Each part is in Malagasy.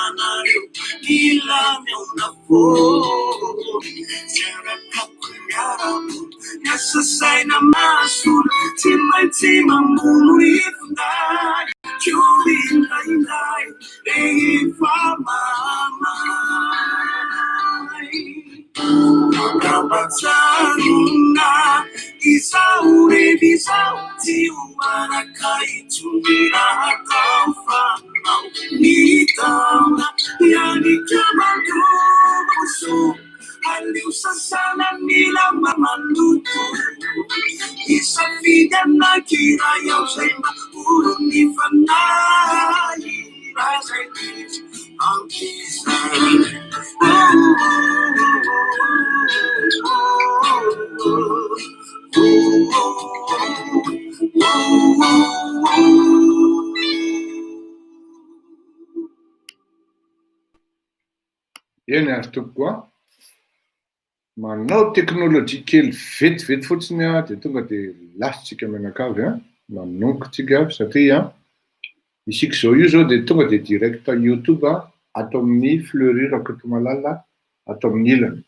anareo ilamy una fory ziarakapo miarabolo miasa saina masolo tsy maintsy mamono ifinday kiorindraindray rehefa mamay Kabatsaruna isau revisau tiuaraka itumira kamfanau nitauna yani kamandubusu aliu sasana nila mamalutu isafidana kira yausema urunifanai razaiti angkisai Eny ary tokoa manao teknôlôjia kely vetivety fotsiny dia tonga dia lasitsika menakavy manonkotsika satria isika zao io zao dia tonga dia direct YouTube ato amin'ny Fleury Rakotomalala ato amin'ny ilany.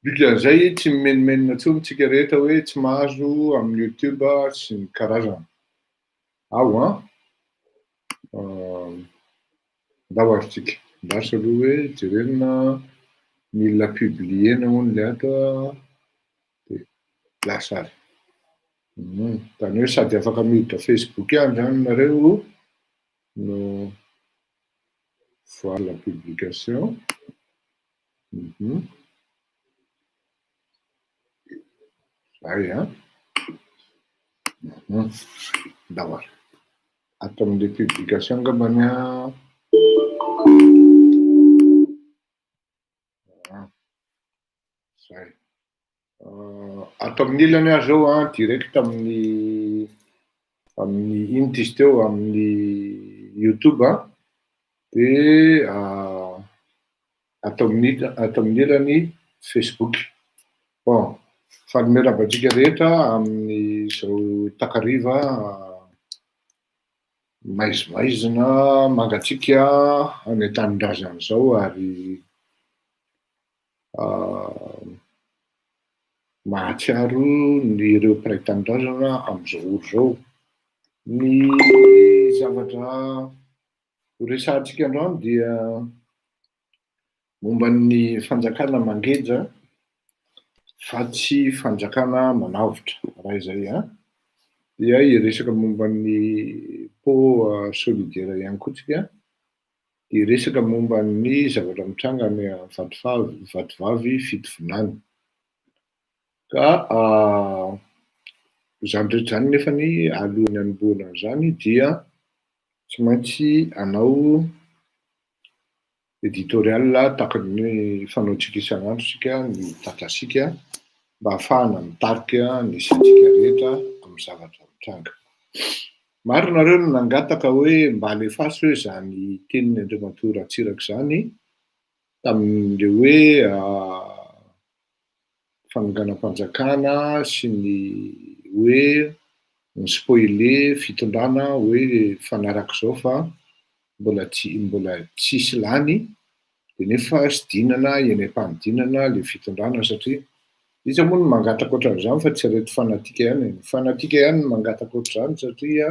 Dikan'izay tsy mimenomenona intsony tsika rehetra hoe tsy mahazo amin'ny YouTube sy ny karazany. Ao ndavaritsika ndasy aloha hoe jerena mila publiena hono le ato dia lasary. Tany hoe sady afaka miditra Facebook ihany zany nareo no voir la publication. Zay ndavara ato amin'le publication angambany zay ato amin'ny ilany azy zao direct amin'ny ino izy teo amin'ny YouTube dia ato amin'ny ilany Facebook. Bon, fanomerabantsika rehetra amin'ny zao takariva maizimaizina mangatsika any an-tanindrazana zao ary mahatsiaro ny ireo mpiray tanindrazana amin'izao oro zao. Ny zavatra horesahantsika androany dia momba ny fanjakana mangeja fa tsy fanjakana manavotra raha izay dia iresaka momba ny pot solidaire ihany koa tsika, iresaka momba ny zavatra mitranga ny vatovavy fitovinany. Ka zany rehetra zany nefa ny alohan'ny anombohana an'izany dia tsy maintsy anao editorial tahaka ny fanaontsika isan'andro sika ny tatasika mba ahafahana mitarika ny saintsika rehetra amin'ny zavatra mitranga. Maro nareo no nangataka hoe mba alefaso hoe zany tenin'ny Andriamatoa Ratsiraka zany tamin'le hoe fanonganam-panjakana sy ny hoe ny spoile fitondrana hoe fanaraka zao fa mbola tsisy lany dia nefa sy dinana eny am-panidinana le fitondrana satria izy moa no mangataka ohatran'izany fa tsy reto fanatika ihany. Ny fanatika ihany no mangataka ohatran'izany satria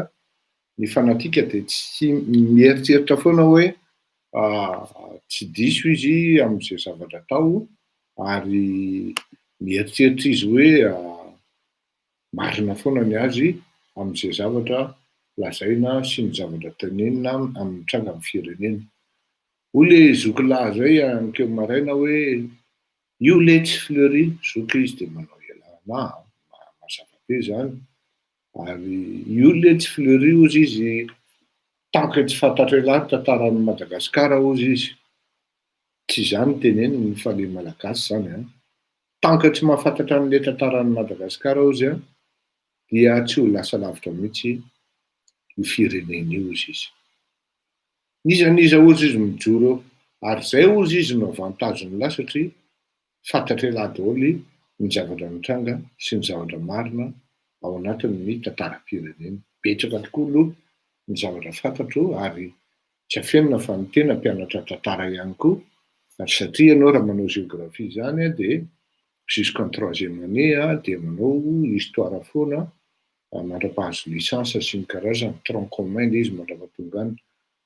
ny fanatika dia tsy mieritreritra foana hoe tsy diso izy amin'izay zavatra atao ary mieritreritra izy hoe marina foana ny azy amin'izay zavatra lazaina sy ny zavatra tenenina amin'ny tranga amin'ny firenena. Hoy le zokilahy zay ankeo maraina hoe io le tsy Fleury, zoky izy dia manao ialana mazava be zany. Ary io le tsy Fleury ozy izy tanka tsy fantatra lahy tantaran'i Madagasikara ozy izy. Tsy izany teneniny fa le malagasy zany tanka tsy mahafantatra an'le tantaran'i Madagasikara ozy dia tsy ho lasa lavitra mihitsy io firenena io ozy izy. Nizaniza ozy izy mijoro eo ary zay ozy izy no avantageny lahy satria fantatra lahy daholo ny zavatra mitranga sy ny zavatra marina ao anatin'ny tantaram-pirenena. Betsaka tokoa aloha ny zavatra fantatro ary tsy afenina fa ny tena mpianatra tantara ihany koa, ary satria ianao raha manao géographie zany a dia jusqu'en troisième année a dia manao histoire foana, mandrapahazo licence sy ny karazany tronc commun ilay izy mandrapatonga any,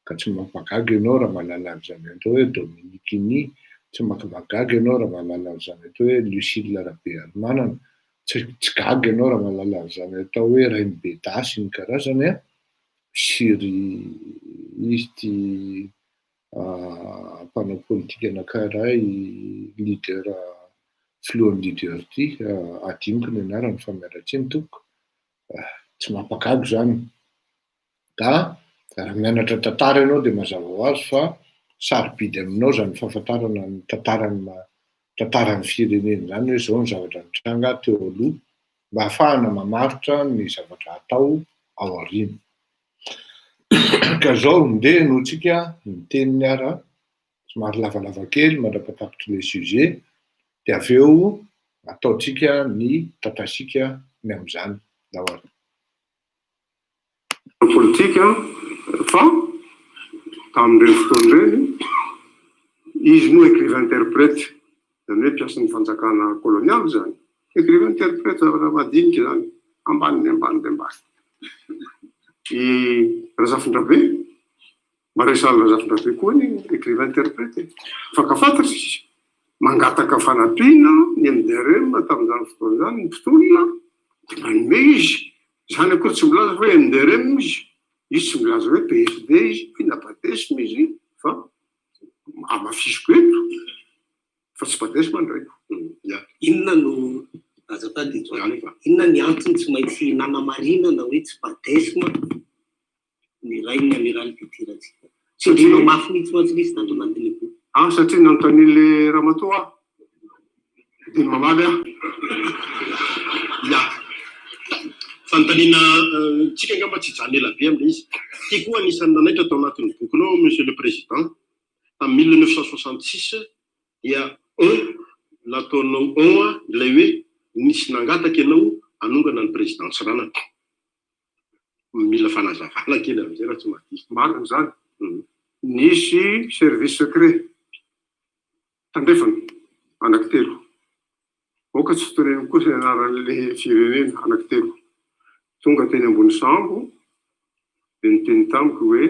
ka tsy mampagaga ianao raha mahalala an'izany atao hoe Dominique Iny, tsy mampagaga ianao raha mahalala an'izany atao hoe Lucille Rabe-Almanana, tsy gaga ianao raha mahalala an'izany atao hoe Reine Beda sy ny karazany a, Syrie izy ty mpanao politika anankiray leader filohan'ny leader ty, adinoko ny anarany fa mialatsiny tompoko, tsy mampagago zany. Ka raha mianatra tantara ianao dia mazava ho azy fa sarobidy aminao zany fahafantarana ny tantaran'ny firenena zany hoe zao ny zavatra nitranga teo aloha mba ahafahana mamaritra ny zavatra atao ao aoriana. Ka zao ndeha no tsika miteny miara somary lavalava kely mandrapatapitra le sujet, dia avy eo ataotsika ny tantasika ny amin'izany daholy. Politika fa tamin'ireny fotoana ireny izy moa écrivain interprète, zany hoe mpiasan'ny fanjakana kolonialy zany, écrivain interprète zavatra madinika zany, ambany dia ambany. I Razafindrabe, Maréchal Razafindrabe koa ny écrivain interprète, fakafantatra izy mangataka fanampiana ny MDRM tamin'izany fotoana zany ny mpitolona dia manome izy. Zany akory tsy milaza hoe MDRM izy tsy milaza hoe PSD izy, pinapatesma izy, fa amafisiko eto, fa tsy patesma ndraiky. Inona no azafady inona ny antony tsy maintsy nanamarinana hoe tsy patesma ny raina amiral pitiratsika? Satria mafy mihitsy ho azy nisy tanto anatin'le satria nanontany Ramatoa dia mamaly fanontaniana tsika angamba tsy hijanona ela be amin'ilay izy. Ty koa anisan'ny nanaitra tao anatin'ny bokinao, monsieur le président, tamin'ny 1966 dia nataonao ilay hoe nisy nangataka ianao anongana ny président Tsiranana. Mila fanazavana kely amin'izay raha tsy madiso. Marina zany. Nisy service secret tandrefana anankitelo. Oka tsy fotoaneny koa sy anaran'le firenena anankitelo. Tonga teny ambony sambo dia niteny tamiko hoe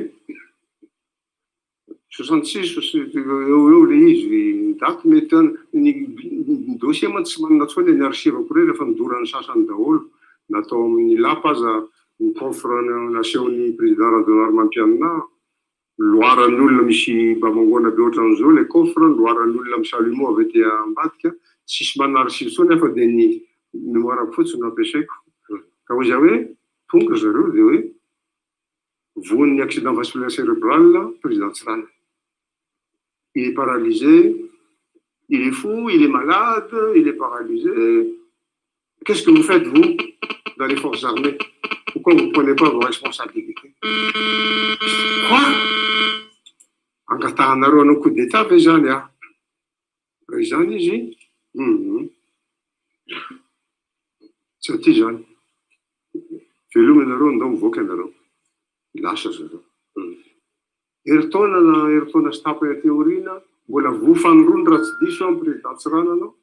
66 eo le izy daty mety ny dossier man tsy manana tsony ny arsivako re rehefa nidorany sasany daholo natao amin'ny lapa aza ny coffre nasehoan'ny président Radonary Mampianina, loaran'ny olona misy bamangona be ohatran'izao le coffre, loaran'ny olona misalumo avy ety ambadika, tsisy manana archive tsony nefa dia ny mémoire fotsiny no ampiasaiko. Ka hoy izy hoe tonga zareo dia hoe voan'ny accident vasculaire cérébral président Tsiranana. Il est paralysé, il est fou, il est malade, il est paralysé. Qu'est-ce que vous faites, vous, dans les forces armées? Pourquoi vous ne prenez pas vos responsabilités? Quoi? Angatahanareo anao coup d'état ve zany a? Re zany izy tsy aty zany. Veloma ianareo ndao mivoaka ianareo. Lasa zao. Heritaona sy tapaka teoriana, mbola voafanirony raha tsy diso amin'ny président Tsiranana anao.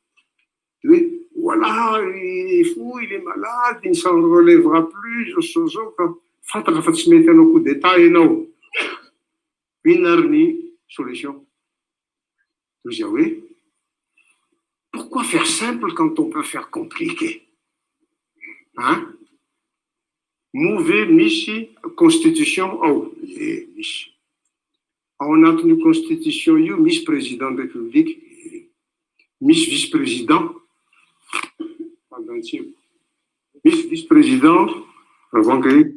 Oui, voilà, il est fou, il est malade, il ne s'en relèvera plus, fantatra fa tsy mety anao coup d'état ianao. Une solution. Vous oui. Pourquoi faire simple quand on peut faire compliqué? Hein? Mouver Michi, constitution, Michi. On a une constitution, Miss président de la République, Miss vice-président, Miss vice-président, avant que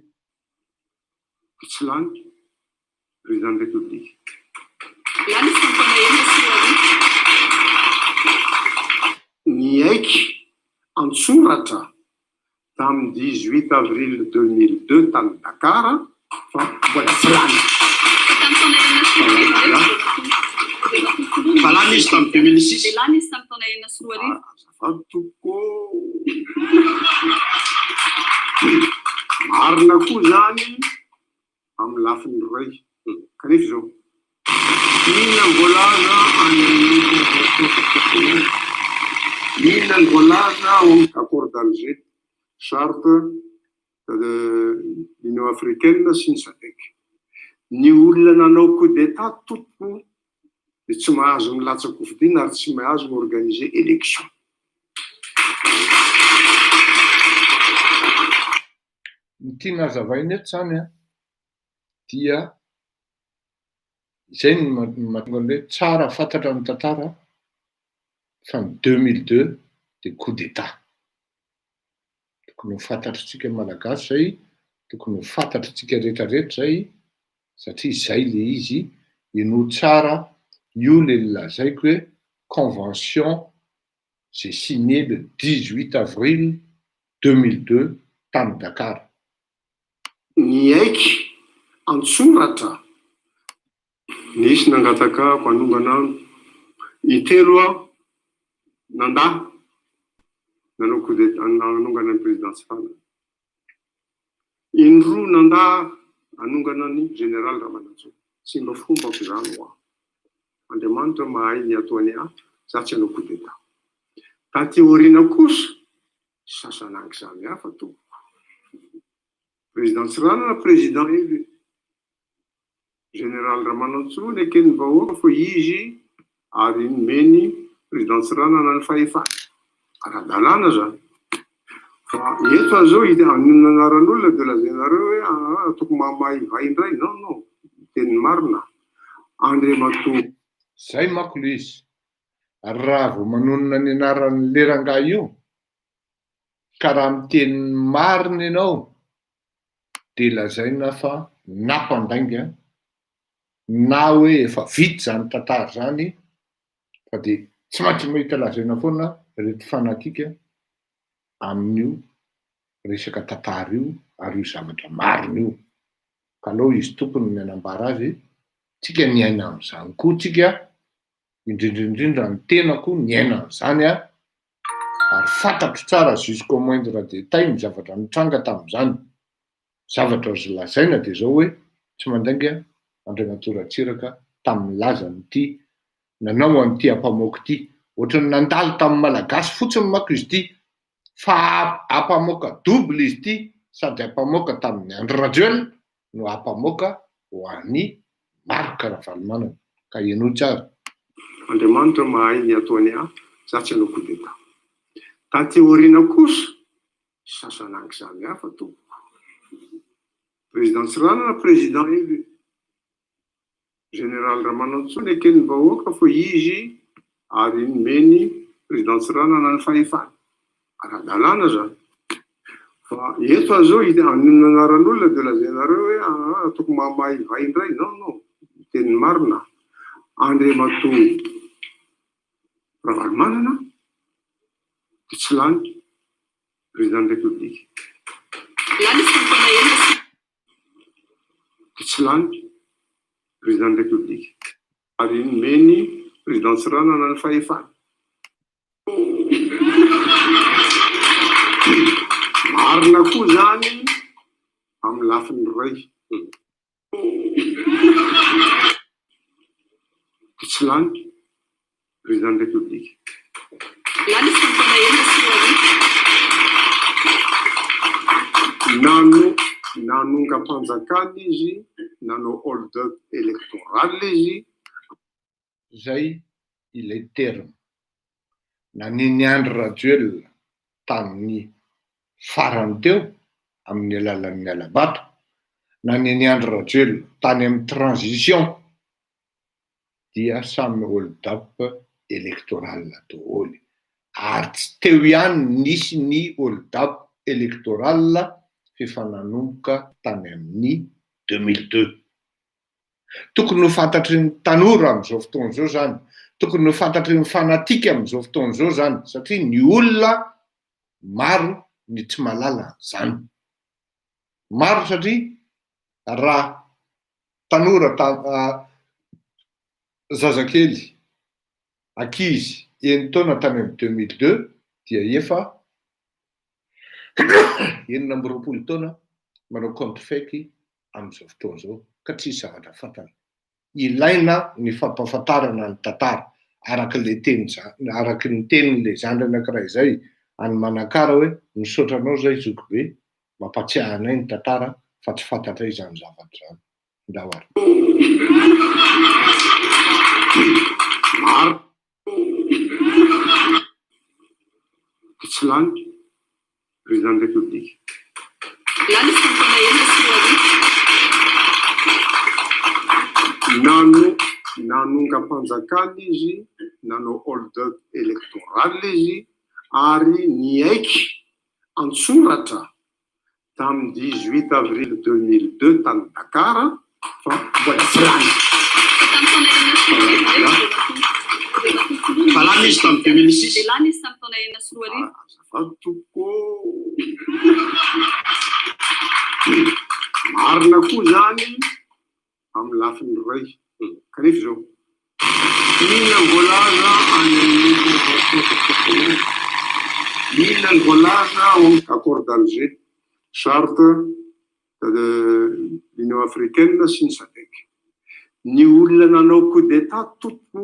président de la République. Niek, en Sourata, le 18 avril 2002, dans Dakar, voilà, Falany izy tamin'ny 2006. Velany izy tamin'ny taona enina sy roa arivo. Azafady marina koa zany amin'ny lafiny iray. Ka kanefa zao inona mbolaza inona mbolaza ao amin'ny accord d'Alger charte de l'Union africaine sy ny SADC ny olona nanao coup d'état tompo de tsy mahazo milatsaka hovidiana ary tsy mahazo organiser élection. Ny tiana hazavaina eto zany a dia izay ny mahatonga hoe tsara fantatra amin'ny tantara fa ny 2002 de coup d'état. Tokony ho fantatritsika malagasy zay, tokony ho fantatritsika rehetrarehetra zay, satria zay le izy ino tsara io le lazaiko hoe convention c'est signé le 18 avril 2002 tany Dakar. Ny aiky antsoratra nisy nangataka mpanongana intelo a nanda nanao coup d'état nanongana ny présidence fana indroa nanda anongana ny général Ramanantsoa sy mba fombako zany hoa Andriamanitra mahay ny ataony za tsy hanao coup d'état taty aoriana kosa sasan'angy samy hafa to présidence rana na président élu général Ramanantsoa ny ekeny vahoaka fa izy ary nomeny présidence rana na ny fahefana ara-dalàna zany fa eto zao anaran'olona de lazainareo hoe atoko mamahay vai indray non teny marina Andriamatoa Zay manko le izy raha vao manonona ny anaran'ny leranga io ka raha miteny marina ianao de lazaina fa nampandainga na hoe efa vita zany tantara zany fa de tsy maintsy mahita lazaina foana reto fanatika amin'io resaka tantara io ary io zavatra marina io ka aleo izy tokony mianambara azy tsika niaina amin'izany koa tsika indrindrindrindra ny tenako niaina amin'izany a ary fantatro tsara jusqu'au moindre détail ny zavatra nitranga tamin'izany zavatra azo lazaina de zao hoe tsy mandainga Andriamatoa Ratsiraka tamin'ny lazanyity nanao an'ity ampamoaka ity ohatrany nandalo tamin'ny malagasy fotsiny mako izy ity fa ampamoaka double izy ity sady ampamoaka tamin'ny Andry Rajoelina no ampamoaka ho an'ny Marc Ravalomanana ka eno tsara Andriamanitra mahay ny ataony za tsy hanao coup d'état taty aoriana kosa sasan'angy samy hafa to présidence rana na président élu général Ramanantsoa ny ekeny vahoaka fa izy ary nomeny présidence rana na ny fahefana ara-dalàna zany fa eto zao anaran'olona de lazainareo hoe atoko mamahay vai indray non teny marina Andriamatoa Ravalomanana de tsy lany président de république de tsy lany président de république ary nomeny présidence rana na ny fahefana marina koa zany amin'ny lafiny ray de tsy lany président de république nanongam-panjakana izy nanao hold-up électoral izy zay ilay terme naneny Andry Rajoelina tamin'ny farany teo amin'ny alalan'ny alabato naneny Andry Rajoelina tany amin'ny transition dia samy hold-up électoral daholo ary tsy teo ihany nisy ny hold-up électoral fifananomboka tany amin'ny 2002 tokony ho fantatry ny tanora amin'izao fotoana zao zany tokony ho fantatry ny fanatika amin'izao fotoana zao zany satria ny olona maro ny tsy mahalala zany maro satria raha tanora zazakely ankizy eny taona tany amin'ny 2002 dia efa 90 taona manao contre faiky amin'izao fotoana zao ka tsisy zavatra fantany ilaina ny fampahafantarana ny tantara araka ny tenin'le zandry anankiray zay any Manakara hoe misaotranao zay Zokobe, mampatsiahy anay ny tantara fa tsy fantatray zany zavatra zany. Ndaharo. Maro. Tsy lany président de la République. Lany sy tampona ena nanongampanjakana izy, nanao hold-up électoral izy, ary niaiky antsoratra tamin'ny 18 avril 2002 tany Dakar fa mbola tsy lany. Fa lany izy tamin'ny 2006. lany izy tamin'ny taona enina sy roa arivo. Azafady toko. Marina koa zany amin'ny lafiny ray. Kanefa zao. Inona voalaza inona voalaza ao accord d'Alger, charte de l'Union africaine sy ny SADC. Ny olona nanao coup d'état toko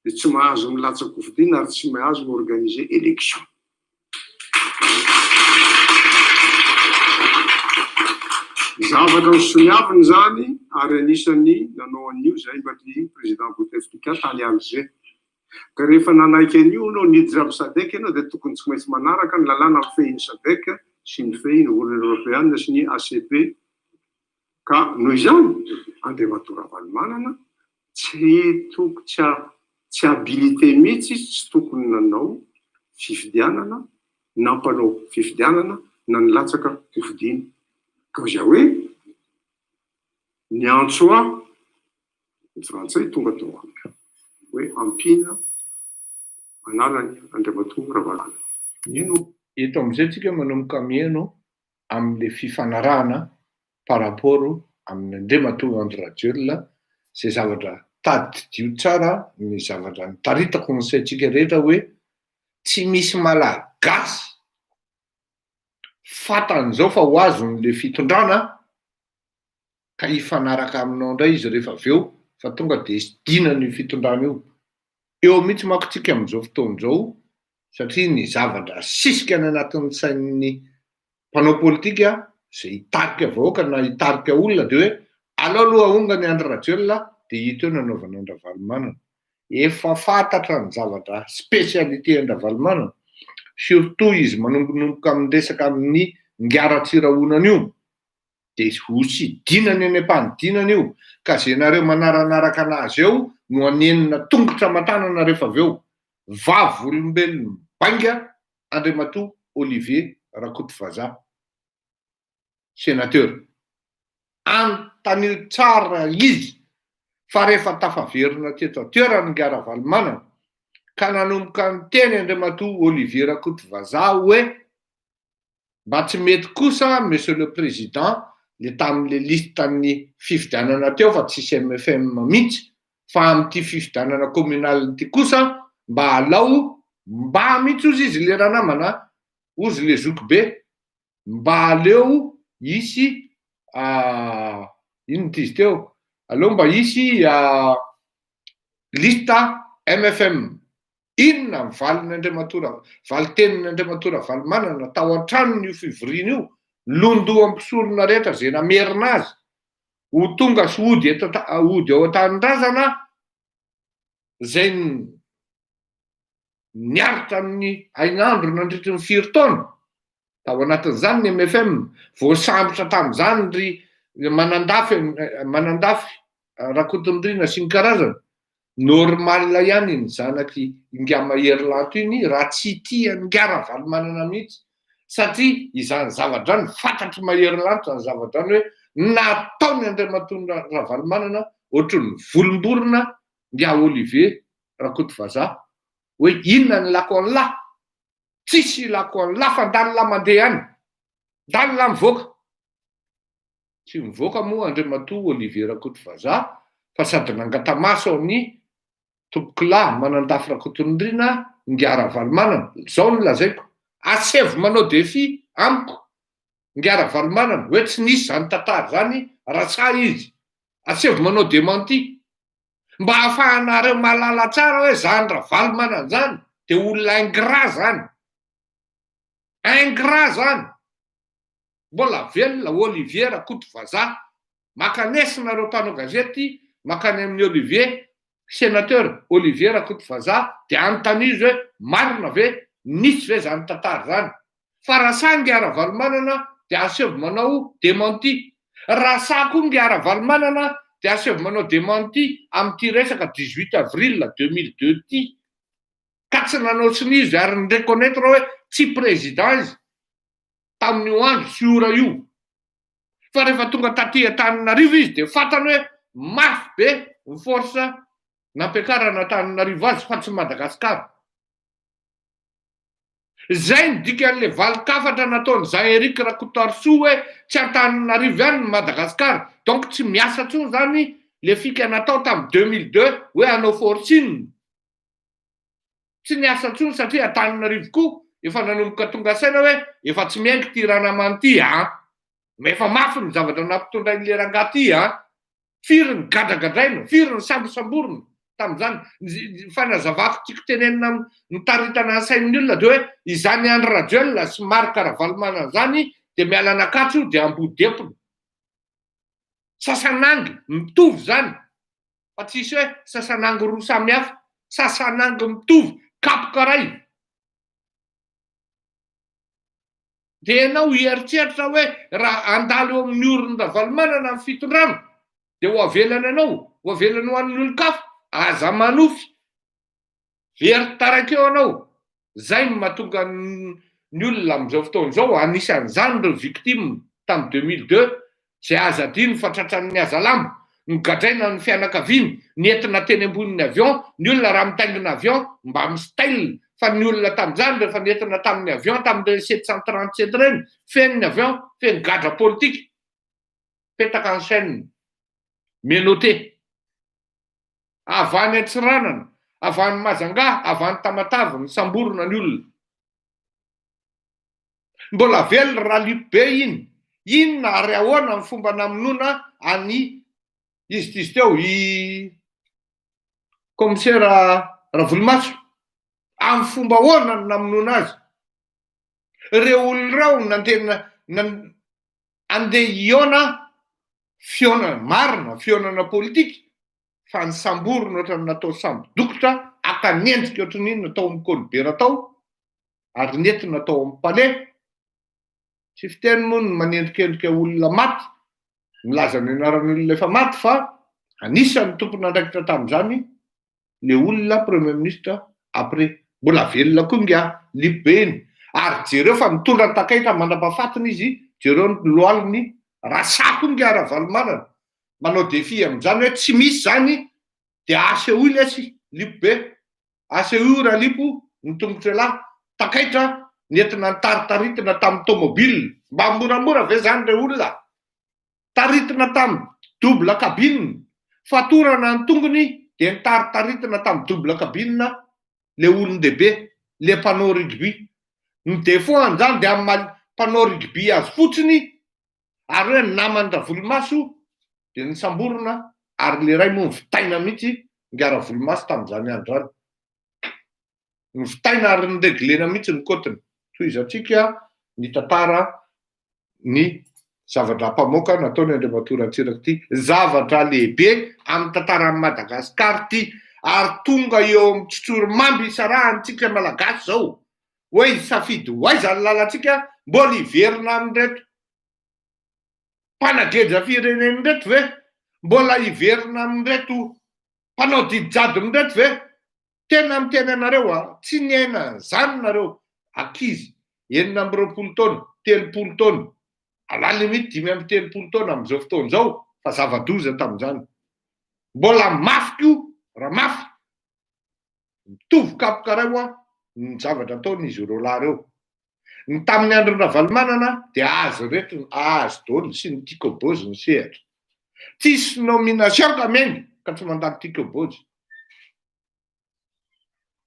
dia tsy mahazo milatsaka fidiana ary tsy mahazo organiser élection. Zavatra soniaviny zany ary anisany nanao an'io zay mbatry président Bouteflika tany Alger. Ka rehefa nanaiky an'io anao niditra amin'ny SADC ianao dia tokony tsy maintsy manaraka ny lalàna amin'ny fehin'ny SADC sy ny fehin'ny Union Européenne sy ny ACP. Ka noho izany Andriamatora Valomanana tsy habilité mihitsy tsy tokony nanao fifidianana, nampanao fifidianana na nilatsaka fifidiana. Ka zay hoe niantso aho ny frantsay tonga tao amiko hoe ampina anarany Andriamatora Valomanana. Ino eto amizay tsika manomboka mieno amle fifanarahana par rapport amin'ny Andriamatora Andry Rajoelina, zay zavatra tadidio tsara ny zavatra nitaritako ny saintsika rehetra hoe tsy misy malagasy fatan'izao fa ho azon'le fitondrana ka hifanaraka aminao indray izy rehefa aveo fa tonga dia isdina ny fitondrana io. Eo mihitsy manko tsika amin'izao fotoan'izao satria ny zavatra sisika ny anatin'ny sain'ny mpanao politika zay hitarika vahoaka na hitarika olona dia hoe alao aloha onga ny Andry Rajoelina dia hita eo nanaovana Andry Valomanana. Efa fantatra ny zavatra spécialité Andry Valomanana, surtout izy manombonomboka amin'ny resaka amin'ny ngiara-tsiraonana io dia ho sidinany any am-panidinana io ka zay nareo manaranaraka anazy eo no anenina tongotra matanana rehefa aveo. Vavolombelona banga Andriamatoa Olivier Rakotovaza, sénateur. Antanio tsara izy fa rehefa tafaverina teto toerana ngiara Valomanana ka nanomboka ny teny Andriamatoa Olivier Rakotovaza hoe mba tsy mety kosa monsieur le président le tamin'le listan'ny fifidianana teo fa tsisy MFM mihitsy fa amin'ity fifidianana communal ty kosa mba alao mba mihitsy ozy izy le raha namana ozy le Zokobe mba aleo isy ino tizy teo aleo mba isy lista MFM. Inona ny valiny Andriamatora valitenin'ny Andriamatora Valomanana tao an-tranony io fivoriana io londo ampisorona rehetra zay namerina azy ho tonga sy ody ao an-tanindrazana zay niaritra amin'ny ainandro nandritry ny 4 taona tao anatin'izany ny MFM voasambotra tamin'izany ry manandafy Rakotondriana sy ny karazana. Normal ihany ny zanaky Ingamahery iny raha tsy tia ngiara Valomanana mihitsy satria izany zavatra ny fantatry Maherylanitra ny zavatra ny hoe nataony Andriamatora Valomanana ohatran'ny volomborona ngia Olivier Rakotovaza hoe inona ny lako an'lahy, tsisy lako an'lahy fa ndalina mandeha any, ndalina mivoaka. Tsy mivoaka moa Andriamatoa Olivier Rakotovaza fa sady nangatamaso amin'ny tombokilahy manandafy Rakotondriana ngiara Valomanana. Zao no lazaiko asevo manao défi amiko ngiara Valomanana hoe tsy nisy zany tantara zany raha sa izy Asevy manao démenti mba hahafahanareo mahalala tsara hoe zany Ravaly manan'izany de olona ingrat zany. Ingrat zany. Mbola velona Olivier Rakotovaza. Makanesinareo mpanao gazety, makany amin'ny Olivier, sénateur Olivier Rakotovaza, de anontany izy hoe marina ve nisy ve zany tantara zany. Fa raha sa ngia Ravaly manana de asevy manao démenti. Raha sa koa ngia Ravaly manana de asevy manao démenti amin'ity resaka 18 avril 2002 ty. Ka tsy nanao tsy nizy ary ny reconnaître hoe tsy président izy tamin'io andro sy ora io. Fa rehefa tonga taty Antananarivo izy de fantany hoe mafy be ny force nampiakarana Antananarivo azy fa tsy Madagasikara. Zay ny dikan'le valikafatra nataony Jean-Éric Rakotoarso hoe tsy Antananarivo ihany ny Madagasikara. Donc tsy miasa tsony zany le fika natao tamin'ny 2002 hoe hanao forcing. Tsy niasa tsony satria Antananarivo koa efa nanomboka tonga saina hoe efa tsy miaingy ty Ranamany ty ma efa mafy ny zavatra nampitondra ilay rangahy ty firy ny gadragadraina, firy ny sambosamborona tamin'izany. Fanazavako tiako tenenina nitaritana sain'ny olona de hoe izany Andry Rajoelina sy Marc Ravaly manan'izany de miala anakatso de ambodepona. Sasanangy mitovy zany. Fa tsisy hoe sasanangy roa samy hafa, sasanangy mitovy kapoka ray. De ianao hieritreritra hoe raha andalo eo amin'ny orony Ravaly manana amin'ny fitondrano de ho avelany anao, ho avelany ho an'ny olon-kafa, aza manofy. Very taraikeo anao. Zay no mahatonga ny olona amin'izao fotoan'izao anisan'izany ireo victime tamin'ny 2002 zay aza adino fa tratran'ny Azalamba, nigadraina ny fianakaviany, nentina teny ambonin'ny avion, ny olona raha mitaingina avion mba mistyle. Fa ny olona tamin'izany rehefa nentina tamin'ny avion tamin'ny 737 reny, feno ny avion, feno gadra politika. Petaka ny chaîne, menoté. Avany Antsiranana, avany Majanga, avany Tamatave, ny samborona ny olona. Mbola velona ralipo be iny. Inona ary ahoana ny fomba namonoana any izy teo commissaire Ravolomaso. Amin'ny fomba ahoana no namonoana azy. Reo olona reo andeha hiona fiona marina, fionana politika, fa ny samborona ohatrany natao sambo dokotra, aka nendrika ohatran'iny natao amin'ny Colbert tao, ary nentina natao amin'ny palais. Tsy fiteny moa ny manendrikendrika olona maty, milaza ny anaran'olona efa maty fa anisan'ny tompon'andraikitra tamin'izany le olona premier ministre après. Mbola velona koa ngia libeny. Ary jereo fa mitondra takaitra mandrapahafatiny izy, jereo ny lohaliny rasako ngia Ravaly manana. Manao défi amin'izany hoe tsy misy zany de ACO lesy lipobe. ACO ralipo ny tongotra lahy takaitra nentina nitaritaritina tamin'ny tomobile. Mba moramora ve zany re olona? Taritina tamin'ny double cabine. Fatorana ny tongony de nitaritaritina tamin'ny double cabine le olon-dehibe, le mpanao rugby. Ny défaut an'izany de amin'ny mpanao rugby azy fotsiny, ary hoe namany Ravolomaso de ny samborona, ary le ray moa nivitaina mihitsy ngia Ravolomaso tamin'izany andro zany. Nivitaina ary nireglena mihitsy ny kotiny. Tohizatsika ny tantara ny zavatra mpamoaka nataony Andriamatora Antsiraky ty. Zavatra lehibe amin'ny tantaran'ny Madagasikara ty. Ary tonga eo amin'ny tsotsoromamby isarahantsika malagasy zao hoe isafidy hoaiza ny lalantsika mbola hiverina amin'reto mpanageja fireneny reto ve, mbola hiverina amin'reto mpanao didijadony reto ve. Tena miteny anareo tsy niaina zany nareo akizy 9 taona, 3 taona, ala limite 5 taona amin'izao fotoan'izao fa zava-doza tamin'izany. Mbola mafy ko raha mafy mitovy kapoka ray ny zavatra ataon'izy ireo lahy reo. Ny tamin'ny andro Ravaly manana de azo reto, azo daholo sy ny Tico Bozy ny sehatra. Tsisy nomination ka mengy ka tsy mandalo Tico Bozy.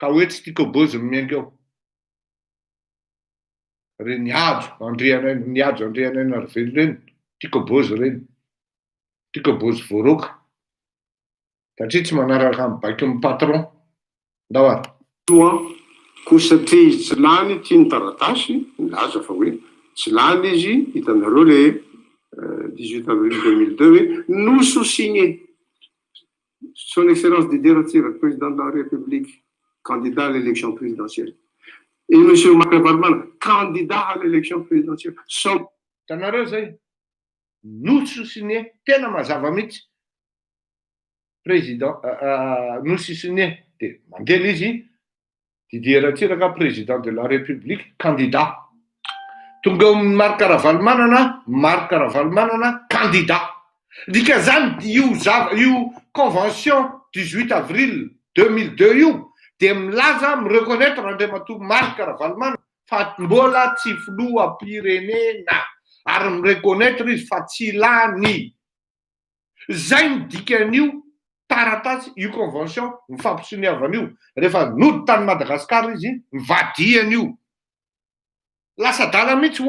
Ka hoe tsy Tico Bozy ny mengy eo. Reny Niajo Andrianay Narvely reny, Tico Bozy reny. tiako bozy voaroka satria tsy manaraka mibaiko amin'ny patron ndao ary toa ko satria tsy lany tia ny taratasy milaza fa hoe tsy lany izy hitanareo le 18 avril 2002 hoe nous sous-signé son excellence Didier Ratsiraka, président de la République, candidat à l'élection présidentielle. Et M. Makavarman, candidat à l'élection présidentielle. Tanareo zay nosy tena mazava mihitsy président nosy de mandela izy Didier Ratsiraka président de la République candidat tonga eo amin'ny Marc Ravalomanana candidat dika zany io convention 18 avril 2002 io de milaza mireconnaître Andriamatoa Marc Ravalomanana fa mbola tsy filoham-pirenena ary mireconnaître izy fa tsy lany zay ny dikan'io taratasy io convention mifampisoniavan'io rehefa nody tany Madagasikara izy mivadian'io lasa dala mihitsy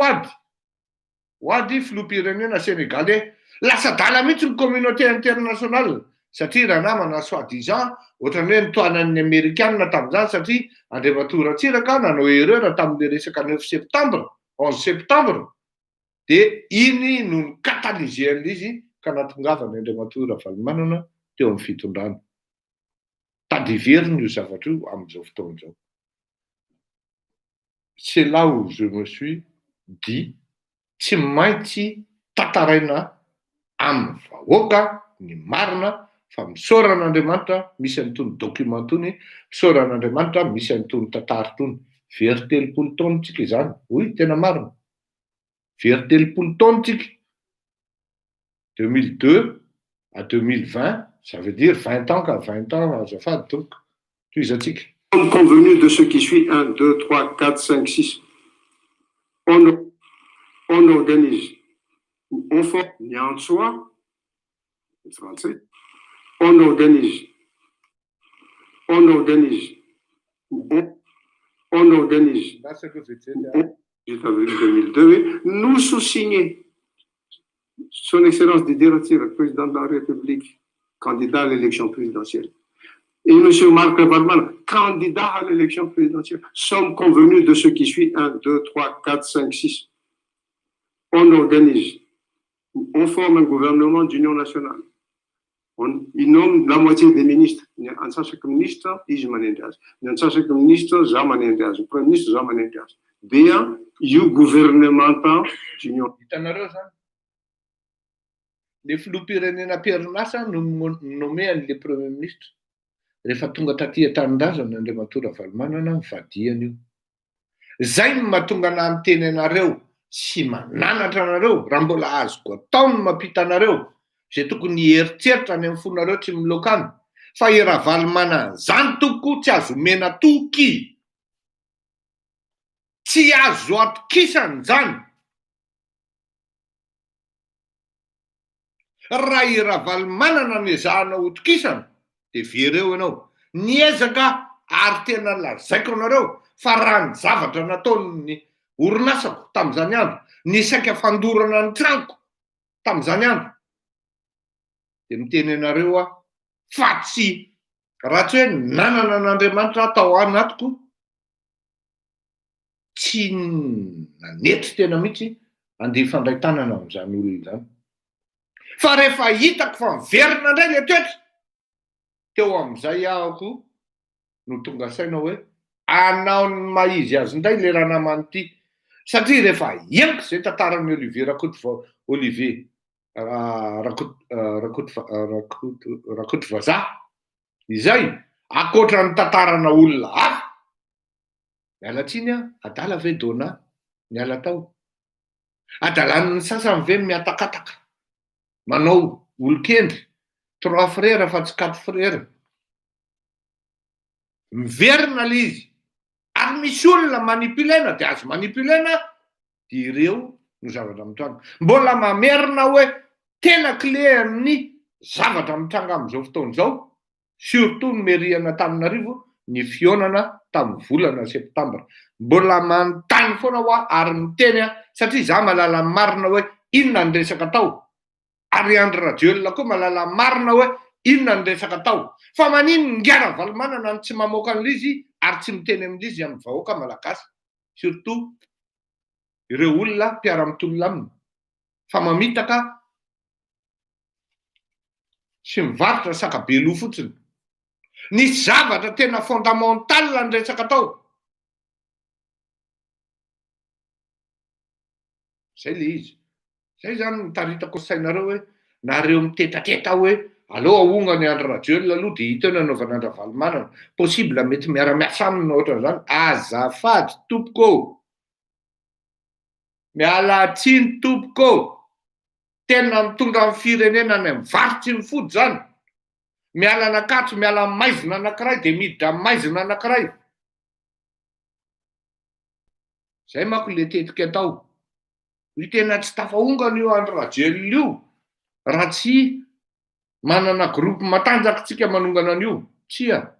hoady filoham-pirenena sénégalais lasa dala mihitsy ny communauté internationale satria raha namana soi-disant ohatran'ny hoe nitoanan'ny Amerikanina tamin'izany satria Andriamatoa Ratsiraka nanao erreur tamin'le resaka 9 septembre 11 septembre de iny no nykatalyse an'izy ka natongavany Andriamatoa Ravalomanana teo amin'ny fitondrana tadiveriny io zavatra io amin'izao fotoana izao. C'est là où je me suis dit tsy maintsy tantaraina amin'ny vahoaka ny marina fa misoran'Andriamanitra misy an'itony document tony misoran'Andriamanitra misy an'itony tantara tony very 3 taona tsika izany oy tena marina very 3 taona tsika 2002 à 2020 ça veut dire 20 ans qu'à 20 ans azafady donc toizatsika convenu de ce qui suit 1, 2, 3, 4, 5, 6 on organise on forme Niantsoa français on organise 18 avril 2002 nous sous-signé son excellence Didier Ratsiraka, président de la République, candidat à l'élection présidentielle. Et M. Marc Ravalomanana, candidat à l'élection présidentielle, sommes convenus de ce qui suit 1, 2, 3, 4, 5, 6 on organise on forme un gouvernement d'union nationale. Il nomme la moitié des ministres. En sasaka ministre, izy manendry azy. En sasaka ministre, za manendry azy. Premier ministre, za manendry azy. Dia io gouvernement d'union. Hitanareo zany. Le filoham-pirenena Pierre-Nasa nommé an'le premier ministre. Rehefa tonga taty an-tanindrazana Andriamatoa Ravalomanana mivadiana io. Zay no mahatonga ana miteny anareo sy mananatra anareo raha mbola azoko atao no mampita anareo zay tokony heritreritra any amin'ny fonareo tsy milokany fa i Ravalomanana zany toko tsy azo mena toky tsy azo atokisany zany raha i Ravalomanana nezahana hotokisana de vereo ianao niezaka ary tena lazaiko anareo fa raha ny zavatra nataon'ny orinasako tamin'izany andro ny saika fandorana ny tranoko tamin'izany andro de miteny anareo fa tsy raha tsy hoe nanana an'Andriamanitra atao anatiko tsy nanetry tena mihitsy andeha ifandray tanana amin'izany olona zany fa rehefa hitako fa miverina indray le toetra teo amin'izay ahako no tonga saina hoe anao ny maizy azy indray le raha namany ity satria rehefa henoko zay tantaran'ny Olivier Rakotovaza izay akoatra ny tantarana olona hafa miala tsiny adala ve dona miala tao adalan'ny sasany ve miatakataka manao olokendry 3 frères fa tsy 4 frères miverina le izy ary misy olona manipulena de azo manipulena de ireo no zavatra mitranga mbola mamerina hoe tena clé amin'ny zavatra mitranga amin'izao fotoana izao surtout ny meriana Antananarivo ny fionana tamin'ny volana septambra mbola manontany foana ho ary miteny satria za mahalala marina hoe inona ny resaka atao ary Andry Rajoelina koa malala marina hoe inona ny resaka atao. Fa manino Ngara Valomanana no tsy mamoaka an'izy ary tsy miteny amin'izy amin'ny vahoaka malagasy. Surtout ireo olona mpiara-mitonona aminy. Fa mamitaka sy mivarotra sakabelo fotsiny. Nisy zavatra tena fondamental ny resaka atao. Zay le izy. Zay zany mitaritako sainareo hoe nareo mitetateta hoe allo ahonga ny Andry Rajoelina aloha dia hita eo ny anaovana Andry Valomanana. Possible mety miara-miasa aminy ohatran'izany. Azafady tompoko. Miala tsiny tompoko. Tena mitondra amin'ny firenena ny mivarotry ny fody zany. Miala anakatso, miala maizina anankiray dia miditra maizina anankiray. Zay manko le tetika atao. Io tena tsy tafahongana io Andry Rajoelina io. Raha tsy manana groupe matanjaka tsika manongana an'io. Tsia.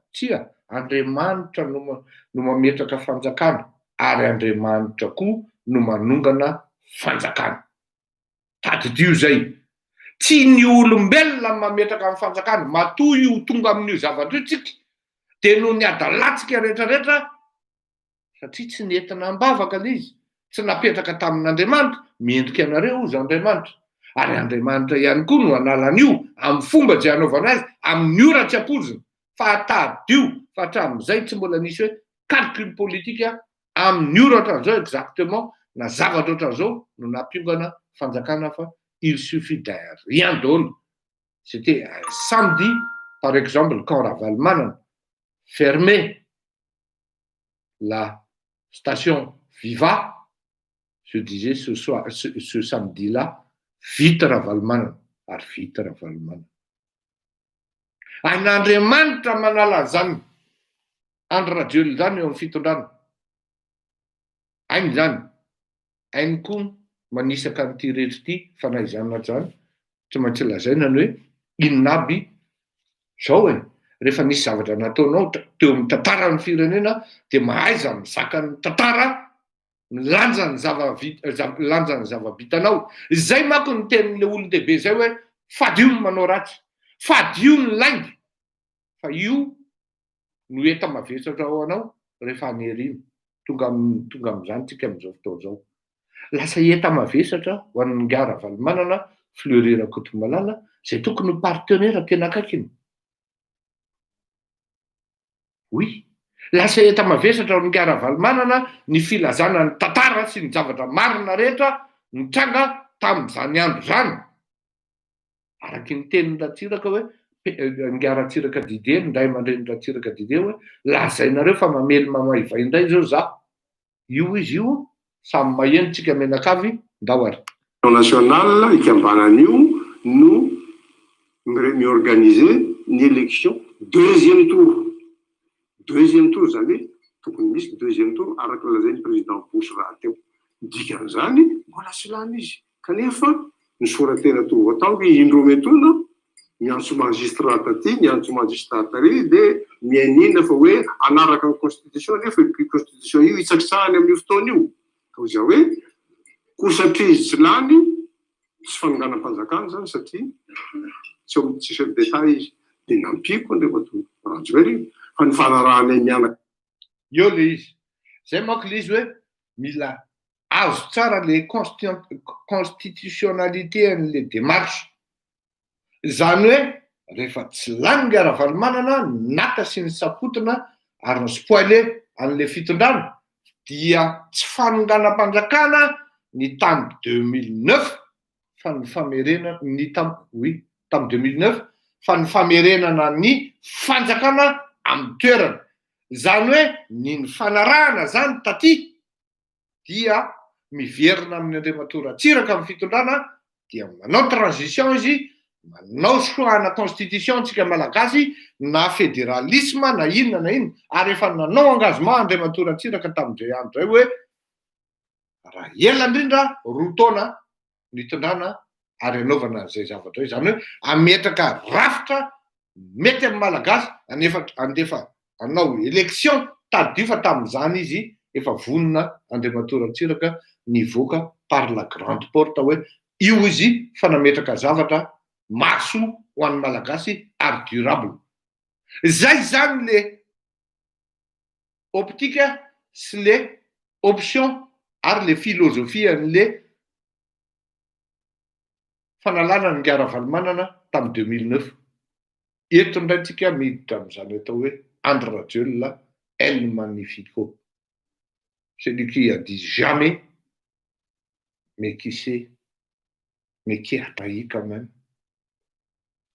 Andriamanitra no mametraka fanjakana. Ary Andriamanitra koa no manongana fanjakana. Tadidio zay. Tsy ny olombelona mametraka amin'ny fanjakana. Matoa io tonga amin'io zavatra io tsika. Dia no ny adalatsika rehetrarehetra. Satria tsy nentina ambavaka le izy. Tsy napetraka tamin'Andriamanitra. Miendrika anareo izy Andriamanitra. Ary Andriamanitra ihany koa no hanala an'io amin'ny fomba izay anaovana azy amin'ny ora tsy ampoizina. Fa tadio fa hatramin'izay tsy mbola nisy hoe calcul politika amin'ny ora ohatran'izao exactement na zavatra ohatran'izao no nampiongana fanjakana fa il suffit de rien daholo. C'était samedi par exemple quand Ravalomanana fermait la station Viva. Je disais ce samedi-là, vite Ravalomanana, ary vite Ravalomanana. Ain'Andriamanitra manala zany Andry Rajoelina zany eo amin'ny fitondrana. Ainy zany. Ainy koa manisaka an'ity rehetra ity fanaizana zany. Tsy maintsy lazaina ny hoe inona aby zao e. Rehefa nisy zavatra nataonao teo amin'ny tantaran'ny firenena dia mahaiza mizaka ny tantara, milanja ny zava-bitanao. Zay manko ny tenin'le olon-dehibe zay hoe fadio ny manao ratsy, fadio ny laingy. Fa io no eta mavesatra ao anao rehefa anerina. Tonga amin'izany tsika amin'izao fotoana izao. Lasa eta mavesatra ho an'ny Ngara Valomanana, Fleurira Kotomalala, izay tokony ho partenaire tena akaikiny. Oui. Lasa eta mavesatra ho an'ny Ngara Valomanana ny filazana ny tantara sy ny zavatra marina rehetra nitranga tamin'izany andro zany. Araky ny tenin'ny Ratsiraka hoe Ngara Tsiraka Dide, ndray aman-dreny Ratsiraka Dide hoe lazainareo fa mamely mamaivay indray zao za. Io izy io samy mahenontsika menakavy ndao ary. National ikambanan'io no miorganiser ny élection deuxième tour. Deuxième tour zany hoe tokony misy deuxième tour araka lazain'ny président Bush raha teo. Dikan'izany mbola tsy lany izy. Kanefa ny soratena to atao hoe indro metona miantso magistrat taty, miantso magistrat tary dia mianina fa hoe anaraka ny constitution nefa io constitution io hitsakitsahany amin'ny fotoana io. Ka zao hoe kosatrizy tsy lany tsy fanonganam-panjakana zany satria tsy chef d'état izy dia nampiko ndefa Rajoelina fa ny fanarahana mianaka. Io le izy. Zay manko le izy hoe mila azo tsara le constitutionnalité an'le démarche. Zany hoe rehefa tsy lany Ngara Valomanana naka sy ny sapotona ary ny spoile an'le fitondrana dia tsy fanonganam-panjakana ny tamy 2009 fa ny famerenana ny tamy 2009 fa ny famerenana ny fanjakana amin'ny toerana. Zany hoe ny fanarahana zany taty dia miverina amin'ny Andriamatora Ratsiraka amin'ny fitondrana dia manao transition izy, manao soahana constitution tsika malagasy na fédéralisme na inona ary efa nanao engagement Andriamatora Ratsiraka tamin'izay andro zay hoe raha ela indrindra roa taona nitondrana ary anaovana zay zavatra zany hoe ametraka rafitra mety amin'ny malagasy andefa anao élection tadio fa tamin'izany izy efa vonona Andriamatora Ratsiraka nivoaka par la grande porte hoe io izy fa nametraka zavatra maso ho an'ny malagasy ary durable. Zay zany le optika sy le option ary le filozofia n'le fanalana ny ngara-valomanana tamin'ny 2009. Eto indray tsika miditra amin'izany atao hoe André Rajoelina El Magnifico. Celui qui a dit jamais, mais qui sait, mais qui a trahi quand même.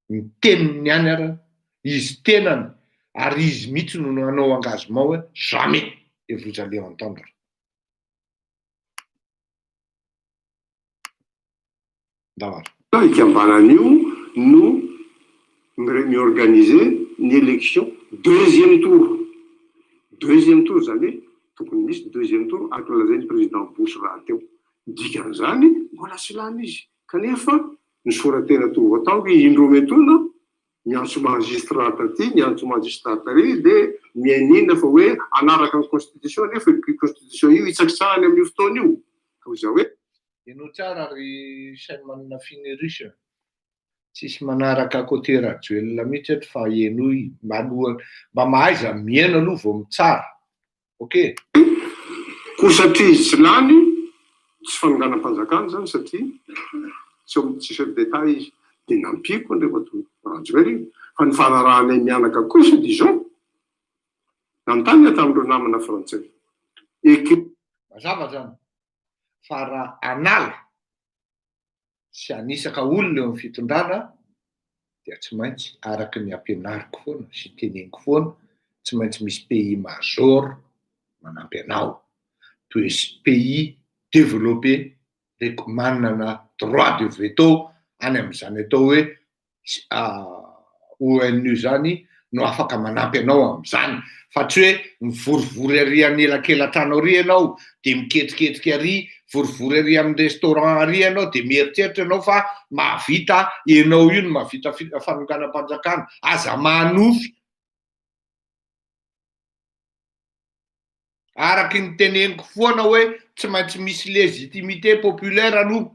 Ny teniny ihany arany, izy tenany, ary izy mihitsy no nanao engagement hoe jamais et vous allez entendre. Ikambanan'io no miorganiser ny élection deuxième tour. Deuxième tour zany tokony misy deuxième tour araka lazainy président Bush raha teo. Dikan'izany mbola tsy lany izy. Kanefa ny soratena tonga atao hoe indroa metona miantso magistrat taty, miantso magistrat tary de mianina fa hoe anaraka ny constitution nefa constitution io itsakitsahany amin'io fotoana io. Ka za hoe Eno tsara ry sainy manana finerisana. Tsisy manaraka côté Rajoelina mihitsy fa eno mba mahaiza miaina aloha vao mitsara. Ok. Satria izy tsy lany, tsy fananganam-panjakana zany satria tsy chef d'État izy. De nampiko ndefa Rajoelina fa ny fanarahana mianaka kosa Dijon. Nantany tamin'ireo namana frantsay. Mazava zany. Fa raha anala sy anisaka olona eo amin'ny fitondrana dia tsy maintsy araky ny ampianariko foana sy teneniko foana, tsy maintsy misy pays major manampy anao. Pays développé manana droit de veto any amin'izany atao hoe ONU zany no afaka manampy anao amin'izany. Fa tsy hoe mivorivory ary anelakelan-trano ary ianao de miketriketrika ary vorivory ary amin'ny restaurant ary ianao de mieritreritra ianao fa mahavita ianao io no mahavita fanonganam-panjakana. Aza manofy. Araky ny teneniko foana hoe tsy maintsy misy légitimité populaire aloha.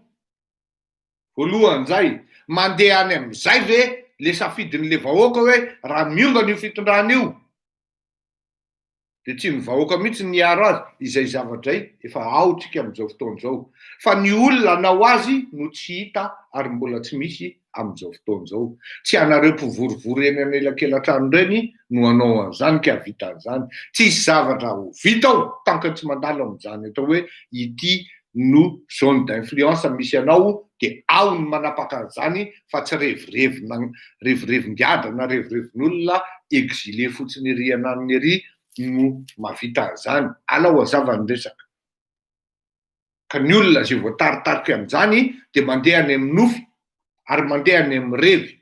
Voalohany zay, mandeha any amin'izay ve le safidin'le vahoaka hoe raha miongana io fitondrana io. De tsy ny vahoaka mihitsy niaro azy, izay zavadray efa aotsika amin'izao fotoana izao. Fa ny olona anao azy no tsy hita ary mbola tsy misy amin'izao fotoana izao. Tsy anareo mpivorivory eny anelakelan-trano ireny no anao an'izany ka vita an'izany. Tsisy zavatra ho vita ao tanka tsy mandalo amin'izany atao hoe ity no zone d'influence misy anao de ao ny manapaka an'izany fa tsy revirevin-giadra na revirevin'olona exilé fotsiny ery ananiny ery no mahavita an'izany. Alao azava ny resaka. Ka ny olona zay voataritarika amin'izany de mandeha any amin'ny nofy ary mandeha any amin'ny revy.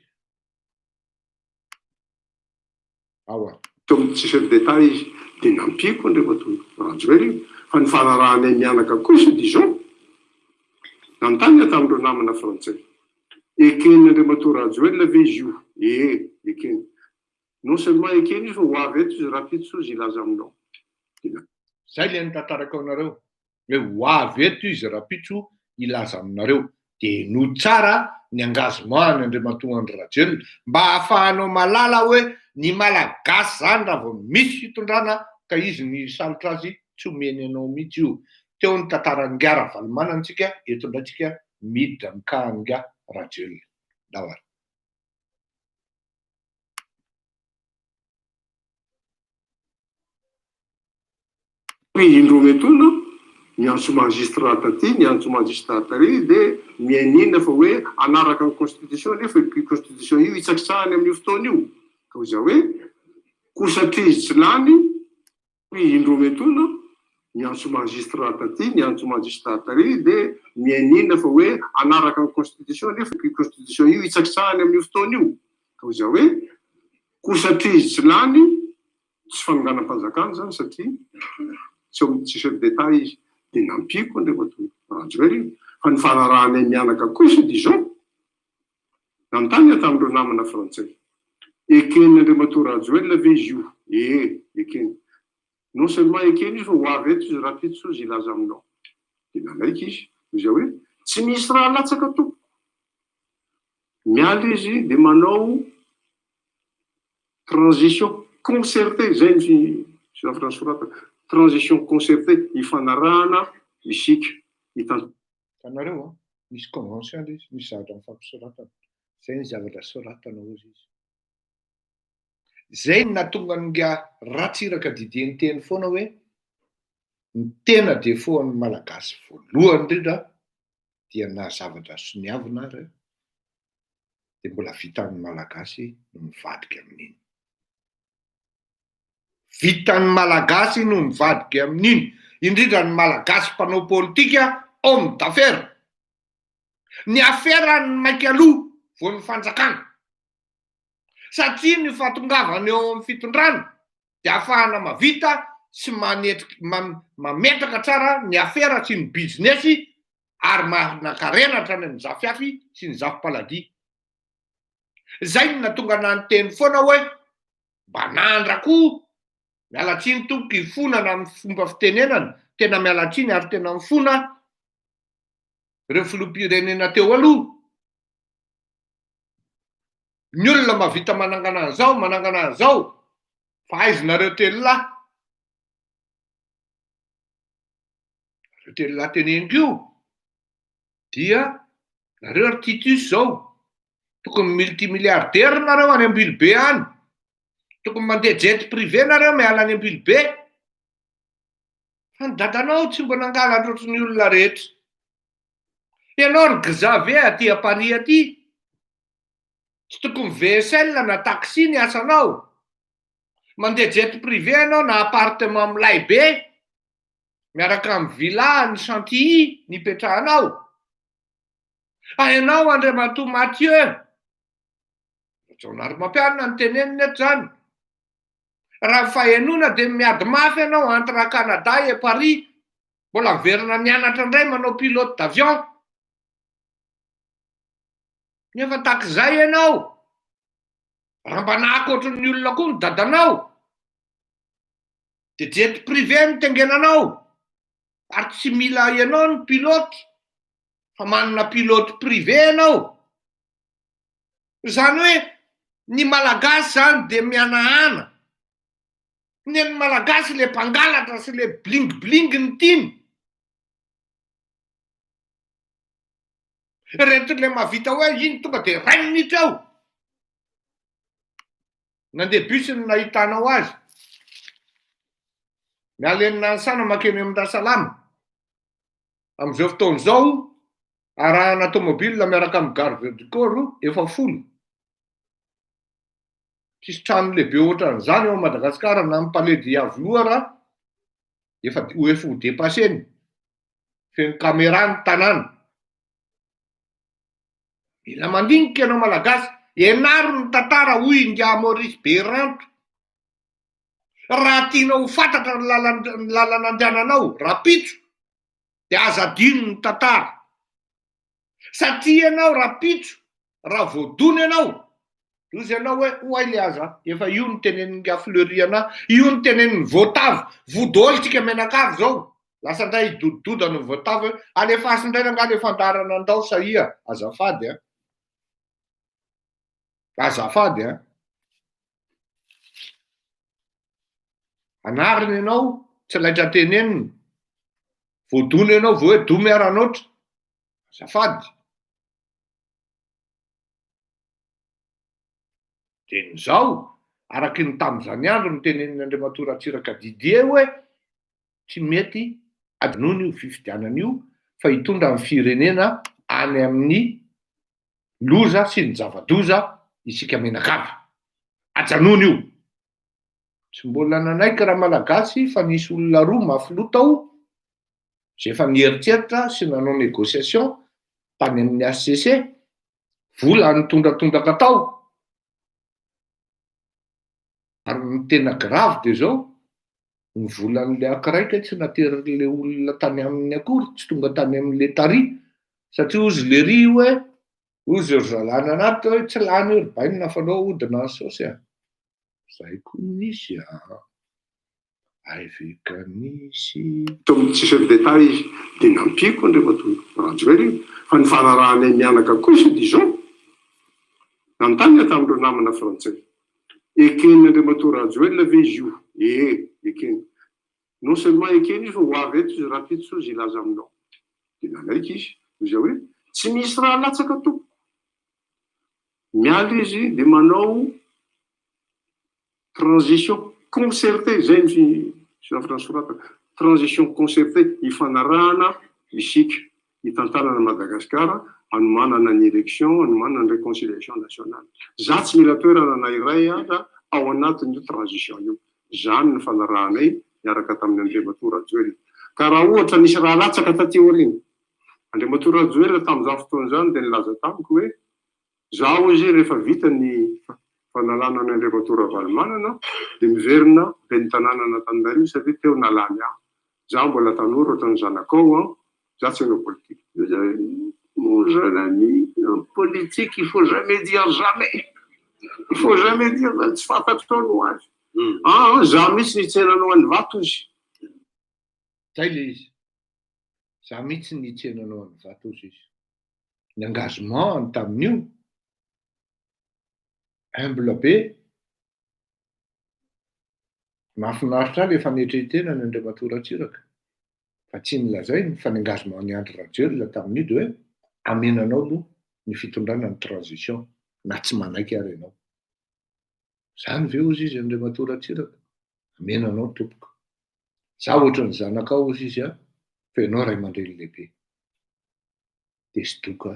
Awa. Tsy chef d'État izy de nampiko ndefa Rajoelina fa ny fanarahana mianaka kosa Dijon. Nantany tamin'ireo namana frantsay. Ekeny Andriamatoa Rajoelina ve izy io? Ekeny. Non seulement ekeny izy fa ho avy eto izy rapidso izy ilaza aminao. Zay le nitantarako anareo. Hoe ho avy eto izy rapidso ilaza aminareo. De no tsara ny engagement ny Andriamatoa Andry Rajoelina mba ahafahanao malala hoe ny malagasy zany raha vao misy fitondrana ka izy ny salotra azy tsy omeny anao mihitsy io. Teo ny tantaran'ny ngara-valomanana antsika, eto indray tsika miditra mikahanga Rajoelina. Dawara. Indroa metona miantso magistrat taty, miantso magistrat tary de mianina fa hoe anaraka ny constitution nefa constitution io itsakitsahany amin'io fotoana io. Ka za hoe satria izy tsy lany indroa metona miantso magistrat taty, miantso magistrat tary de mianina fa hoe anaraka ny constitution nefa constitution io itsakitsahany amin'io fotoana io. Ka za hoe satria izy tsy lany tsy fanonganam-panjakana zany satria tsy chef d'État izy de nampiko ndefa Rajoelina fa ny fanarahana mianaka kosa Dijon. Nantany tamin'ireo namana frantsay. Ekeny Andriamatoa Rajoelina ve izy io? Ekeny. Non seulement ekeny izy fa ho avy eto izy rapidso izy ilaza aminao. De nanaiky izy. Izy hoe tsy misy raha latsaka tompoko. miala izy dia manao transition concertée, zay ny lafitra ny soratana, transition concertée, ifanarahana isika Hitanareo misy convention izy, misy zavatra mifampisoratana. Zay ny zavatra soratana ozy izy. Zay ny nahatonga nga ratsiraka didiny teny foana hoe ny tena defaut-n'ny malagasy voalohany indrindra dia na zavatra soniavina ary dia mbola vitan'ny malagasy no mivadika amin'iny. Vitan'ny malagasy no mivadika amin'iny, indrindra ny malagasy mpanao politika homme d'affaires. Ny affaire ny maika aloha vao ny fanjakana. Satria ny fatongavana eo amin'ny fitondrana dia ahafahana mavita sy mametraka tsara ny affaire sy ny business ary manankarenatra ny zafiafy sy ny zafim-paladia. Zay no natonga nany teny foana hoe mba nandrakoa mialatsiny tomboky ifonana amin'ny fomba fitenenana, tena mialatsiny ary tena mifona ireo filoham-pirenena teo aloha. Ny olona mavita manangana an'izao, fa aizonareo telo lahy teneniko io, dia nareo ary Titus zao, tokony multimilliardaire nareo any Ambilobe any, tokony mandeha jet privé nareo miala any Ambilobe. Fa ny dadanao tsy mbo nangala an'ohatry ny olona rehetra. Ianao ry gzave aty a Paris aty, tsy tokony VSL na taxi ny asanao. Mandeha jet privé anao na appartement milay be, miaraka amin'ny villa, ny Chantilly, ny petrahanao. Ianao Andriamatoa Mathieu, Jaonary Mampianina ny teneniny eto zany. Raha fahenona dia miady mafy ianao entre Canada et Paris, mbola miverina mianatra indray manao pilote d'avion. Nefa takizay ianao, raha mba nahakoatra ny olona koa ny dadanao, dia jet privé ny tengenanao, ary tsy mila ianao ny pilote, fa manana pilote privé ianao. Zany hoe ny malagasy zany dia mianahana. Ny malagasy le mpangalatra sy le bling-bling ny tiny. Rehetra le mahavita hoe iny tonga dia 20 minitra ao. Nandeha bus no nahitanao azy. Miala eny Nansana makeny amin'ny Rasalama. Amin'izao fotoana izao, arahana automobile miaraka amin'ny garde du corps efa folo. Tsisy trano lehibe ohatran'izany eo Madagasikara na amin'ny palais de Avoloara efa ho dépasseny. Feno caméra ny tanàna. Mila mandinika ianao malagasy, ianaro ny tantara hoy nga Maurice Beranto. Raha tianao ho fantatra ny lalana andehananao, rapitso, dia aza adino ny tantara. Satria ianao rapitso, raha voadona ianao, izy ianao hoe hoay le aza, efa io ny tenen'ny nga Fleury ana, io ny tenen'ny Voatavo, vodolitsika menakavy zao. Lasa indray dodododana ny Voatavo, alefasy indray nga le fandarana andao sahia, azafady a. Azafady a. Anariny ianao, tsy laitra teneniny. Voadona ianao vao hoe do miaranoatra. Azafady. Dia n'izao, araky ny tamin'izany andro ny tenen'ny Andriamatoa Ratsiraka Didier hoe tsy mety adinoina io fifidianana io fa hitondra amin'ny firenena any amin'ny loza sy ny zava-doza isika menakavy. Ajanoina io. Tsy mbola nanaiky raha malagasy fa nisy olona roa mafilota ao, izay efa nieritreritra sy nanao négociation tany amin'ny HCC, vola nitondratondraka tao. Ary ny tena grave dia zao, ny volan'le ankiray tsy nateran'le olona tany amin'ny akory, tsy tonga tany amin'le tary, satria ozy le ry hoe ozy ry zalana anaty hoe tsy lany ry bainy nafanao hodina saosy a. Zay koa nisy a. Aiveka nisy. Tao amin'ny tsisy détail izy, dia nampiko Andriamatoa Rajoelina, fa ny fanarahana mianaka kosa dia zao. nanontany tamin'ireo namana frantsay ekeny Andriamatoa Rajoelina ve izy io ekeny non seulement ekeny izy fa ho avy eto izy raha pitsy izy ilaza aminao dia nanaiky izy izy hoe tsy misy raha latsaka tompoko miala izy dia manao transition concertée zay ny finansy transition concertée ifanarahana isika hitantanana Madagasikara hanomanana ny élection hanomanana ny réconciliation nationale za tsy mila toerana na iray aza ao anatin'io transition io zany ny fanarahanay miaraka tamin'ny Andriamatoa Rajoelina ka raha ohatra nisy raha latsaka taty aoriana Andriamatoa Rajoelina tamin'izany fotoana zany dia nilaza tamiko hoe zaho izy rehefa vita ny fanalana ny Andriamatoa Ravalomanana dia miverina be ny tanàna Antananarivo satria teo nalany aho za mbola tanora ohatran'ny zanakao za tsy hanao politique mon jeune ami en politique il faut jamais dire jamais il faut jamais dire tsy fantatro no azy za mihitsy nitsenanao any vato izy zay le izy za mihitsy nitsenanao any vato izy ny engagement tamin'io humble be mahafinaritra le fanetretena ny Andriamatoa Ratsiraka fa tsy nilazainy fa ny engagement ny Andry Rajoelina tamin'io dia hoe amenanao aloha ny fitondrana ny transition na tsy manaiky ary ianao zany ve ozy izy Andriamatoa Ratsiraka amenanao tompoko za ohatran'ny zanakao ozy izy fa ianao ray aman-dreny lehibe dia sy doka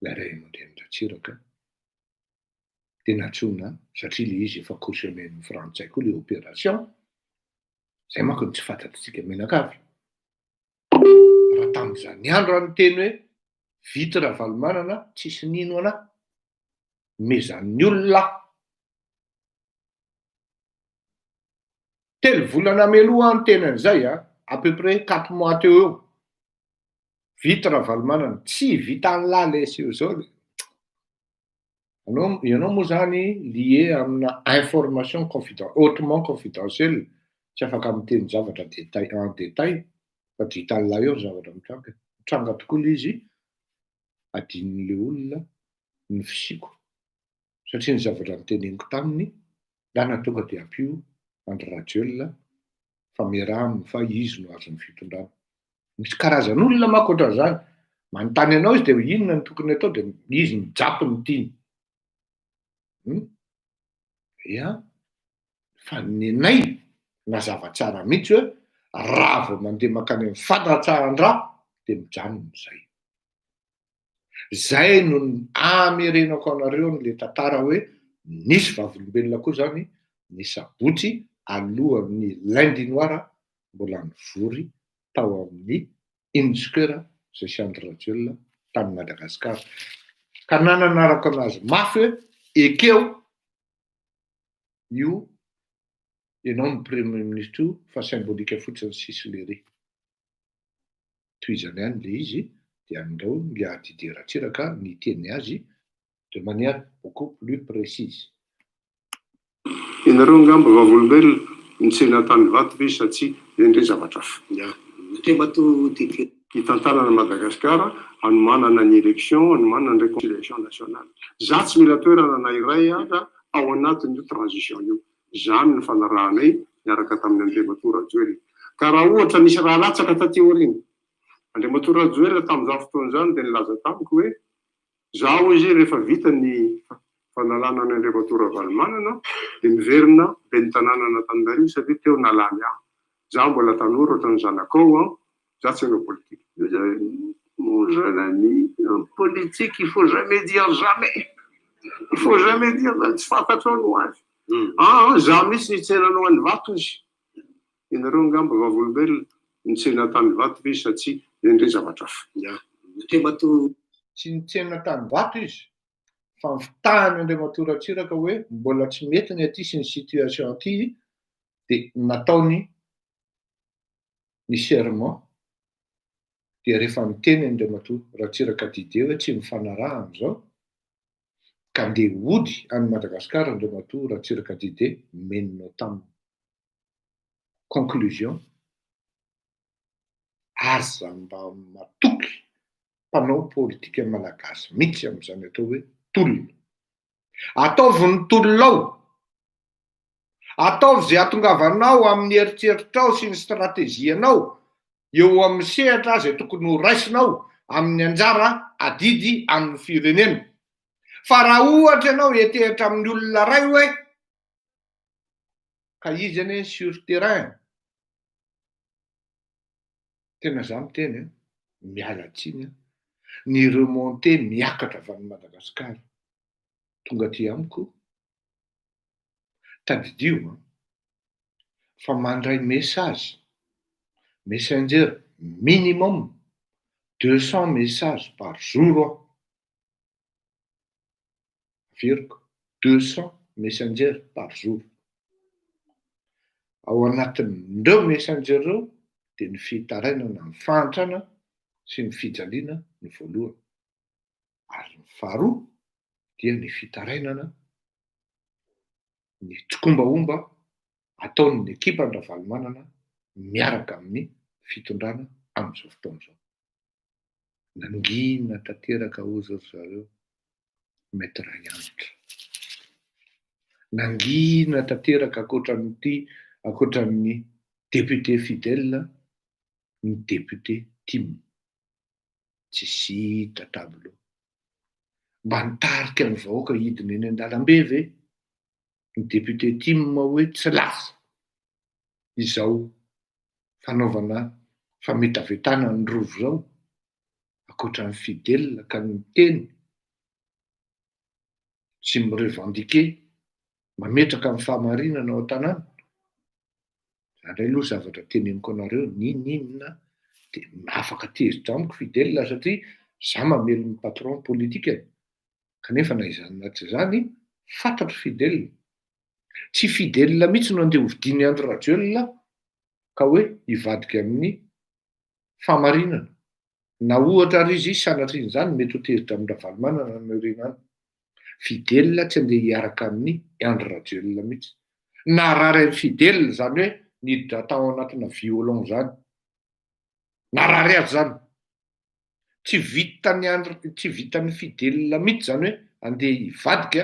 ilay ray aman-dreny Ratsiraka dia natsoina satria le izy efa cautionné-ny frantsay koa le opération zay manko tsy fantatritsika menakavy raha tamin'izany andro any teny hoe vita Ravalomanana tsisy nino ana mezan'ny olona telo volana meloa ny teny an'izay à peu près 4 mois teo eo vita Ravalomanana tsy vita an'la lesy eo zao ianao moa zany lié amina information hautement confidentielle tsy afaka miteny zavatra en détail fa dita an'la eo zavatra mitranga tokoa le izy adin'le olona ny fisiko satria ny zavatra niteneniko taminy la natonga dia ampio Andry Rajoelina fa miaraha aminy fa izy no azo ny fitondrana misy karazan'olona manko ohatran'izany manontany anao izy dia inona ny tokony atao dia izy ny japy ny tiany fa nenay nazava tsara mihitsy hoe raha vao mandeha makany amin'ny fatatsahan-drà dia mijanona izay zay no amerenako anareo n'le tantara hoe nisy vavolombelona koa zany ny sabotsy alohan'ny lundi noir mbola nivory tao amin'ny Inskera zay sy Andry Rajoelina tamin'ny Madagasikara ka nananarako anazy mafy hoe ekeo io ianao ny premier ministre io fa symbolika fotsiny sisy lery toizany ihany le izy dia andao le Didier Ratsiraka ny teny azy de manière beaucoup plus précise ianareo ngamba vavolombelona nitsena tany vato ve satsia endre zavatra hitantanana Madagasikara hanomanana ny élection hanomanana ny réconciliation nationale za tsy mila toerana na iray aza ao anatin'io transition io zany ny fanarahanay miaraka tamin'ny Andriamatoa Rajoelina ka raha ohatra nisy raha latsaka taty aoriana Andriamatoa Rajoelina tamin'izany fotoana zany dia nilaza tamiko hoe zaho izy rehefa vita ny fanalana ny Andriamatoa Ravalomanana dia miverina be ny tanàna Antananarivo satria teo nalany aho za mbola tanora ohatran'ny zanakao za tsy hanao politique mon jeune ami en politique il faut jamais dire jamais il faut jamais dire tsy fantatro no azy za mihitsy nitsenanao any vato izy ianareo ngamba vavolombelona nitsena tany vato izy satsia endre zavatra tsy nitsena tany vato izy fa mifitahany Andriamatoa Ratsiraka hoe mbola tsy mety ny aty sy ny situation aty dia nataony ny serment dia rehefa miteny Andriamatoa Ratsiraka Didier hoe tsy mifanaraha amin'izao ka ndeha hody any Madagasikara Andriamatoa Ratsiraka Didier menonao taminy conclusion aza mba matoky mpanao politika malagasy mihitsy amin'izany atao hoe tolona Ataovy ny tolonao, ataovy zay atongavanao amin'ny eritreritrao sy ny stratezianao eo amin'ny sehatra zay tokony ho raisinao amin'ny anjara adidy amin'ny firenena. Fa raha ohatra ianao etehitra amin'ny olona ray hoe ka izy ane sur terrain, tena za miteny miala tsiny ny remonté miakatra avy any Madagasikara tonga aty amiko tadidio fa mandray message messenger minimum 200 messages par jour averiko 200 messenger par jour. Ao anatin'ireo messenger reo dia ny fitarainana ny fantrana sy ny fijaliana ny voalohany, ary ny faharoa dia ny fitarainana ny tsokombaomba ataon'ny ekipa Ravalomanana miaraka amin'ny fitondrana amin'izao fotoan'izao. Nangina tanteraka ozy zareo maître Yanitra, nangina tanteraka ankoatran'ny député fidèle, ny député Tim tsy hita tableau. Mba nitarika ny vahoaka hidina eny an-dalambe ve ny député Tim hoe tsy lasa izao fanaovana fametavetana ny rovo zao ankoatran'ny fidèle ka ny teny sy mirevendiqué mametraka amin'ny fahamarinana ao an-tanàna. Zandray aloha zavatra teneniko anareo ninina dia afaka tezitra amiko fidèle satria za mamely ny patron politika kanefa na izany na tsy izany fantatro fidèle. Tsy fidèle mihitsy no andeha hovidiny Andry Rajoelina ka hoe hivadika amin'ny fahamarinana. Na ohatra ary izy sanatrian'izany mety ho tezitra amin'ny Ravalomanana ny renany. Fidèle tsy andeha hiaraka amin'ny Andry Rajoelina mihitsy. Na raha fidèle zany hoe niditra tao anatina violon zany. Na raha azy zany. Tsy vitan'ny fidèle mihitsy zany hoe andeha hivadika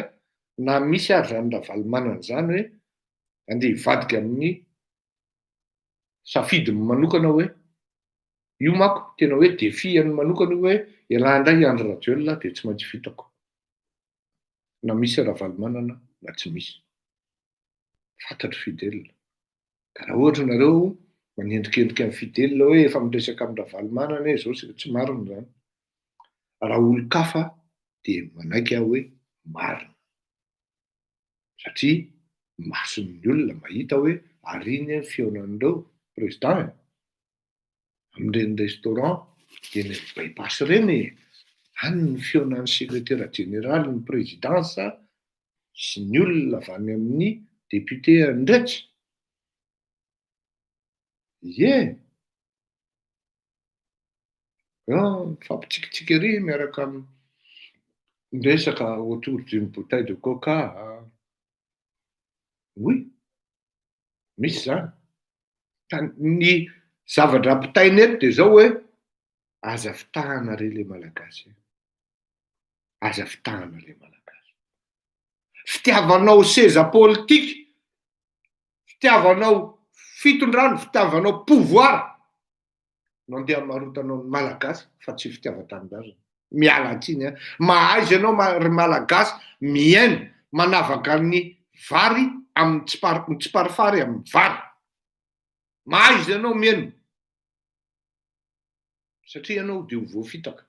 na misy ary zany Ravalomanana zany hoe andeha hivadika amin'ny safidiny manokana hoe io mako tena hoe defiany manokana hoe ialàndray Andry Rajoelina dia tsy maintsy vitako. Na misy Ravalomanana na tsy misy. Fantatro fidèle. Ka raha ohatra nareo manendrikendrika amin'ny fidèle hoe efa miresaka amin'ny Ravalomanana zao tsy marina zany. Raha olon-kafa dia manaiky aho hoe marina. Satria mason'ny olona mahita hoe ariny ny fihaonan'ireo président amin'ireny restaurant dia ny bypass ireny any ny fihaonan'ny secrétaire général ny présidence sy ny olona avy any amin'ny député ndraiky. Ie fampitsikitsiky ery miaraka miresaka autour d'une bouteille de coca. Oui, misy zany. Ny zavatra ampitainy eto dia zao hoe aza fitahana re le malagasy. Aza fitahana le malagasy. Fitiavanao seza politika, fitiavanao fitondrana, fitiavanao pouvoir no andeha marotanao ny malagasy fa tsy fitiavan-tanindrazana. Miala tsiny mahaizy ianao ry malagasy miaina manavaka ny vary amin'ny tsiparifary amin'ny vary. Mahaizy ianao miaina satria ianao dia ho voafitaka.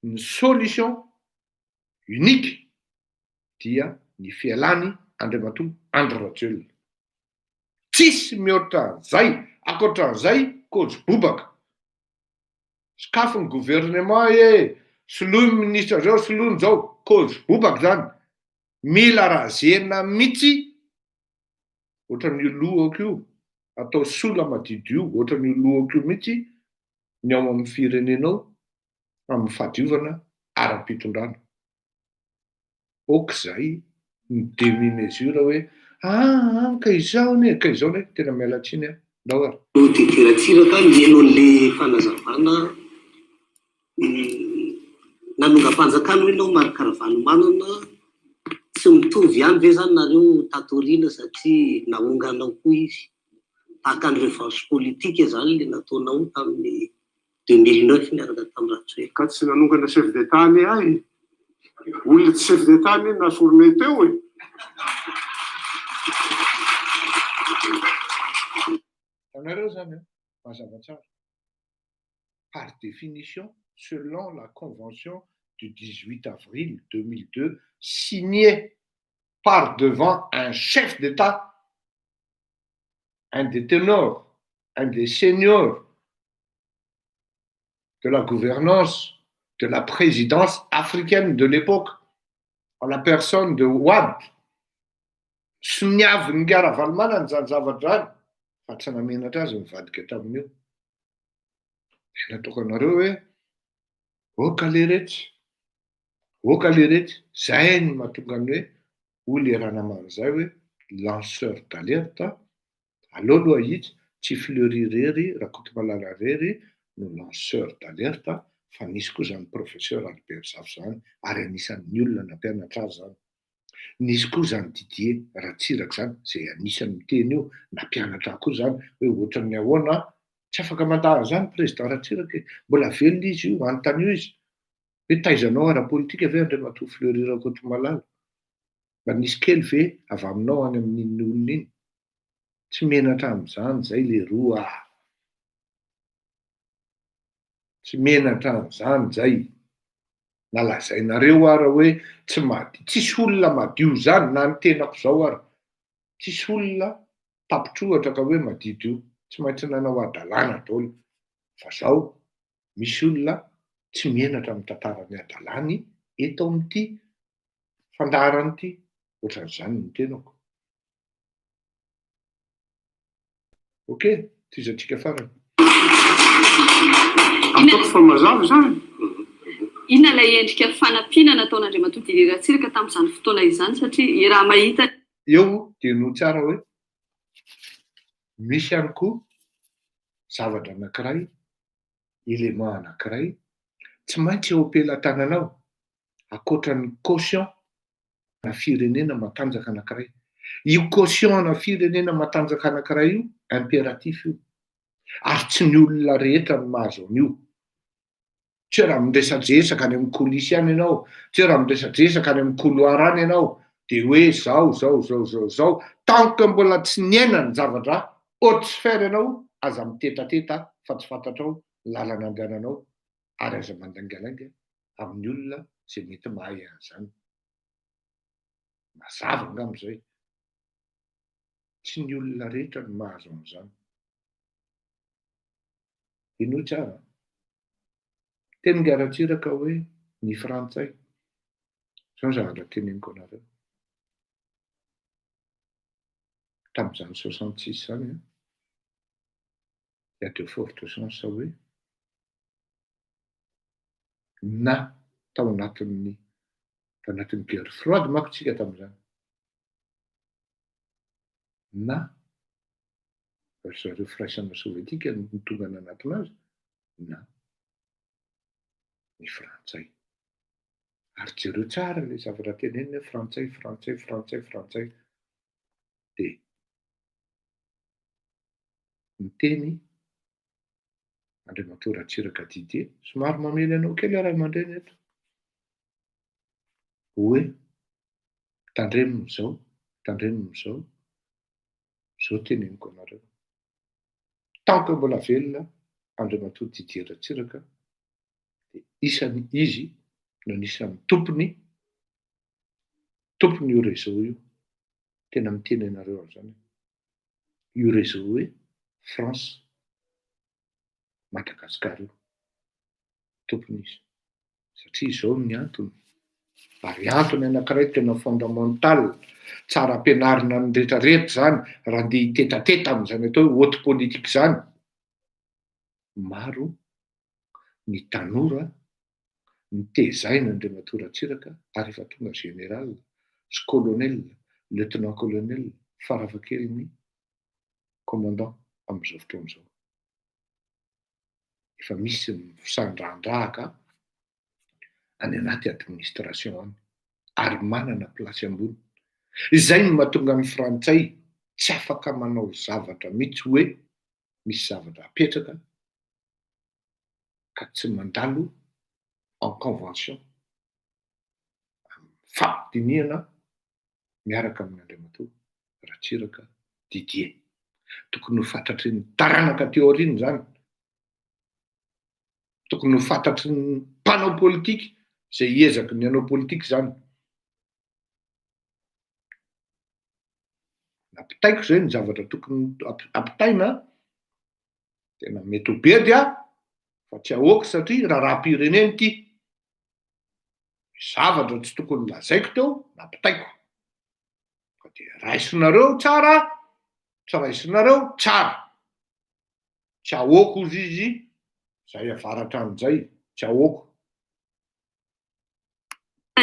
Ny solution unique dia ny fialany Andriamatoa Andry Rajoelina. Tsisy mihoatra zay, ankoatran'izay Kodro Bobaka. Sakafony gouvernement soloy ministra zao, soloiny zao, Kodro Bobaka zany. Mila razena mihitsy ohatran'io lohako io, atao sola madidio ohatran'io lohako io mihitsy ny ao amin'ny firenenao amin'ny fahadiovana ara-pitondrana. Okizay ny demi-mesure hoe ka izao ne tena miala tsiny ndao ary. Tiratsiraka mihaino an'le fanazavana nanonga-panjakana hoe nao marikaravano manana tsy mitovy ihany ve zany nareo tatoriana satria naonganao koa izy tahaka ny revanche politique zany le nataonao tamin'ny 2009 niaraka tamin'ny Rajoelina. Ka tsy nanongana chef d'état ne ahy. Olona tsy chef d'état ne naforme teo e. Tanareo zany mazava tsara. Par définition, selon la convention du 18 avril 2002, signée par devant un chef d'État, un des ténors, un des seniors de la gouvernance, de la présidence africaine de l'époque, en la personne de Ouad. Soniavy ny Ngaravalmana zany zavatra zany, fa tsy namenatra azy mivadika tamin'io. Nataoko anareo hoe oka le rehetra, zay ny mahatonga ny hoe olo iarana zay hoe lanceur d'alerte. Aleo aloha izy tsy Fleury rery, Rakotomalala rery no lanceur d'alerte, fa nisy koa zany professeur Albert Zafy zany, ary anisan'ny olona nampianatra azy zany. Nisy koa zany Didier Ratsiraka zany, zay anisan'ny miteny io, nampianatra koa zany, hoe ohatran'ny ahoana, tsy afaka mandahy zany président Ratsiraka, mbola velona izy io, anontany io izy. Hoe taizanao ara-politika ve Andriamatoa Fleury Rakotomalala? Mba nisy kely ve avy aminao any amin'iny olona iny? Tsy menatra amin'izany zay le roa. Tsy menatra amin'izany zay. Nalazainareo ara hoe tsy madio. Tsisy olona madio zany na ny tenako zao ara. Tsisy olona tapitrohatra ka hoe madidio. Tsy maintsy nanao adalàna daholo. Fa zao misy olona tsy menatra amin'ny tantaran'ny adalàny eto amin'ity fandaharana ity. Ohatran'izany ny tenako. Ok, tizatsika farany. Ataoko fa mazava zany. Inona ilay endrika fanampiana nataon'Andriamatoa Didier Ratsiraka tamin'izany fotoana izany satria raha mahita eo dia no tsara hoe misy ihany koa zavatra anankiray, élément anankiray, tsy maintsy eo am-pelantananao ankoatran'ny caution na firenena matanjaka anankiray. Io caution na firenena matanjaka anankiray io, impératif io. Ary tsy ny olona rehetra no mahazo an'io. Tsy raha miresadresaka any amin'ny colisy any ianao, tsy raha miresadresaka any amin'ny couloir any ianao, dia hoe zao, tant que mbola tsy niaina ny zavatra haute sphère ianao, aza mitetateta fa tsy fantatrao lalana andehananao, ary aza mandangalanga amin'ny olona izay mety mahay an'izany. Mazava angamb'izay. Tsy ny olona rehetra no mahazo an'izany. Ino tsara? Teny Ratsiraka hoe ny frantsay. Zao ny zavatra teneniko anareo. Tamin'izany 66 zany, il y a de fortes chances hoe na tao anatin'ny guerre froide manko tsika tamin'izany. Na zareo firaisana sovietika no tonga nanatona azy, na ny frantsay. Ary jereo tsara le zavatra tenenina frantsay. Dia miteny Andriamatoa Ratsiraka Didier, somary mamely anao kely ray aman-dreny eto. Hoe tandremina izao, zao teneniko anareo. Tant que mbola velona Andriamatoa Didier Ratsiraka, dia izy no anisan'ny tompony io réseau io. Tena miteny anareo an'izany. Io réseau hoe France, Madagasikara io. Tompony izy. Satria izao ny antony. Ary antony anankiray tena fondamental, tsara ampianarina ny rehetrarehetra zany, raha andeha hitetateta amin'izany atao hoe haute politique zany. Maro ny tanora nitezaina Andriamatoa Ratsiraka ary efa tonga général sy colonel, lieutenant colonel, farafahakeliny commandant amin'izao fotoana izao. Efa misy ny fisandrandrahaka any anaty administration any ary manana plasy ambony. Izay no mahatonga ny frantsay tsy afaka manao zavatra mihitsy hoe misy zavatra apetraka ka tsy mandalo en convention fampidinihana miaraka amin'ny Andriamatoa Ratsiraka Didier. Tokony ho fantatry ny taranaka teo aoriana zany. Tokony ho fantatry ny mpanao politika izay hiezaky ny hanao politika zany. Ampitaiko zay ny zavatra tokony ampitaina, tena mety ho be dia fa tsy ahoako satria raharaham-pirenena ity. Zavatra tsy tokony lazaiko teo nampitaiko. Ka dia raisinareo tsara, tsy raisinareo tsara. Tsy ahoako ozy izy zay avaratra an'izay, tsy ahoako.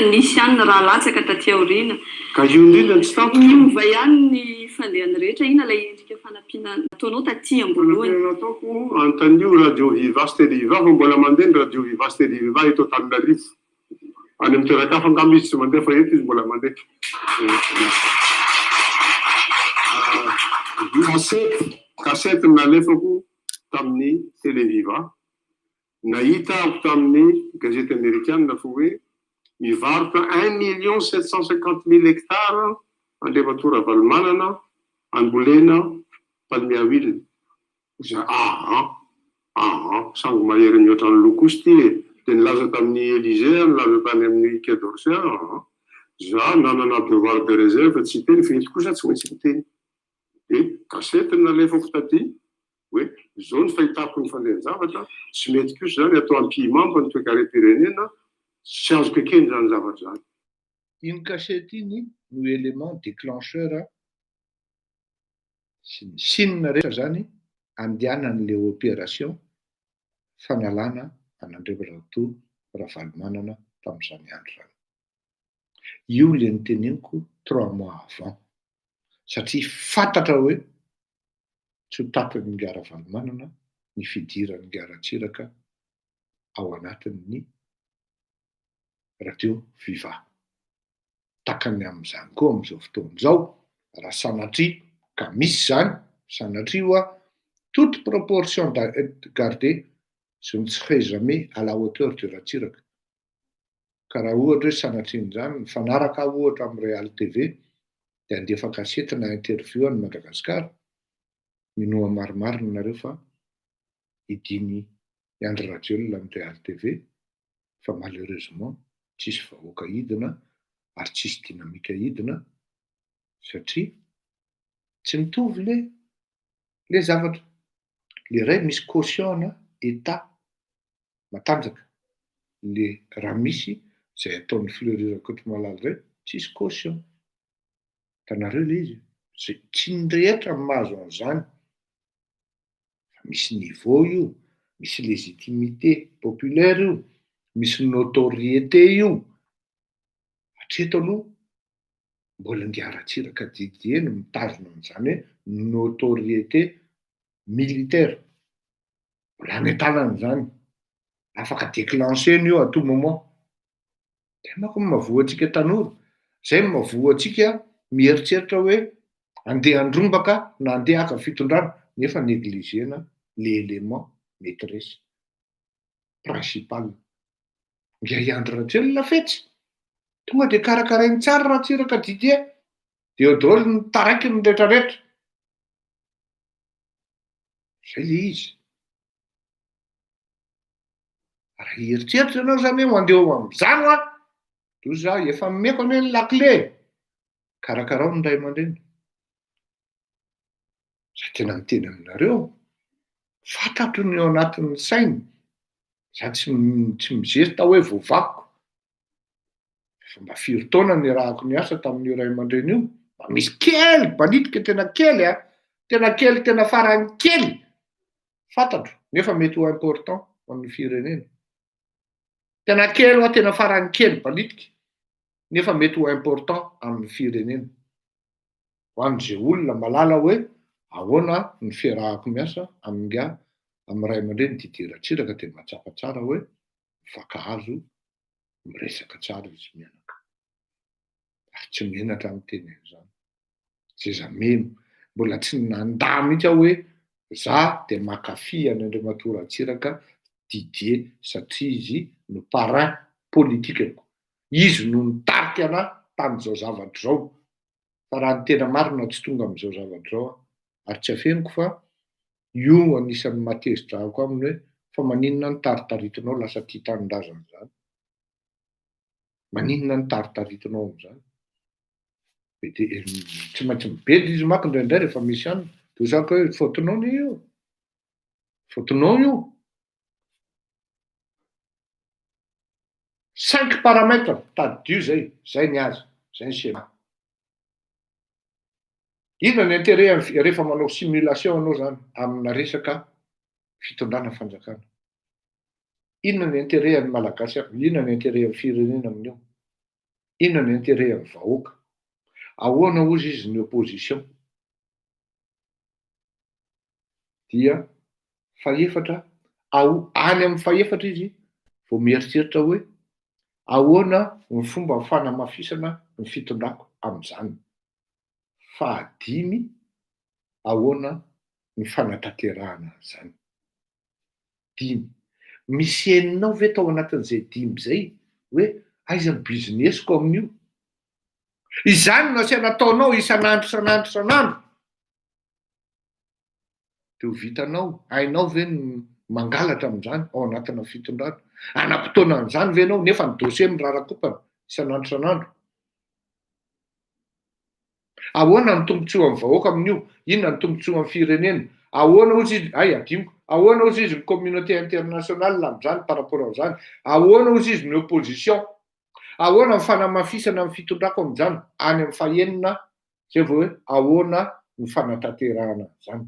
Nisy ihany raha latsaka taty aoriana. Ka io indrindra tsy tampoka. Miova ihany ny fandehany rehetra. Ina ilay endrika fanampiana nataonao taty amboloany? Nataoko antanio Radio Viva sy Télé Viva fa mbola mandeha ny Radio Viva sy Télé Viva eto Antananarivo. Any amin'ny toeran-kafa angamba izy tsy mandeha fa eto izy mbola mandeha. Kasety nalefako tamin'ny Télé Viva. Nahita ako tamin'ny gazety américaine fa hoe mivarotra 1 750 000 hectares Andriamatoa Ravalomanana, Ambolena, Palmiaville. Sango mahery ny ohatran'ny lokosy ty e. Dia nilaza tamin'ny Élysée, nilaza tany amin'ny Quai d'Orsay. Za nanana devoir de réserve tsy teny fa eto kosa tsy maintsy miteny. Dia kasety nalefako taty hoe zao ny fahitako ny fandehan-javatra, tsy mety kosa zany atao ampimamba ny toe-karem-pirenena, tsy azoko ekeny zany zavatra zany. Iny kasety iny no élément déclencheur sy ny sinina rehetra zany andehanan'le opération fanalana an'Andriamatoa Ravalomanana tamin'izany andro zany. Io le niteneniko 3 mois avant. Satria fantatra hoe tsy ho tapan'ny nga Ravalomanana ny fidiran'ny nga Ratsiraka ao anatin'ny Radio Viva. Takany amin'izany koa amin'izao fotoan'izao, raha sanatria ka misy zany, sanatria hoa toute proportion gardée, je ne serai jamais à la hauteur de Ratsiraka. Ka raha ohatra hoe sanatrian'izany mifanaraka ohatra amin'ny Real TV dia andefa kasety na interview any Madagasikara, minoa marimarina nareo fa hidiny Andry Rajoelina amin'ny Real TV fa malheureusement tsisy vahoaka hidina ary tsisy dinamika hidina satria tsy mitovy le zavatra. Le ray misy caution état matanjaka. Le raha misy izay ataon'ny Fleury Rakotomalala zay tsisy caution. Hitanareo le izy tsy ny rehetra mahazo an'izany. Misy niveau io, misy légitimité populaire io, misy notoriété io. Hatreto aloha mbola ngia Ratsiraka Didier no mitazona an'izany hoe notoriété militaire. Mbola any an-tanany afaka déclencher io à tout moment. Dia manko mahavoatsika tanora. Zay mahavoatsika mieritreritra hoe andeha andrombaka na andeha haka fitondrana nefa négligena les éléments maîtresse principal. Ngia i Andry Rajoelina fetsy. Tonga dia karakarainy tsara Ratsiraka Didier. Dia eo daholo ny taraiky ny rehetrarehetra. Zay le izy. Raha hieritreritra ianao zany hoe mandeha amin'izany hoa, toy za efa nomeko anie ny lakle. Karakarao ny ray aman-dreny. Zay tena miteny aminareo. Fantatro ny ao anatin'ny sainy. Za tsy mijery tao hoe voavako. Efa mba 4 taona ny rahako ny asa tamin'io ray aman-dreny io. Mba misy kely, balitika tena kely tena kely, tena farany kely. Fantatro, nefa mety ho important ho an'ny firenena. Tena kely hoa tena farany kely balitika. Nefa mety ho important amin'ny firenena. Ho an'izay olona malala hoe ahoana ny fiarahako miasa amin'ny ray aman-dreny Didier Ratsiraka dia mahatsapa tsara hoe mifankahazo miresaka tsara izy mianaka ary tsy menatra amin'ny teny zany zay za memo mbola tsy nandà mihitsy aho hoe za de makafy an'Andriamatora Atsiraka Didier satria izy no parrain politikako, izy no nitarika anahy tamin'izao zavatra zao. Fa raha ny tena marina tsy tonga amin'izao zavatra zao ary tsy afeniko fa io anisan'ny matezitra ahako aminy hoe fa maninona ny taritaritinao lasa tia tanindrazana zany, maninona ny taritaritinao am'zany. Tsy maintsy mibedy izy mako indraindray rehefa misy anina de saka hoe fautinao ne io, fautinao io. 5 paramètres tadidio zay ny azy, zay ny sema. Inona ny intérêt rehefa manao simulation anao zany amina resaka fitondrana fanjakana? Inona ny intérêt amin'ny malagasy, inona ny intérêt amin'ny firenena amin'io? Inona ny intérêt amin'ny vahoaka? Ahoana ozy izy ny opposition? Dia faefatra, any amin'ny faefatra izy vao mieritreritra hoe ahoana ny fomba fanamafisana ny fitondrako amin'izany. Fahadimy, ahoana ny fanatanterahana zany. 5. Misy eninao ve tao anatin'izay 5 zay hoe aiza ny businessiko amin'io? Izany no asiana ataonao isan'andro. De ho vitanao, hainao ve ny mangalatra amin'izany ao anatina fitondrana? Anam-potoana an'izany ve anao nefa ny dossier mirarakopana isan'andro. Ahoana ny tombontsoa amin'ny vahoaka amin'io? Inona ny tombontsoa amin'ny firenena? Ahoana ozy izy, adimiko, ahoana ozy izy ny communauté internationale amin'izany par rapport amin'izany? Ahoana ozy izy ny opposition? Ahoana ny fanamafisana amin'ny fitondrako amin'izany? Any amin'ny fahenina, zay vao hoe ahoana ny fanatanterahana zany.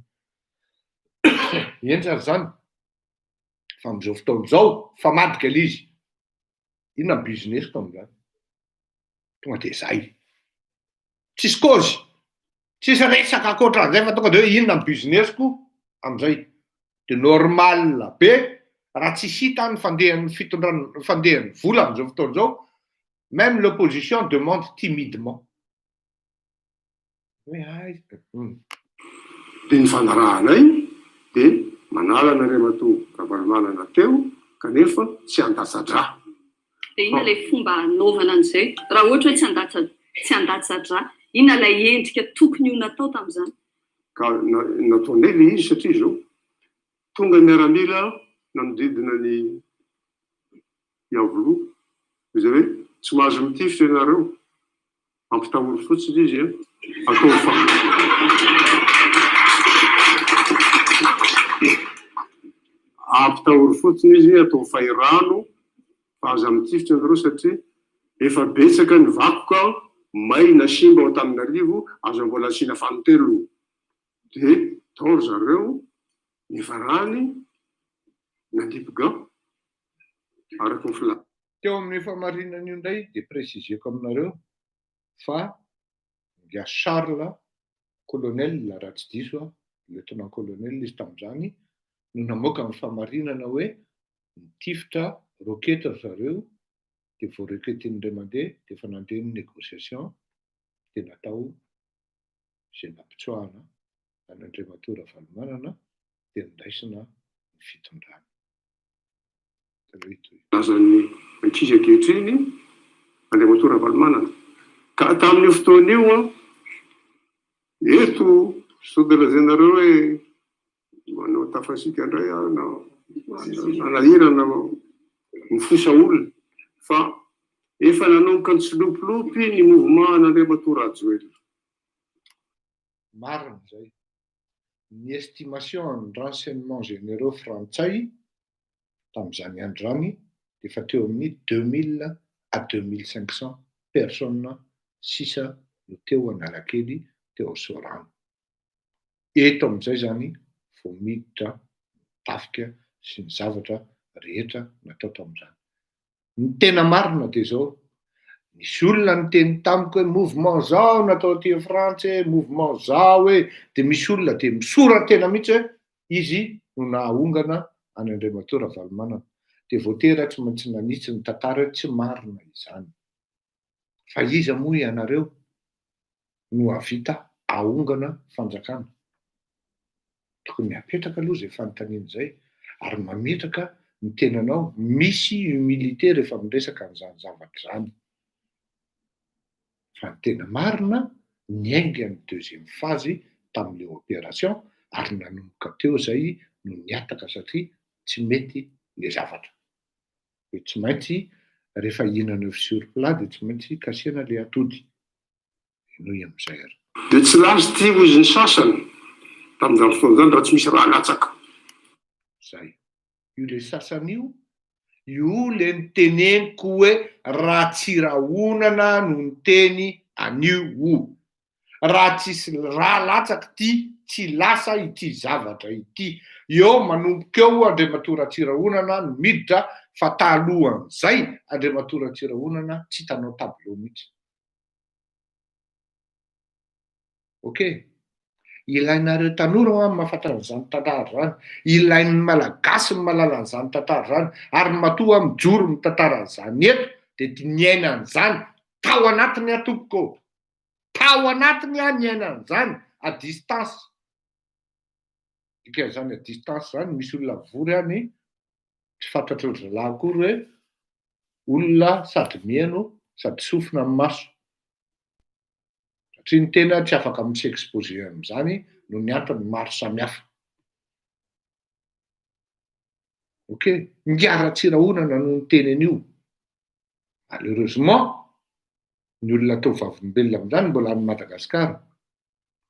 Eny zany, fa amin'izao fotoan'izao, fa madika izy. Inona ny businessiko amin'izany? Tonga de zay. Tsisy cause, tsisy resaka ankoatran'izay fa tonga de hoe inona ny businessiko amin'izay. De normal be, raha tsisy hita ny fandehan'ny vola amin'izao fotoan'izao, même l'opposition demande timidement. De ny fanarahanay de manala Andriamatoa Ravalomanana teo kanefa tsy andasa-dra. De inona ilay fomba anaovana an'izay? Raha ohatra hoe tsy andatsa-dra, inona ilay endrika tokony ho natao tamin'izany? Ka nataonay le izy satria zao tonga miaramila nanodidina ny Iavoloha. Izy hoe tsy mahazo mitifitra ianareo, ampitahory fotsiny izy atao ampitahory fotsiny izy atao fairano fa aza mitifitra ianareo satria efa betsaka ny vakoka may na simba ao Antananarivo azo mbola asiana fanotelo. De tao zareo nefa rany nandipiga araky ny filà. Teo amin'ny famarinana io indray de préciseko aminareo fa nga Charles colonel raha tsy diso lieutenant colonel izy tamin'izany no namoaka amin'ny famarinana hoe nitifitra roquette zareo de vao roquette indray mandeha de efa nandeha ny négociation de natao zay nampitsoahana an'Andriamatoa Ravalomanana de nindaisina ny fitondrana. Lazan'ny ankizy ankehitriny Andriamatoa Ravalomanana. Ka tamin'io fotoan'io eto sao de lazainareo hoe manao tafasika indray anahirana mifosa olona fa efa nanomboka ny tsilopilopy ny mouvement an'Andriamatoa Rajoelina. Marina zay. Ny estimation ny renseignements généraux frantsay tamin'izany andro zany de efa teo amin'ny 2000 à 2500 personnes sisa no teo Analakely teo Sorano. Eto amin'izay zany vao miditra tafika sy ny zavatra rehetra natao tamin'izany. Ny tena marina de zao, nisy olona niteny tamiko hoe mouvement zao natao aty Frantsa, mouvement zao hoe, de misy olona de misoratena mihitsy hoe izy no nahongana an'Andriamatoa Ravalomanana. dia voatera tsy maintsy nanitsy ny tantara tsy marina izany. Fa iza moa ianareo no havita ahongana fanjakana. Tokony apetraka aloha izay fanontaniana izay ary mametraka ny tenanao misy humilité rehefa miresaka an'izany zavatra izany. Fa ny tena marina niainga ny deuxième phase tamin'ilay opération ary nanomboka teo izay no niataka satria tsy mety ilay zavatra. Dia tsy maintsy rehefa hihinana sur plat dia tsy maintsy kasiana ilay atody. Inoy amin'izay ary. Dia tsy lazy ty izy ny sasany tamin'izany fotoana izany raha tsy misy raha latsaka. Zay. Io le sasany io le niteneniko hoe raha tsy rahonana no niteny anio. Raha tsisy raha latsaka ty tsy lasa ity zavatra ity. Eo manomboka eo Andriamatora Tsirahonana no miditra fa talohan'izay Andriamatora Tsirahonana tsy hitanao tableau mihitsy. Okay. Ilainareo tanora mahafantatra an'izany tantara izany. Ilain'ny malagasy ny mahalala an'izany tantara izany ary matoa mijoro ny tantara an'izany eto dia niaina an'izany tao anatiny atopoko. Tao anatiny niaina an'izany à distance. Dika izany à distance izany misy olona vory any tsy fantatra zalahy akory hoe olona sady mihaino sady sofina amin'ny maso. Satria ny tena tsy afaka misexposer amin'izany no ny antony maro samihafa. Okay. Ngiara Tsirahonana no niteny an'io. Malheureusement ny olona tao vavolombelona amin'izany mbola any Madagasikara.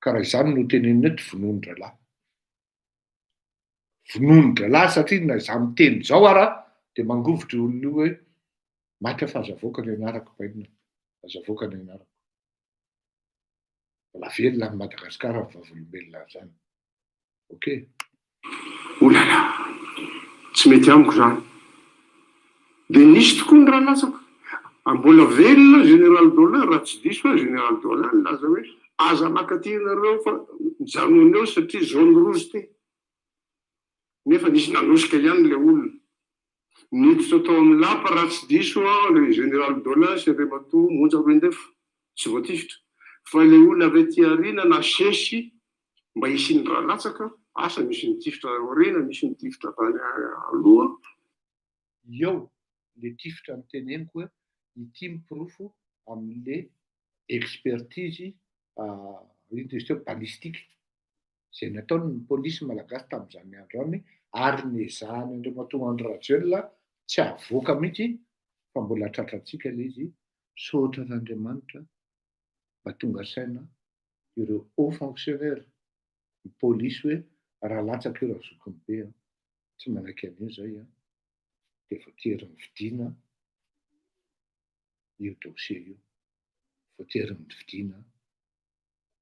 Ka raha izany no tenenina eto vononin-dralahy. Vononin-dralahy satria na izaho miteny izao ara dia mangovitra olona io hoe maty fa azavoaka ny anarako bainina. Azavoaka ny anarako. Mbola velona any Madagasikara ny vavolombelona izany. Okay. Olala, tsy mety amiko izany. Dia nisy tokoa ny raha latsaka. Mbola velona Général Daulin raha tsy diso hoe Général Daulin laza hoe aza makaty ianareo fa mijanona eo satria zone rouge ty. Nefa nisy nanosika ihany ilay olona. Niditra tao amin'ny lapa raha tsy diso ilay Général Daulin sy Andriamatoa monja roendefo tsy voatifitra. Fa ilay olona avy aty aoriana nasesy mba hisiany raha latsaka, asa misy nitifitra aoriana, misy nitifitra tany aloha. Eo le tifitra ny teneniko hoe ity mipirofo amin'le expertise balistique izay nataon'ny polisy malagasy tamin'izany andro any ary nezahany Andriamatoa Andry Rajoelina tsy avoaka mihitsy fa mbola tratrantsika ilay izy sotran'Andriamanitra mba tonga saina ireo haut fonctionnaire ny polisy hoe raha latsaka io raha zokiny be tsy manaiky an'io zay dia voatery mividiana io dossier io. Voatery mividiana.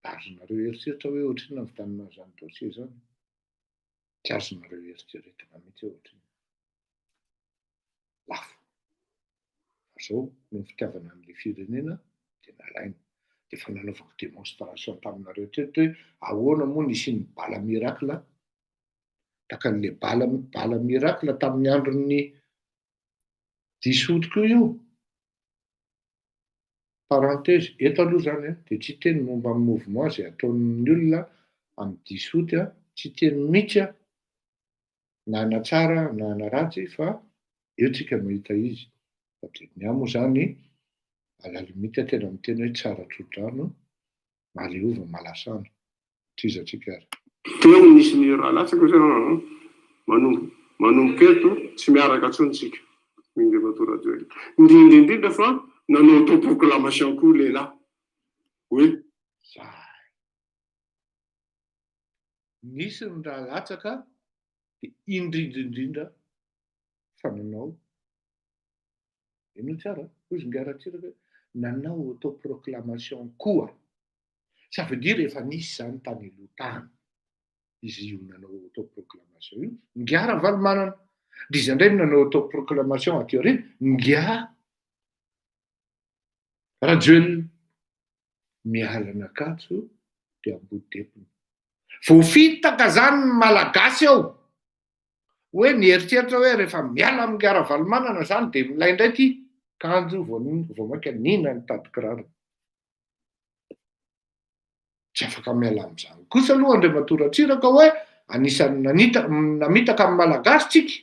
Azonareo eritseritra hoe ohatrany vitanina izany dossier izany. Tsy azonareo eritreretina mihitsy ohatrany. Lafo. Izao no fitiavana amin'ilay firenena dia nalaina. Dia efa nanaovako démonstration taminareo teto hoe ahoana moa nisy ny bala miracle takan'ilay bala miracle tamin'ny andron'ny 10 août koa io. Parenthèse, eto aloha zany dia tsy teny momba amin'ny mouvement izay ataon'ny olona amin'ny 10 août tsy teny mihitsy na anatsara na anaratsy fa eo tsika mahita izy. Ny amo zany alalimita tena miteny hoe tsara tsodrano maleova malasana. Triza tsika ary. Teo nisy ny raha latsaka izany manomboka eto tsy miaraka tsontsika. Andriamatora Rajoelina. Indrindra fa nanao autoproclamation koa lehilahy. Hoe zay. Nisy ny raha latsaka dia indrindra fa nanao ino tsara ozy ngaratsiraka nanao autoproclamation koa. Ça veut dire efa nisy zany tany aloha tany izy io nanao autoproclamation io ngiara valomanana. Dizy indray nanao autoproclamation aty aoriana ngia Rajoelina mihalana akatso dia ambody depony. Voafitaka zany ny malagasy ao. hoe nieritseritra hoe rehefa miala amin'ny gara-valomanana zany de milay indray ty kanjo vao mainka nina ny tady-kiraro. Tsy afaka miala amin'izany kosa aloha Andriamatora Atsiraka hoe anisan'ny namitaka amin'ny malagasy tsika.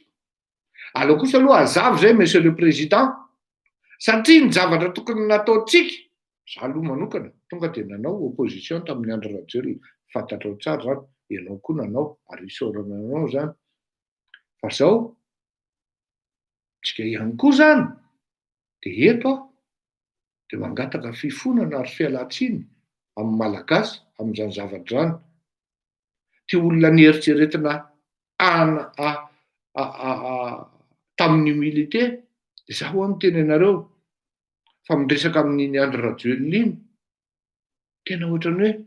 Aleo kosa aloha azavy zay monsieur le président, satria ny zavatra tokony nataontsika, za aloha manokana tonga de nanao opposition tamin'ny Andry Rajoelina, fantatrao tsara zany, ianao koa nanao ary isaorana anao zany. Fa zao tsika ihany koa zany de eto de mangataka fifonana ary fialan-tsiny amin'ny malagasy amin'izany zavatra zany. Ty olona nieritreretina tamin'ny humilité, zaho amin'ny teny anareo fa miresaka amin'iny Andry Rajoelina iny, tena ohatrany hoe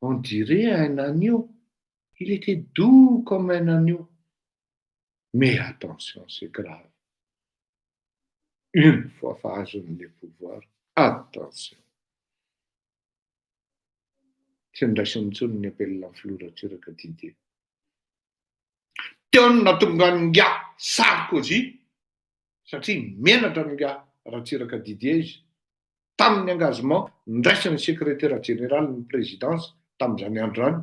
on dirait un agneau, il était doux comme un agneau. Mais attention, c'est grave. Une fois fahazony le pouvoir, attention. Tsy ndraisiny intsony ny apelina ny Filoha Ratsiraka Didier. Teo ny natonga ny nga Sarkozy, satria menatra ny nga Ratsiraka Didier izy. Tamin'ny engagement ndraisiny secrétaire général ny présidence tamin'izany andro any.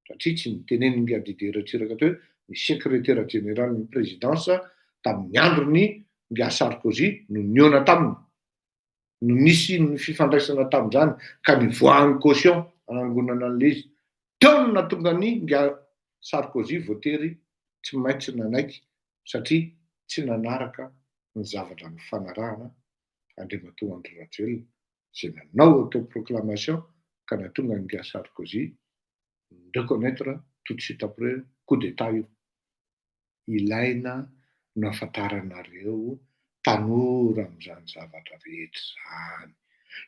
Satria tsy niteneny nga Didier Ratsiraka teo ny secrétaire général ny présidence tamin'ny androny nga Sarkozy no niona taminy. No nisy ny fifandraisana tamin'izany ka nivoahan'ny caution anangonana an'le izy. Teo no natonga ny nga Sarkozy voatery tsy maintsy nanaiky satria tsy nanaraka ny zavatra ny fanarahana Andriamatoa Andry Rajoelina zay nanao autoproclamation ka natonga ny nga Sarkozy reconnaître tout de suite après coup d'état io. Ilaina no afantaranareo tanora amin'izany zavatra rehetra zany.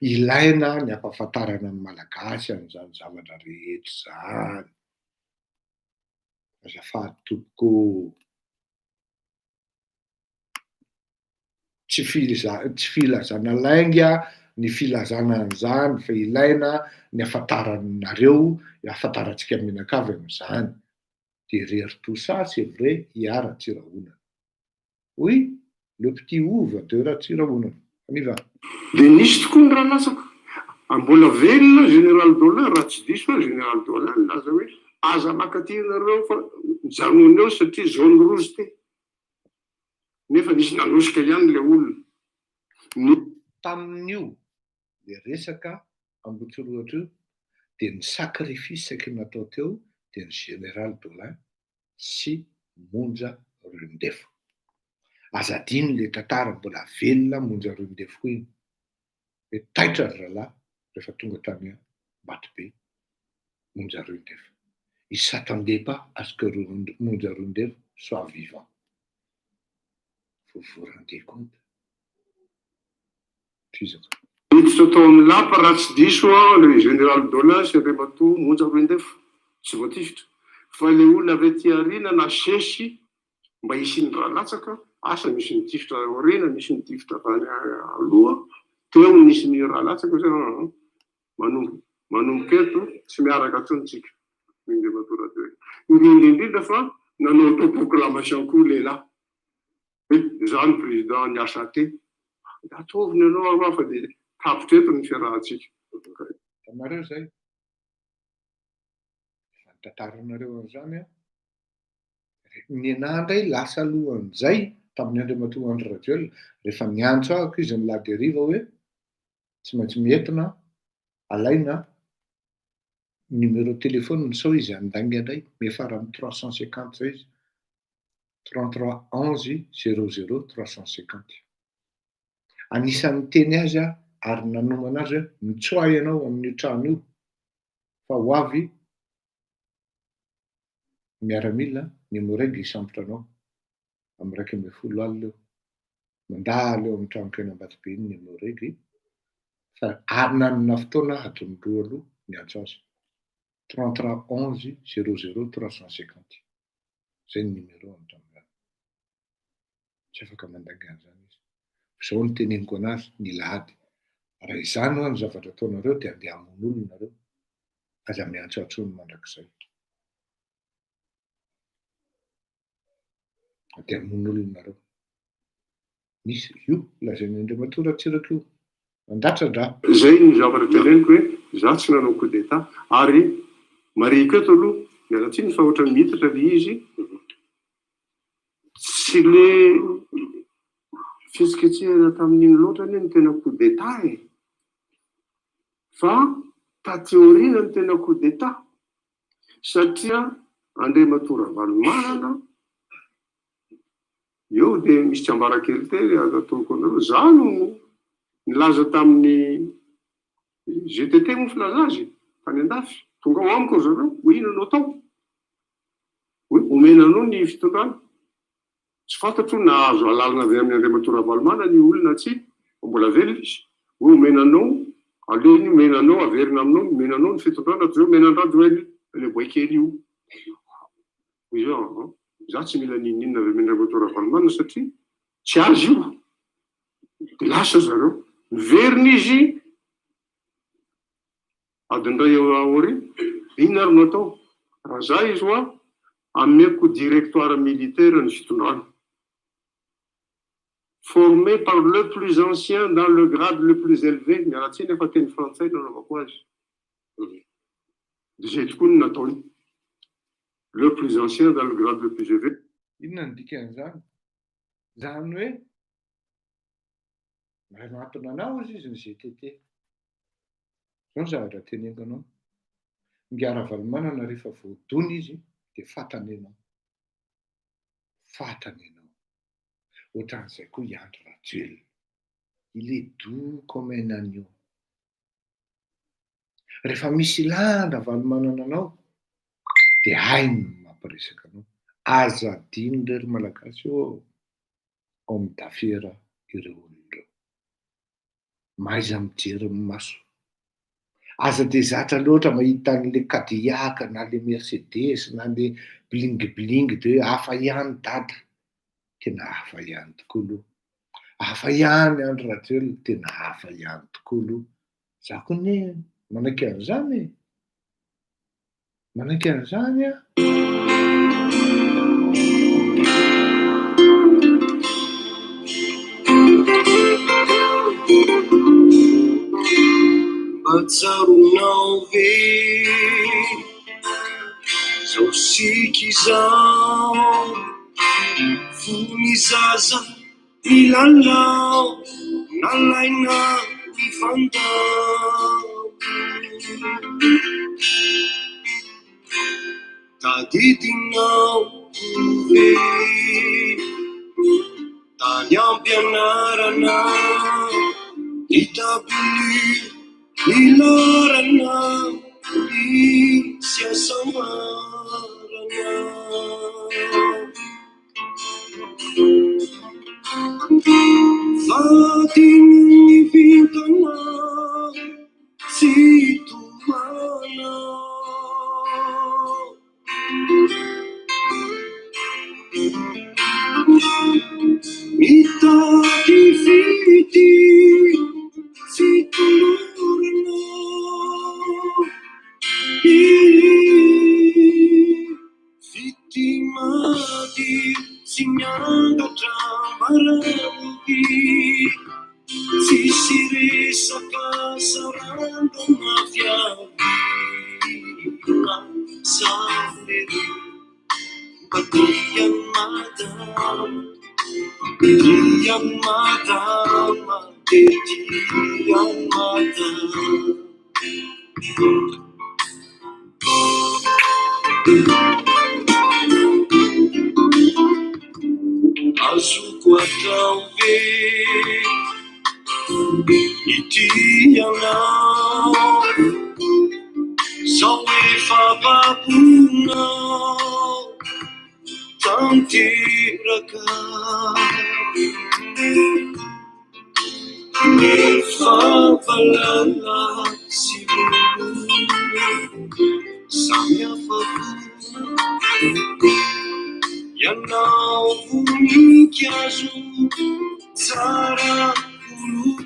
Ilaina ny ampahafantarana ny malagasy amin'izany zavatra rehetra zany. Azafady tompoko, tsy filazana lainga ny filazana an'izany fa ilaina ny afantaranareo, afantarantsika mianakavy amin'izany. Derrière tout ça, c'est vrai, il y a Ratsirahonana. Oui, le petit ouve de Ratsirahonana. On y va. De nisy tokoa ny raha latsaka. Mbola velona général Dolin, raha tsy diso hoe général Dolin laza hoe aza makaty nareo fa mijanona eo satria zone rouge ty. Nefa nisy nanosika ihany le olona. Tamin'io le resaka Ambotsoroatra io de ny sacrifice natao teo de ny général Dolin sy Monja Rundefo. Azadiny le tantara mbola velona Monja Rundefo iny. Hoe taitra ry rahalahy rehefa tonga tany Ambato-be Monja Rundefo. Il s'attendait pas à ce que Monja Rundefo soit vivant. Vous vous rendez compte? Hiditra tao amin'ny lapa raha tsy diso le général Dolin sy Andriamatoa Monja Rundefo tsy voatifitra. Fa le olona avy aty aoriana nasesy mba hisy ny raha latsaka, asa misy nitifitra aoriana, misy nitifitra tany aloha, teo nisy ny raha latsaka zay manomboka eto tsy miaraka atsontsika. Andriamatoa Rajoelina. Indrindra fa nanao autoproclamation koa lehilahy. Zany président niasa ty. Ataoviny ianao fa de tapitra eto ny fiarahantsika. Tanareo zay. Tantaranareo an'izany a. Ny anahy indray lasa alohan'izay tamin'ny Andriamatoa Andry Rajoelina rehefa niantso ahako izy ny laderiva hoe tsy maintsy mientina alaina numéro téléphone sao izy andainga indray mefara amin'ny 350 zay izy 33 11 00 350. Anisan'ny teny azy ary nanomana azy hoe mitsoa ianao amin'ny trano io fa ho avy miaramila ny morengy hisambotra anao amin'ny 1:10 alina eo. Mandalo eo amin'ny tranokena Ambato-be ny morengy fa nanana fotoana adiny 2 aloha niantso azy. 33 11 00 350. Zay ny numéro amin'ny tamin'izany. Tsy afaka mandainga an'izany izy. Zao ny teneniko anazy ny lahady. Raha izany ho ny zavatra ataonareo dia andeha hamono olona nareo. Aza miantso atsony mandrakizay. dia mon'olonareo misy io lazainy Andriamantora tsiraka io andatradra zay ny zavatra teneniko hoe za tsy nanao coup d'état ary mariko eto aloha mialatsiny fa ohatrany mitatra le izy tsy le fihetsiketsehana tamin'iny loatra ny tena coup d'état fa tateoriana ny tena coup d'état satria Andriamantora Valomanana eo dia misy tsiambarakely tely ataoko anareo za no nilaza tamin'ny GTT moa filaza azy tany an-dafy tonga ao amiko zareo ho ino anao tao hoe omenanao ny fitondrana tsy fantatro nahazo alalana avy amin'ny Andriamantora Valomana ny olona tsy mbola velona izy hoe omenanao aleny omenanao averina aminao omenanao ny fitondrana toy omenandrado le boikely io izy za tsy mila ninina avy amin'ny Andriamantora Valomana satria tsy azy io dia lasa zareo miverina izy adindray aory inona ary no atao raha za izy hoa ameko directoire militaire ny fitondrana formé par le plus ancien dans le grade le plus élevé mialatsiny efa teny frantsay nanaovako azy dia zay tokoa no nataony le plus ancien dans le grade le plus élevé inona ny dikan'izany zany hoe raha natona anao izy ny GTT zao ny zavatra teneniko anao Ngiara Valomanana rehefa voadona izy dia fatany anao ohatran'izay koa Andry Rajoelina il est doux comme un agneau rehefa misy landa Valomanana anao dia hainy mampiresaka anao aza adinon'irery malagasy eo homme d'affaires ireo olon'ireo maiza mijery ny maso aza dia zatra loatra mahita an'le Cadillac na le Mercedes na le bling dia hafa ihany dada tena hafa ihany tokoa aloha hafa ihany Andry Rajoelina tena hafa ihany tokoa aloha za koa ne manaiky an'izany a Matsaronao ve zao siky zao fony zaza milalao nalaina ny fandao tadidinao ve tany ampianarana itabily ilarana isiasamarana vadiny vintana tsy tomana mitady fity tsy tolorana fity mady tsy miangatra mbarady tsisy resaka sarandana fiavina saflery Dian madama, Dian madama. Azuko atao ve ity ianao zao efa babonao tanteraka efa valala sy samy hafa ianao voninkazo tsara koloko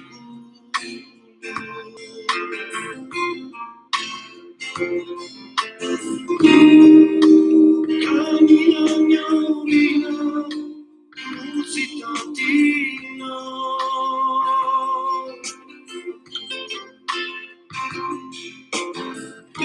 kanianyaorina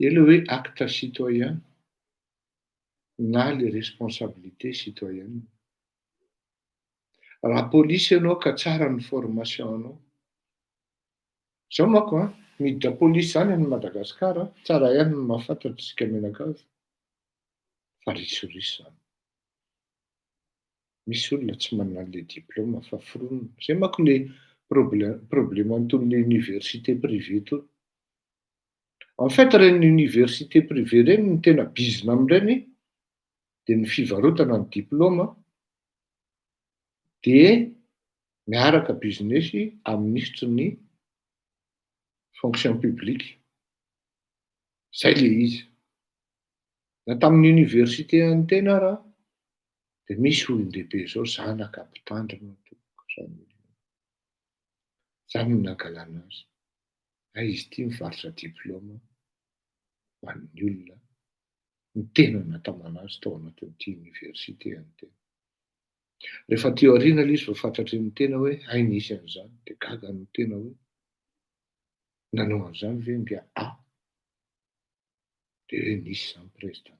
Et le hoe acte citoyen na les responsabilités citoyennes. Raha polisy ianao ka tsara ny formation anao. Zao manko a, miditra polisy zany any Madagasikara, tsara ihany ny mahafantatritsika menakavy. Fa risoriso zany. Misy olona tsy manana an'ilay diplôma fa foronina. Zay manko le problème an'itony université privée tony. En fait, reny université privée reny ny tena bizina amin'ireny dia ny fivarotana ny diplôma dia miaraka businessy amin'ny ny fonction publique. Zay le izy. Na tamin'ny université any tena raha dia misy olon-dehibe zao zanaka mpitandrina zany no nankalana azy. Izy ity mivarotra diplôma ho an'ny olona ny tena natamana azy tao anatin'ity université any tena. Rehefa teo aoriana ilay izy vao fantatry ny tena hoe nisy an'izany dia gaga ny tena hoe nanao an'izany ve ngia dia hoe nisy izany président.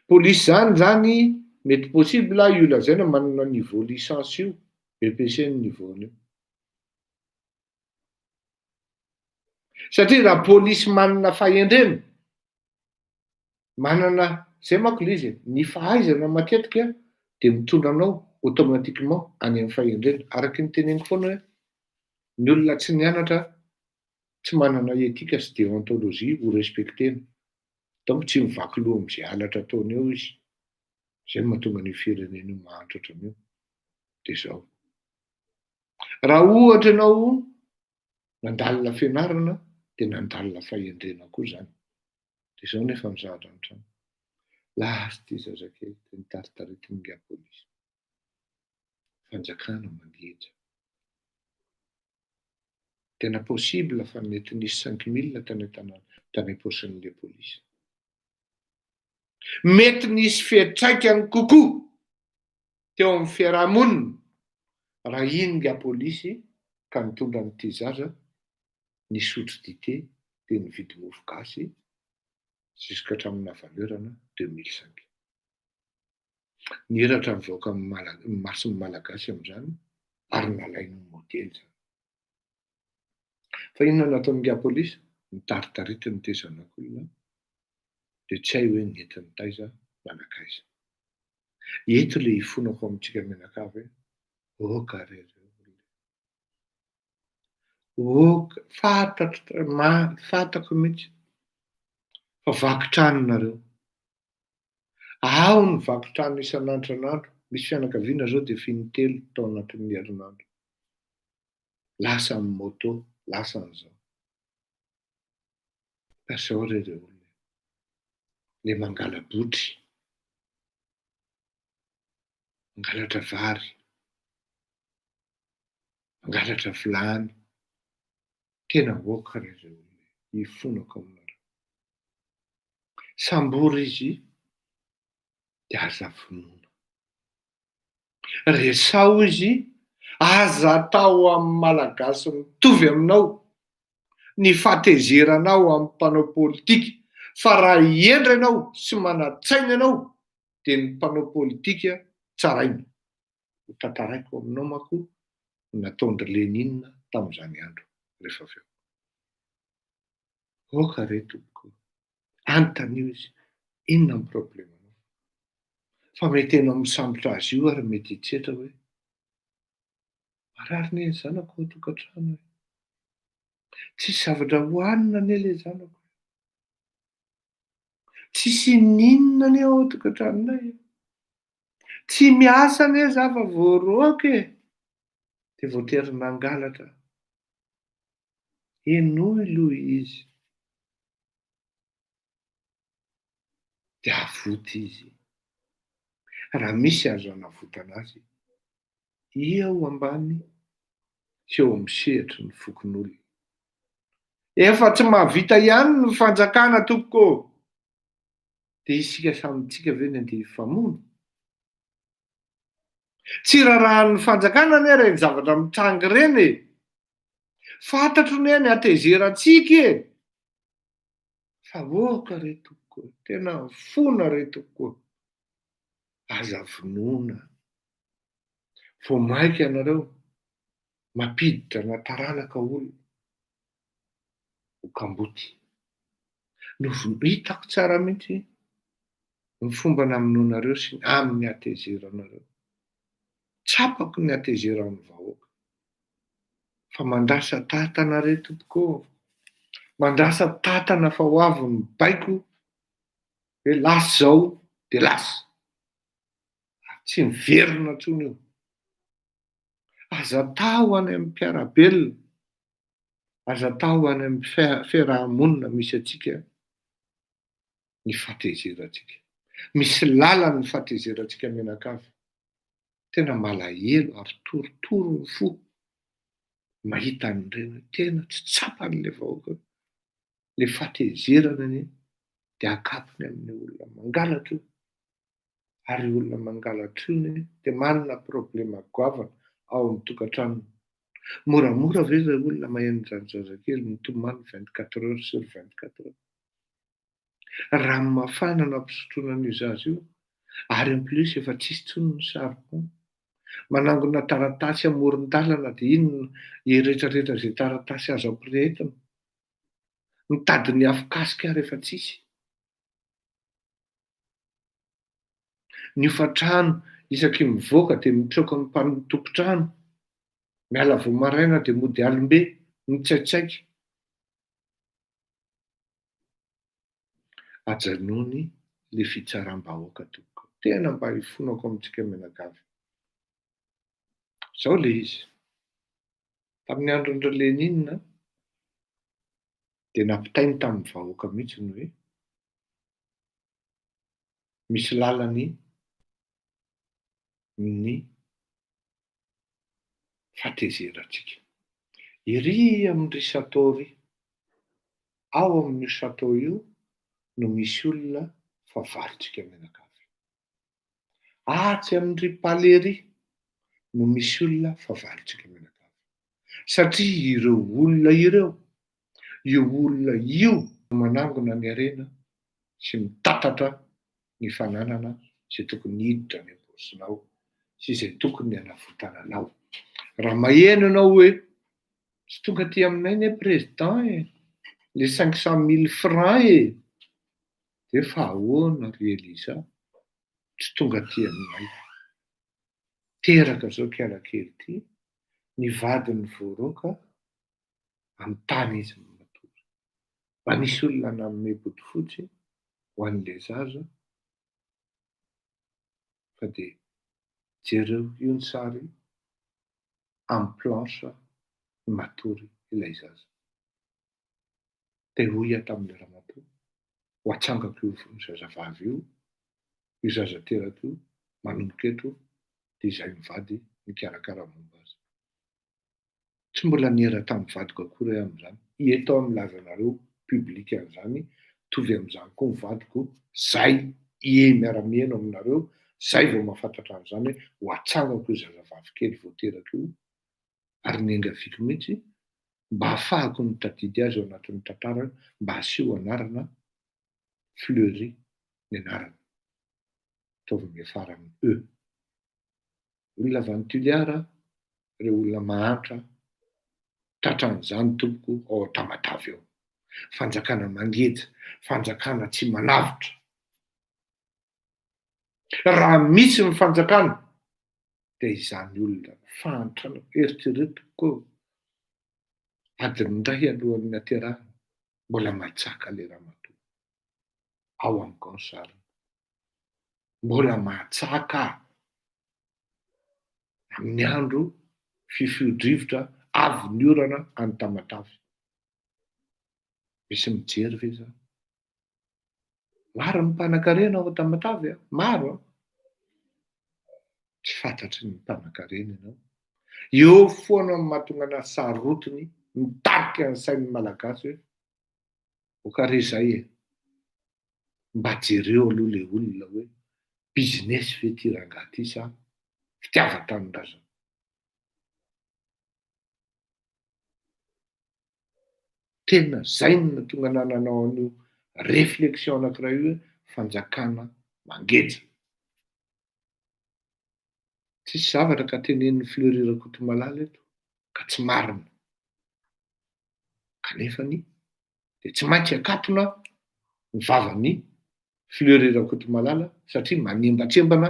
Polisy zany mety possible io lazaina manana niveau licence io, BPC ny niveau-ny io. Satria raha polisy manana fahendrena, manana zay manko le izy, ny fahaizana matetika dia mitondra anao automatiquement any amin'ny fahendrena. Araky ny teneniko foana hoe ny olona tsy nianatra tsy manana etika sy déontologie ho respektena. Donc tsy mivaky loha amin'izay halatra ataony eo izy. Zay mahatonga ny firenena io mahantra hatramio. Dia zao. Raha ohatra ianao nandalina fianarana dia nandalina fahendrena koa zany. Dia zao nefa mizahatra ny trano. Lasy ty zazakely dia nitaritarity nga polisy. Fanjakana mangeja. Tena possible fa mety nisy 5 000 tany am-posin'ilay polisy. Mety nisy fiantraikany kokoa teo amin'ny fiarahamonina raha iny nga polisy ka nitondra n'ity zaza nisotro dité dia nividy mofo gasy jusqu'à hatramina valerana 2005. Niratra mivoaka amin'ny mason'ny malagasy amin'izany ary nalainy modely zany. Fa inona nataony nga polisy? Nitaritarity ny tezanak'olona dia tsy hay hoe nentiny taiza nanakaiza. Eto le ifonako amintsika menakavy hoe karera. Fantako mihitsy fa vakitrano nareo. Ao ny vakitrano isan'andro. Misy fianakaviana zao dia fintelo tao anatin'ny herinandro. Lasa amin'ny moto, lasa an'izao. Zao reo olona. Le mangala botry, mangalatra vary, mangalatra vilany. Tena voaka reo olona. Ifonako aminareo. Sambory izy dia aza vonoina. Resao izy aza atao amin'ny malagasy mitovy aminao, ny fatezeranao amin'ny mpanao politika. Fa raha hiendra ianao sy manatsaina ianao dia ny mpanao politika tsaraina. Tantaraiko aminao manko nataon'i Lénine tamin'izany andro rehefa avy eo. Oka re tompoko. Antanio izy. Inona ny problema? Fa mety ianao misambotra azy io ary mety hitsetra hoe marary ne ny zanako ao an-tokantrano. Tsisy zavatra hohanina anie ilay zanako. Tsisy ninona anie ao an-tokantranonay. Tsy miasa anie zava voaroaka e. Dia voatery nangalatra. Enoy aloha izy. Dia avoty izy. Raha misy azo anavotana azy, eo ambany sy eo amin'ny sehatry ny fokon'olona. Efa tsy mahavita ihany ny fanjakana tompoko. Dia isika samitsika ve ny andeha hifamono? Tsy rarahan'ny fanjakana anie ireny zavatra mitrangy ireny. fantatro ny any atezerantsika e. Fa oka re tokoa, tena fona re tokoa. Aza vonoina. Vo maika ianareo mampiditra na taranaka olona ho kamboty. No hitako tsara mihitsy ny fomba namonoanareo sy amin'ny atezeranareo. Tsapako ny atezeran'ny vahoaka. Fa mandasa tatana re tokoa. Mandasa tatana fa ho avy ny baiko hoe lasa zao de lasa. Tsy miverina intsony io. Aza tao any amin'ny mpiarabelona, aza tao any amin'ny fiarahamonina misy atsika ny fahatezerantsika. Misy lalany ny fahatezerantsika menakavy. Tena malahelo ary torotoro ny fo mahita an'ireny tena tsy tsapan'le vahoaka. Le fahatezerana ny dia akapony amin'ny olona mangalatra io. Ary olona mangalatra io dia manana problema goavana ao amin'ny tokantrano. Moramora ve ilay olona maheno izany zazakely mitomany 24 heures sur 24 heures. Raha mafana no ampisotroana an'io zaza io, ary en plus efa tsisy intsony ny saribao. Manangona taratasy amoron-dalana dia ino rehetrarehetra izay taratasy azo ampirehetina. Mitady ny afokasika rehefa tsisy. Ny hofatrano isaky mivoaka dia mitsoaka ny mpanotokontrano. Miala vo maraina dia mody alimbe mitsaitsaika. Ajanony le fitsaram-bahoaka tokoa. Tena mba hifonako amintsika menakavy. Zao le izy. Tamin'ny andron'ireo Lénine dia nampitainy tamin'ny vahoaka mihitsy ny hoe misy lalany ny fahatezerantsika. Iry amin'ry chateau ry. Ao amin'io chateau io no misy olona favaritsika menakavy. Atsy amin'ry palais ry no misy olona favaritsika menakavy. Satria ireo olona ireo, io olona io manangona ny harena sy mitatatra ny fananana izay tokony hiditra ny am-bôsinao sy izay tokony hanavotananao. Raha maheno ianao hoe tsy tonga aty aminay ny président e, le 500 000 francs e, dia fa ahoana ry Elisa, tsy tonga aty aminay. Teraka zao kialakely ity, ny vadiny voaroka amin'ny tany izy matory. Mba nisy olona nanome bodofotsy ho an'ilay zaza, fa dia jereo io ny sary amin'ny planche matory ilay zaza. Dia hoy tamin'ilay ramatoa, ho atsangako io zazavavy io zaza teraka io, manomboka eto dia izahay mivady mikarakara momba azy. Tsy mbola nihera tamin'ny vadiko akory amin'izany. Eto milaza anareo publika an'izany, tovy amin'izany koa ny vadiko, zay miara-mihaino aminareo, zay vao mahafantatra an'izany hoe ho atsangako io zazavavy kely vao teraka io, ary ny engafiko mihitsy mba ahafahako mitadidy azy ao anatin'ny tantara, mba aseho anarana Fleury ny anarana. Ataovy miafara amin'ny E. Olona Vantuliara, ireo olona mahantra, tratran'izany tompoko ao Tamatavy ao. Fanjakana mangeja, fanjakana tsy manavotra. Raha misy ny fanjakana, dia izany olona fantrana eritreretiko adiny iray alohan'ny naterahana, mbola mahatsaka le ramatoa ao amin'ny kansarina. Mbola mahatsaka amin'ny andro fifiodrivotra avy ny orana any Tamatavy. Misy mijery ve za? Maro ny mpanan-karena ao Tamatavy, maro. Tsy fantatry ny mpanan-karena ianao. Eo foana ny mahatonga anazy sarotiny mitarika ny sain'ny malagasy hoe okare zay e. Mba jereo aloha le olona hoe business ve ty rangahy ty sa fitiava-tanin-drazana. tena zay no tonga nananao an'io réflexion anankiray io hoe fanjakana mangeja. Tsisy zavatra ka tenenin'ny Fleury Rakotomalala eto ka tsy marina. Kanefany de tsy maintsy akatona ny vavan'ny Fleury Rakotomalala satria manimbatrembana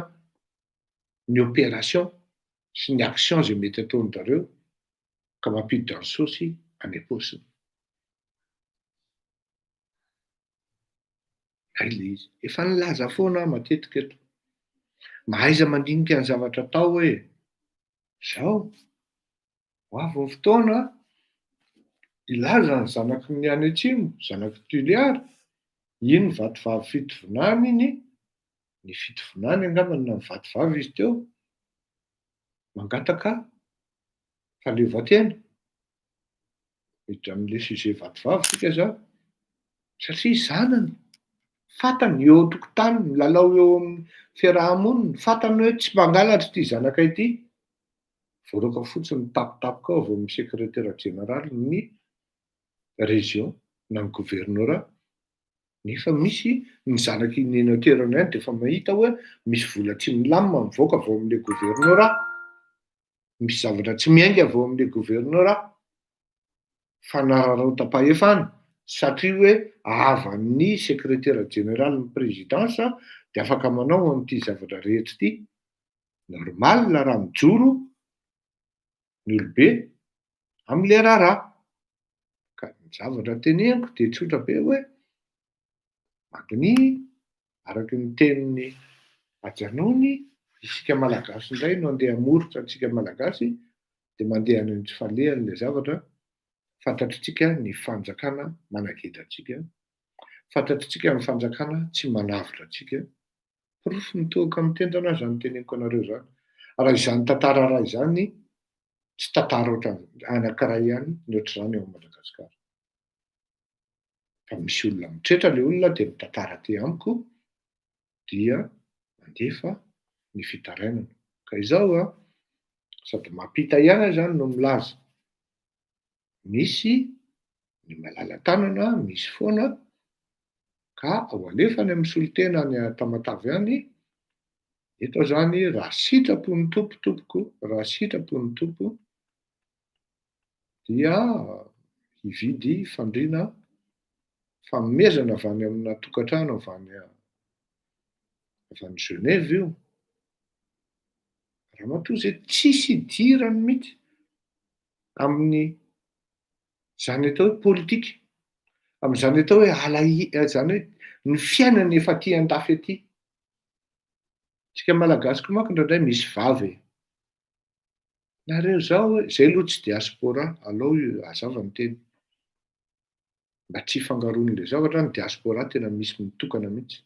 ny opération sy ny action zay mety ataony zareo ka mampiditra ny saosy any am-paosiny. Ay le izy. Efa nilaza foana matetika eto. Mahaiza mandinika ny zavatra atao hoe zao ho avy ny fotoana ilaza ny zanaky ny any atsimo, zanaky Tuliary, iny vatovavy fitovinany iny, ny fitovinany angambany na ny vatovavy izy teo, mangataka fahaleovan-tena. Miditra amin'le sujet vatovavy sika zao, satria zanany fantany eo an-tokotany milalao eo amin'ny fiarahamonina, fantany hoe tsy mangalatra ity zanakay ity. Voaraka fotsiny tapitapoka ao avy amin'ny secrétaire général ny région na ny gouvernorat. Nefa misy ny zanaky iny an-toerana any de efa mahita hoe misy vola tsy milamina mivoaka avy ao amin'le gouvernorat, misy zavatra tsy miainga avy ao amin'le gouvernorat, fanararaotam-pahefana satria hoe avan'ny secrétaire général ny présidence de afaka manao amin'ity zavatra rehetra ity. Normal raha mijoro ny olobe amin'le raharaha. Ka ny zavatra teneniko de tsotra be hoe magny araky ny tenin'ny Ajanony, isika malagasy indray no andeha hamoritra antsika malagasy de mandeha any amin'ny tsy falehan'le zavatra. Fantatritsika ny fanjakana manageda antsika, fantatritsika ny fanjakana tsy manavitra antsika. Porofo mitoaka amin'ny tendana zany teneniko anareo zany. Raha izany tantara raha izany tsy tantara oatra anankiray ihany ny ohatr'izany ao Madagasikara. Fa misy olona mitretra le olona de mitantara ty amiko dia mandefa ny fitarainana. Ka izao sady mampita ihany zany no milaza. Misy ny malala-tanana, misy foana ka ao alefany amin'ny solitena any Tamatavy any. Eto zany raha sitrapo ny tompoko, raha sitrapo ny tompo dia hividy fandriana fanomezana avy any amina tokantrano avy any Genève io. Raha matoa zay tsisy idirany mihitsy amin'ny zany atao hoe politika, amin'izany atao hoe zany hoe ny fiainany efa aty an-dafy aty. Tsika malagasy koa manko indraindray misy vavy. Nareo zao hoe zay aloha tsy diaspora, aleo azava ny teny. Mba tsy hifangaroan'le zavatra ny diaspora tena misy mitokana mihitsy.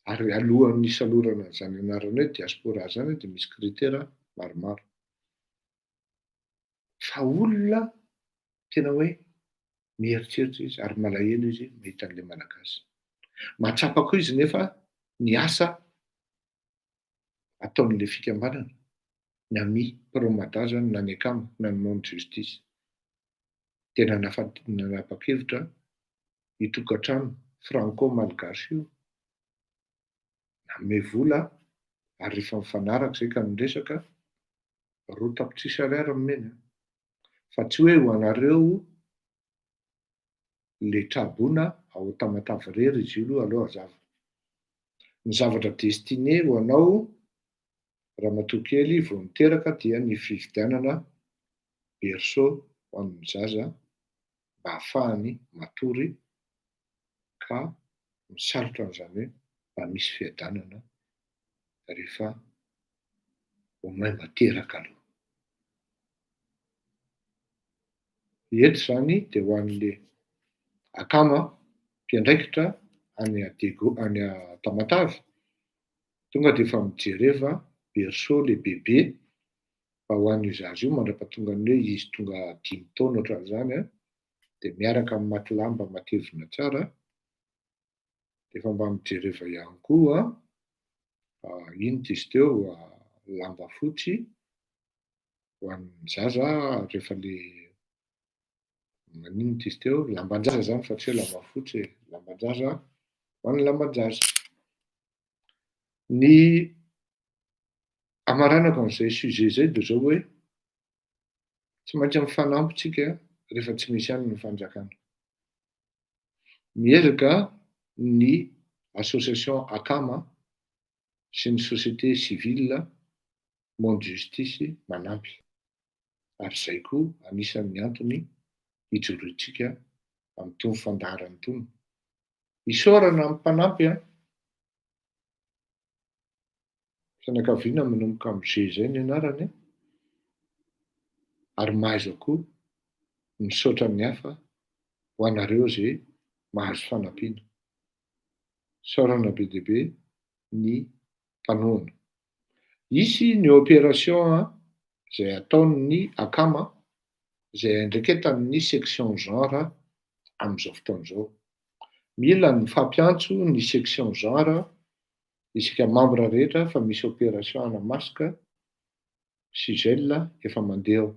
Ary alohan'ny isalorana zany anarana hoe diaspora zany de misy critère maromaro. Fa olona tena hoe mieritreritra izy ary malahelo izy mahita an'le malagasy. Mahatsapa koa izy nefa ny asa ataon'le fikambanana, ny ami promadazany na ny akamo na ny monde justice. Tena nanapa-kevitra hitokantrano franco-malagasy io. Nanome vola ary rehefa mifanaraka zay ka miresaka, roa tapitrisa ariary nomeny. Fa tsy hoe ho anareo le trabona ao Tamatavy rery izy io aloha aleo azava. Ny zavatra destiné ho anao ramatoa kely vao miteraka dia ny fifidianana berceau ho an'ny zaza mba ahafahany matory ka misalotra an'izany hoe mba misy fiadanana rehefa ho mahay materaka aloha. Eto zany de ho an'le akama mpiandraikitra any Tamatavy tonga de efa mijereva berceau le bebe mba ho an'io zaza io mandra-pahatonga ny hoe izy tonga 5 taona ohatran'izany de miaraka amin'ny matilamba matevina tsara de efa mba mijereva ihany koa ino izy teo lamba fotsy ho an'ny zaza rehefa le maninona izy teo, lamban-jaza zany fa tsy hoe lamba fotsy, lamban-jaza ho an'ny lamban-jaza. Ny amaranako an'izay sujet zay dia zao hoe tsy maintsy mifanampy tsika rehefa tsy misy ihany ny fanjakana. Miezaka ny association akama sy ny société civile monde justice manampy. Ary izay koa anisan'ny antony hijoroantsika amin'itony fandaharana itony. Isaorana amin'ny mpanampy a, fianakaviana manomboka amin'ny G zay ny anarany, ary mahazo koa misaotra ny hafa ho anareo zay mahazo fanampiana. Saorana be dia be ny mpanohana. Isy ny opération izay ataon'ny akama izay andraiketan'ny section genre amin'izao fotoana izao. Mila ny mifampiantso ny section genre isika membre rehetra fa misy opération ana-masika sy gel efa mandeha ao.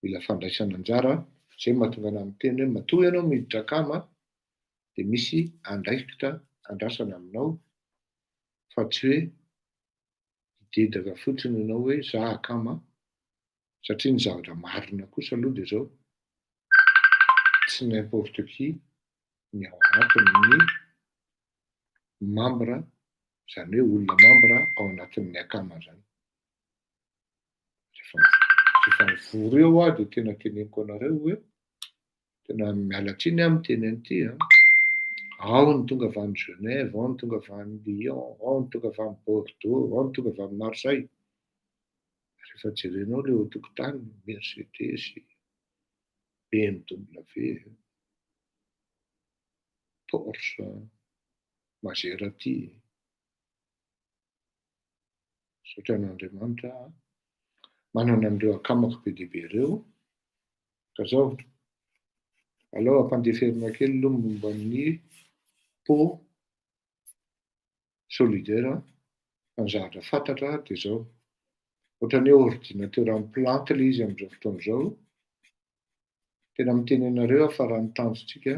Mila fandraisana anjara, zay mahatonga ana amin'ny teny hoe matoa ianao miditra akama dia misy andraikitra andrasana aminao fa tsy hoe hidedaka fotsiny ianao hoe za akama, satria ny zavatra marina kosa aloha dia zao tsy n'importe qui ny ao anatin'ny membre, izany hoe olona membre ao anatin'ny akama zany. Rehefa mivory eo aho dia tena teneniko anareo hoe tena miala tsiny amin'ny teny an'ity a. Ao ny tonga avy any Genève, ao ny tonga avy any Lyon, ao ny tonga avy any Bordeaux, ao ny tonga avy any Marseille. Rehefa jerenao ilay ao-tokotany, Mercedes, BMW, Porsche, Maserati. Saotra an'Andriamanitra manana an'ireo akamako be dia be ireo. Ka zao aleo ampandeferina kely aloha momba ny pot solidaire. Fa ny zavatra fantatra dia zao, ohatran'ny hoe ordinateur amin'ny plante ilay izy amin'izao fotoana izao. Tena miteny anareo fa raha ny tanjontsika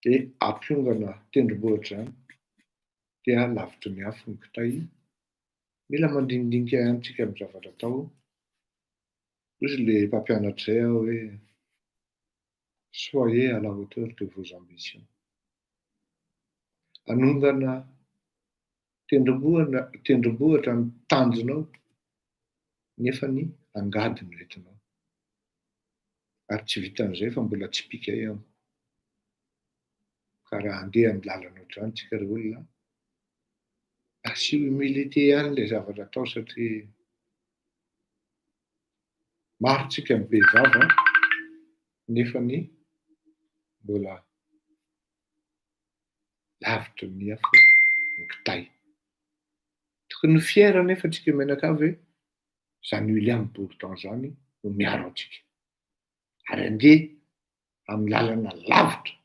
dia ampiongana tendrombohitra zany dia lavitry ny afo ny kitay. Mila mandinidinika ihany tsika amin'ny zavatra atao. Ozy ilay mpampianatra zay aho hoe soyez à la hauteur de vos ambitions. Anongana tendrombohitra ny tanjonao nefa ny angady no entinao. Ary tsy vitan'izay fa mbola tsy pika ihany. Ka raha andeha amin'ny lalana ohatr'izany tsika ry olona, asio humilité ihany ilay zavatra atao satria maro tsika mibevava nefa ny mbola lavitry ny afo ny kitay. Tokony fiera nefa tsika menakavy hoe zany William Bourdon zany no miaro antsika. Ary andeha amin'ny lalana lavitra.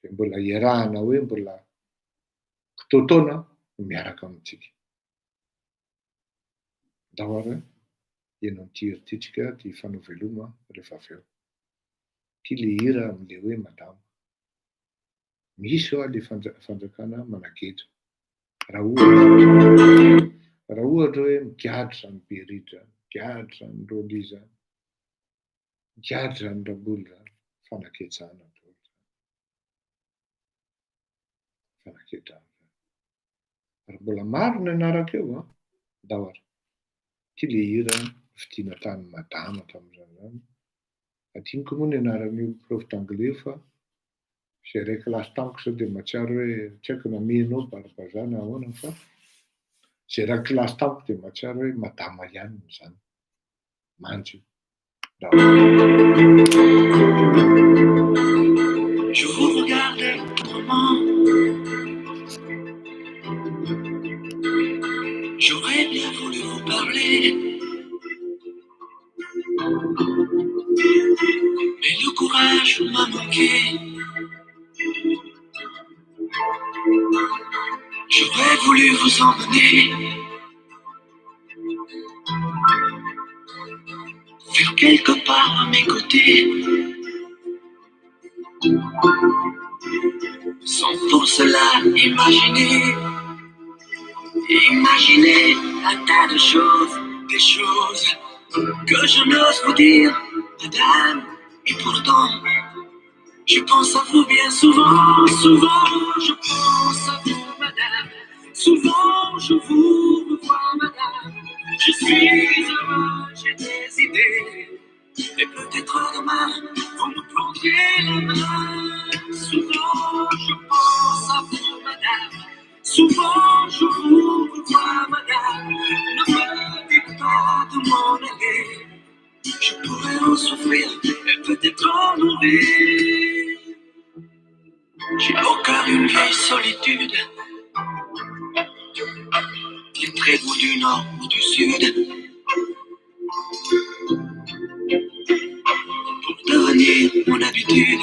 Dia mbola iarahana hoe mbola fotoataona no miaraka amintsika. Ndao ary ianao n'ity hira ity tsika dia hifanao veloma rehefa avy eo. Ity le hira amin'ilay hoe madama. Misy ao ilay fanjakana managetra. Raha ohatra hoe migadra zany Beritra, migadra zany Rôliza, migadra zany Ramboly zany, fanaketsahana daholo zany. Fanaketrahana zany. Ary mbola maro ny anaraka eo a, ndao ary. Ity le hira fidiana tany madama tamin'izany zany. Adiniko moa ny anaran'io prof d'anglais fa izay iray kilasy tamiko sao dia mahatsiaro hoe tsy haiko na menao Barbazan na ahoana fa izay iray kilasy tamiko dia mahatsiaro hoe madama ihany zany. Manjo. Je vous regardais autrement. J'aurais bien voulu vous parler, mais le courage m'a manqué. J'aurais voulu vous emmener faire quelque part à mes côtés, sans pour cela imaginer un tas de choses, des choses que je n'ose vous dire, madame. Et pourtant, je pense à vous bien souvent, souvent je pense à vous, madame. Souvent je vous revois, madame. Je suis heureux, j'ai des idées. Et peut-être demain, vous me prendrez la main. Souvent je pense à vous, madame. Souvent je vous revois, madame. Ne me dites pas de m'en aller. Je pourrais en souffrir et peut-être en mourir. J'ai au cœur une vieille solitude, près-vous du nord ou du sud, pour devenir mon habitude.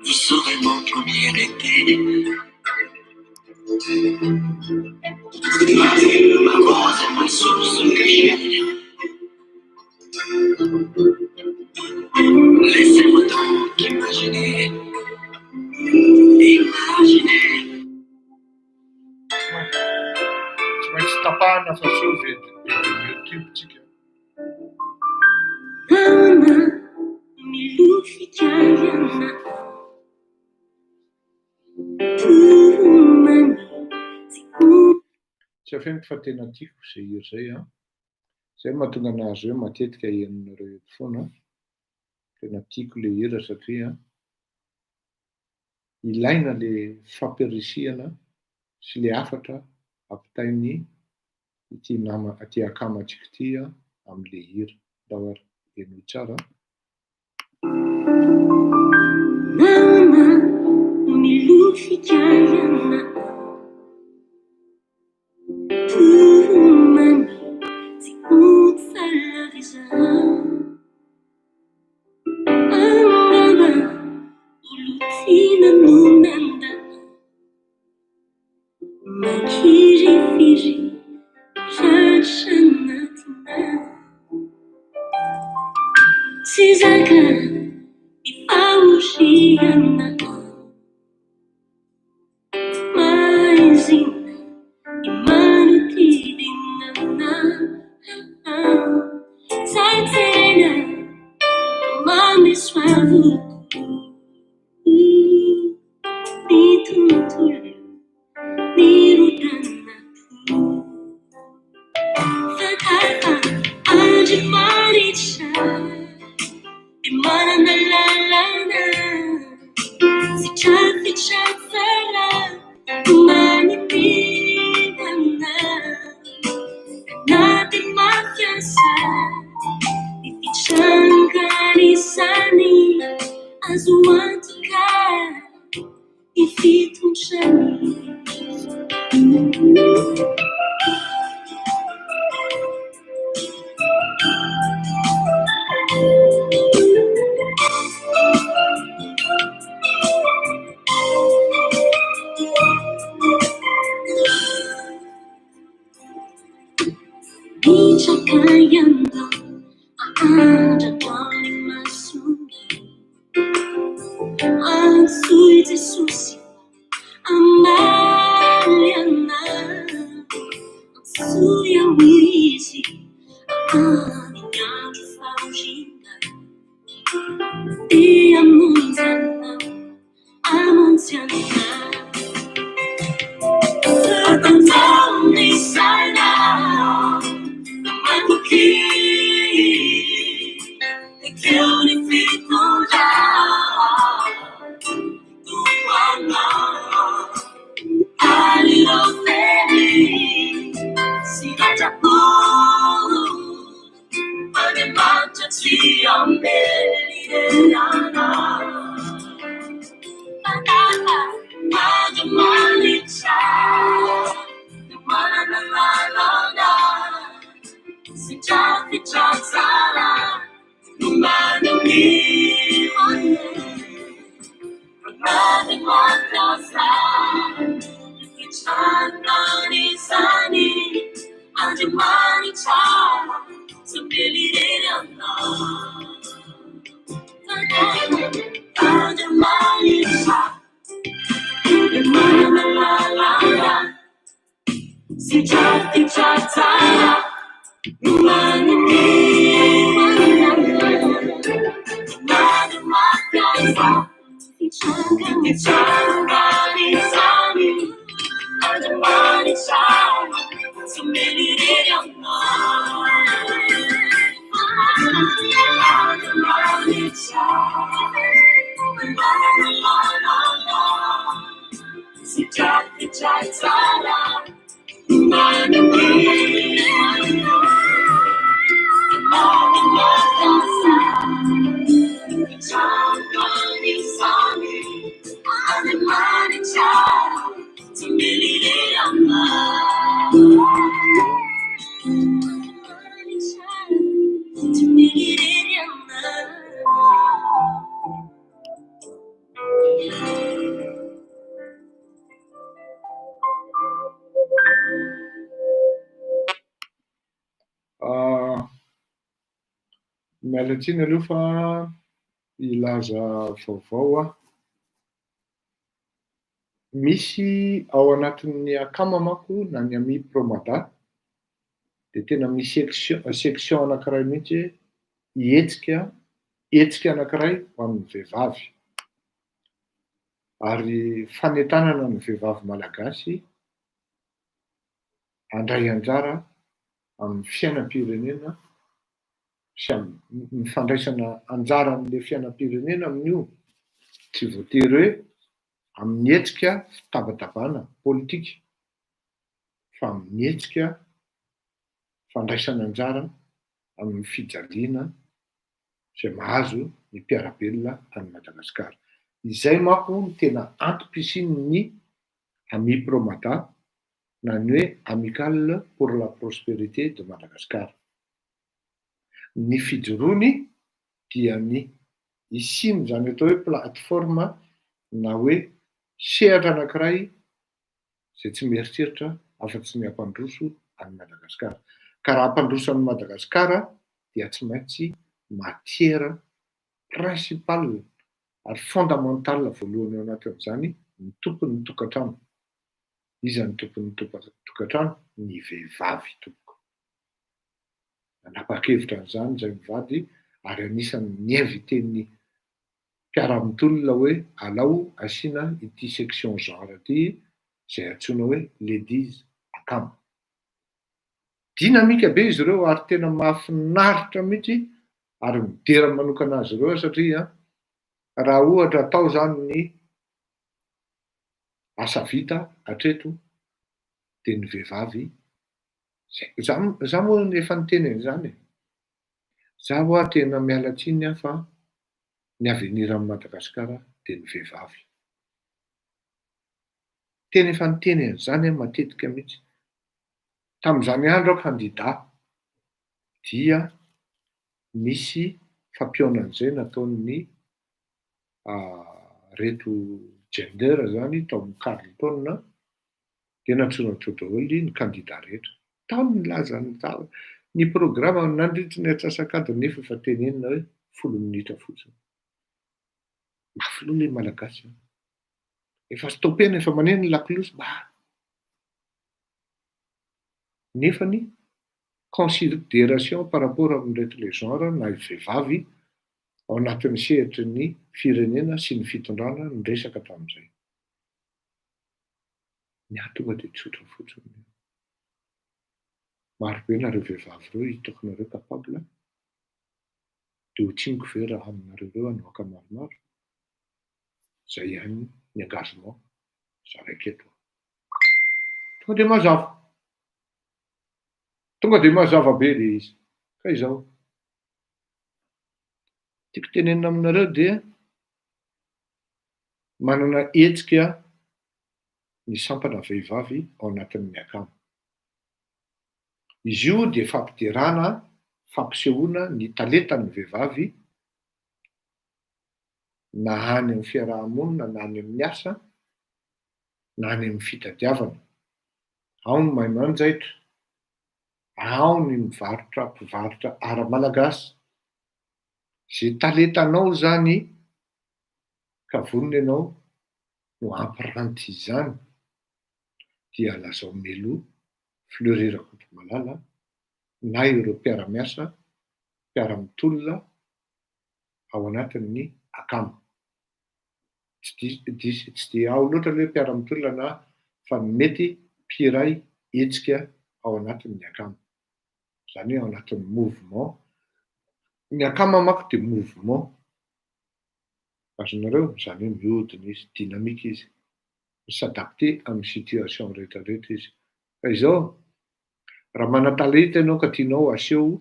Vous serez mon premier été. Ma rose est ma source cachée. Laissez-moi donc imaginer. Tsy tapahana fa so video YouTube tsika. Tsy afeniko fa tena tiako zay hira zay a. Zay mahatonga anazy hoe matetika henonareo eto foana. Tena tiako le hira satria ilaina le fampirisihana sy le afatra ampitainy ity nama aty akamatsika ity am'le hira. Ndao ary eno tsara. Mama, umilufikayana Tumani, sikutsalariza Mama, ulutina nunanda Makiri-firi, shashanatina Sizaka, ifaushiyana Maizina, imanutidinana Saitena, mami swavuku Nitutulu, nirudanatu Fakaka, ajimaricha Imana na la la la Si chafi chafela Mani pidana Nati mafiasa Ifichangani sani Azuantuka Ifitumshani Ichakayanda Aanda doni masumi Ansuiti susi Amaliana Ansuya wizi Aminyanju faujinda Ia munzana Amunziana Atantoni sana Makuki Ekioni fitoja Tuwana Alilo feli Sinatapu Mane mancha tiambeli Yana Patata Maja malicha Mana la la la Si chafi chazala Numani mwane Nani mwakasa Ifichanani sani Andriamanitra sommelireny aminao. Andriamanitra manana lalàna sy trafikitra tsara no manome mampiasa fitrangan'izany Andriamanitra sommelireny aminao. Andriamanitra manana lalàna sy trafikitra tsara no manome mampiasa fitrangan'izany Andriamanitra sommelireny aminao. Sommelireny Miala tsiny aloha fa ilaza vaovao misy ao anatin'ny akama manko na ny ami promada de tena misy section anankiray mihitsy hetsika anankiray ho amin'ny vehivavy ary fanentanana ny vehivavy malagasy handray anjara amin'ny fiainam-pirenena sy ny fandraisana anjara amin'le fiainam-pirenena amin'io tsy voatery hoe amin'ny hetsika fitabatabana politika fa amin'ny hetsika fandraisana anjara amin'ny fijaliana izay mahazo ny mpiarabelona any Madagasikara. Izay manko no tena antom-pisian'ny ami promada na ny hoe amicale pour la prospérité de Madagascar. Ny fijoroany dia ny isimy zany atao hoe plateforme na hoe sehatra anankiray izay tsy mieritreritra afa-tsy ny ampandroso any Madagasikara. Ka raha ampandroso any Madagasikara dia tsy maintsy matière principale ary fondamentale voalohany ao anatin'izany ny tompon'ny tokantrano. Iza ny tompon'ny tokantrano? Ny vehivavy tompoko. Nanapa-kevitra an'izany izay mivady ary anisan'ny niinviten'ny mpiara-mitolona hoe alao asiana ity section genre ity izay antsoina hoe ladies akamo. Dinamika be izy ireo ary tena mahafinaritra mihitsy ary midera manokana azy ireo satria raha ohatra atao zany ny asa vita hatreto dia ny vehivavy za moa efa niteny an'izany za hoa tena miala tsiny fa ny avenir amin'ny Madagasikara dia ny vehivavy. Tena efa niteny an'izany matetika mihitsy. Tamin'izany andro aho kandida dia misy fampiaonan'izay nataon'ny reto gender zany tao Carleton dia natsoina tao daholo ny kandida rehetra. Tao nilaza ny programa nandritra ny atsasakadiny nefa efa tenenina hoe 10 minitra fotsiny. Mafy loha ilay malagasy. Efa stopena efa maneno ny lakolosy nefa ny considération par rapport amin'reto le genre na vehivavy ao anatin'ny sehatry ny firenena sy ny fitondrana ny resaka tamin'izay. Ny atonga dia tsotra fotsiny. Marobe nareo vehivavy ireo hitako nareo capable dia ho tsiniko ve raha aminareo hanoaka maromaro. Izay ihany ny engagement zaraiky eto. Tonga dia mazava be ilay izy. Ka izao tiako tenenina aminareo dia manana hetsika ny sampana vehivavy ao anatin'ny akamo. Izy io dia fampiterana, fampisehoana ny talentan'ny vehivavy na any amin'ny fiarahamonina, na any amin'ny asa, na any amin'ny fitadiavana. Ao ny mahay manjaitra, ao ny mpivarotra ara-malagasy. Zay talentanao zany ka vonona ianao no ampiranty izany dia lazao meloa Fleury Rakotomalala na ireo mpiara-miasa, mpiara-mitolona ao anatin'ny akamo. Tsy dia ao loatra ilay mpiara-mitolona na fa mety mpiray hetsika ao anatin'ny akamo. Izany hoe ao anatin'ny mouvement. Ny akamo manko dia mouvement. Azonareo, izany hoe mihodina izy, dynamique izy. S'adapter amin'ny situation rehetrarehetra izy. Fa izao, raha mana-talenta ianao ka tianao aseho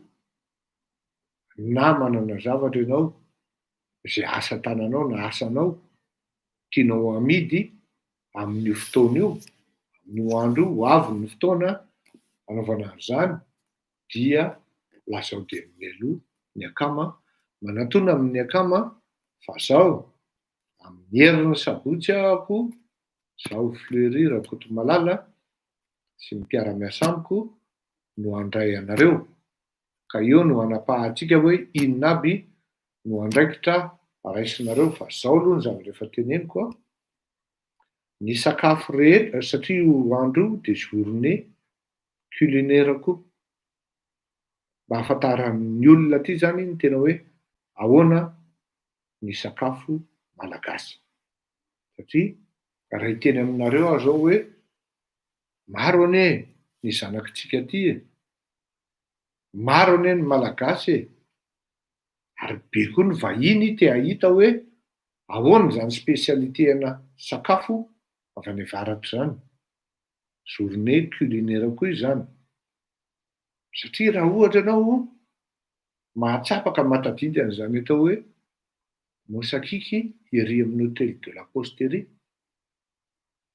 na manana zavatra ianao, izay asa tananao na asanao, tianao amidy amin'io fotoana io, amin'io andro io, ho avy ny fotoana anaovana an'izany, dia lazao dia mialoha ny akama, manatona amin'ny akama fa zao, amin'ny herin'ny sabotsy ahako, zaho Fleury Rakotomalala sy ny mpiara-miasa amiko no handray anareo. Ka eo no anapahantsika hoe inona aby no andraikitra raisinareo fa zao aloha ny zavatra efa teneniko a. Ny sakafo rehetra satria io andro io dia journée culinaire koa. Mba ahafantaran'ny olona aty zany ny tena hoe ahoana ny sakafo malagasy. Satria raha hiteny aminareo aho zao hoe maro anie ny zanakitsika aty e, maro anie ny malagasy e, ary be koa ny vahiny te hahita hoe ahoana zany spécialiténa sakafo avy any avaratra zany. Journée culinaire koa izany. Satria raha ohatra ianao mahatsapaka matadidy an'izany atao hoe mosakiky ery amin'ny hôtel de la Posterie,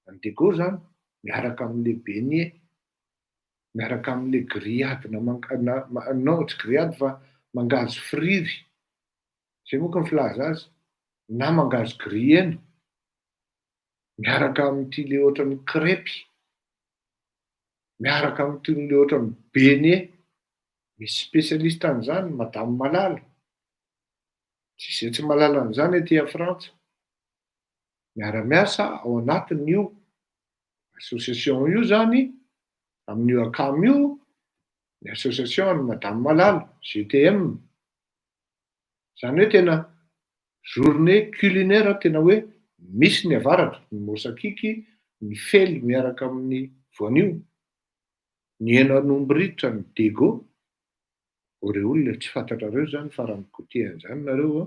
Andego zany, miaraka amin'le beignet, miaraka amin'le grillade non tsy grillade fa mangahazo friry, zay moa ka ny filaza azy, na mangahazo grillé, miaraka amin'ity le ohatran'ny crêpe, miaraka amin'ity le ohatran'ny beignet, misy spécialiste an'izany, Madame Malala. Tsy izay tsy malala an'izany aty a Frantsa. Miara-miasa ao anatin'io association io zany, amin'io akamo io, ny association an'i Madame Malala, GTM. Izany hoe tena journée culinaire tena hoe misy ny avaratra, ny mosakiky, ny fely miaraka amin'ny voanio, ny henan'omby ritra, ny Dego. Reo olona tsy fantatrareo zany fa raha mikoty an'izany nareo a,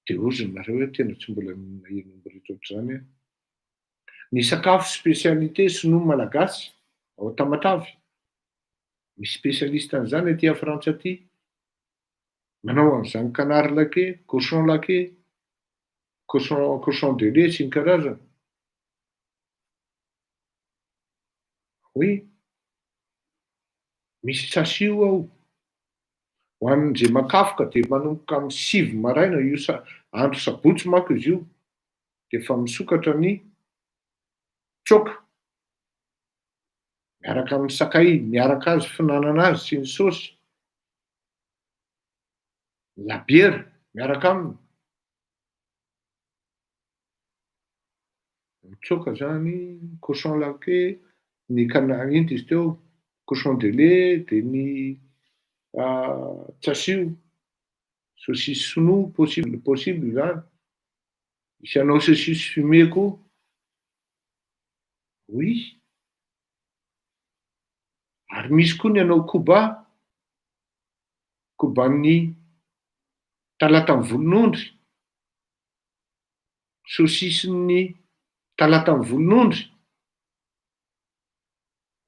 dia ozony nareo hoe tena tsy mbola mihinana henan'omby ritra ohatr'izany a. Ny sakafo spécialité sinoa malagasy ao Tamatavy, misy spécialiste an'izany aty a Frantsa aty. Manao an'izany canard laqué, cochon laqué, cochon de lait sy ny karazany. Oui, misy tsasio ao. Ho an'izay makafoka dia manomboka amin'ny 7 maraina io andro sabotsy manko izy io, dia efa misokatra ny tsoka, miaraka amin'ny sakay, miaraka azy finanana azy sy ny saosy. Labiera miaraka aminy. Mitsoka zany, cochon laqué, ny inty izy teo, cochon de lait, dia ny tsasio, saucisse sinoa possible zany. Misy anao saucisse fumé koa. Oui. Ary misy koa ny anao koban'ny talatany volon'ondry, saucisse ny talatany volon'ondry.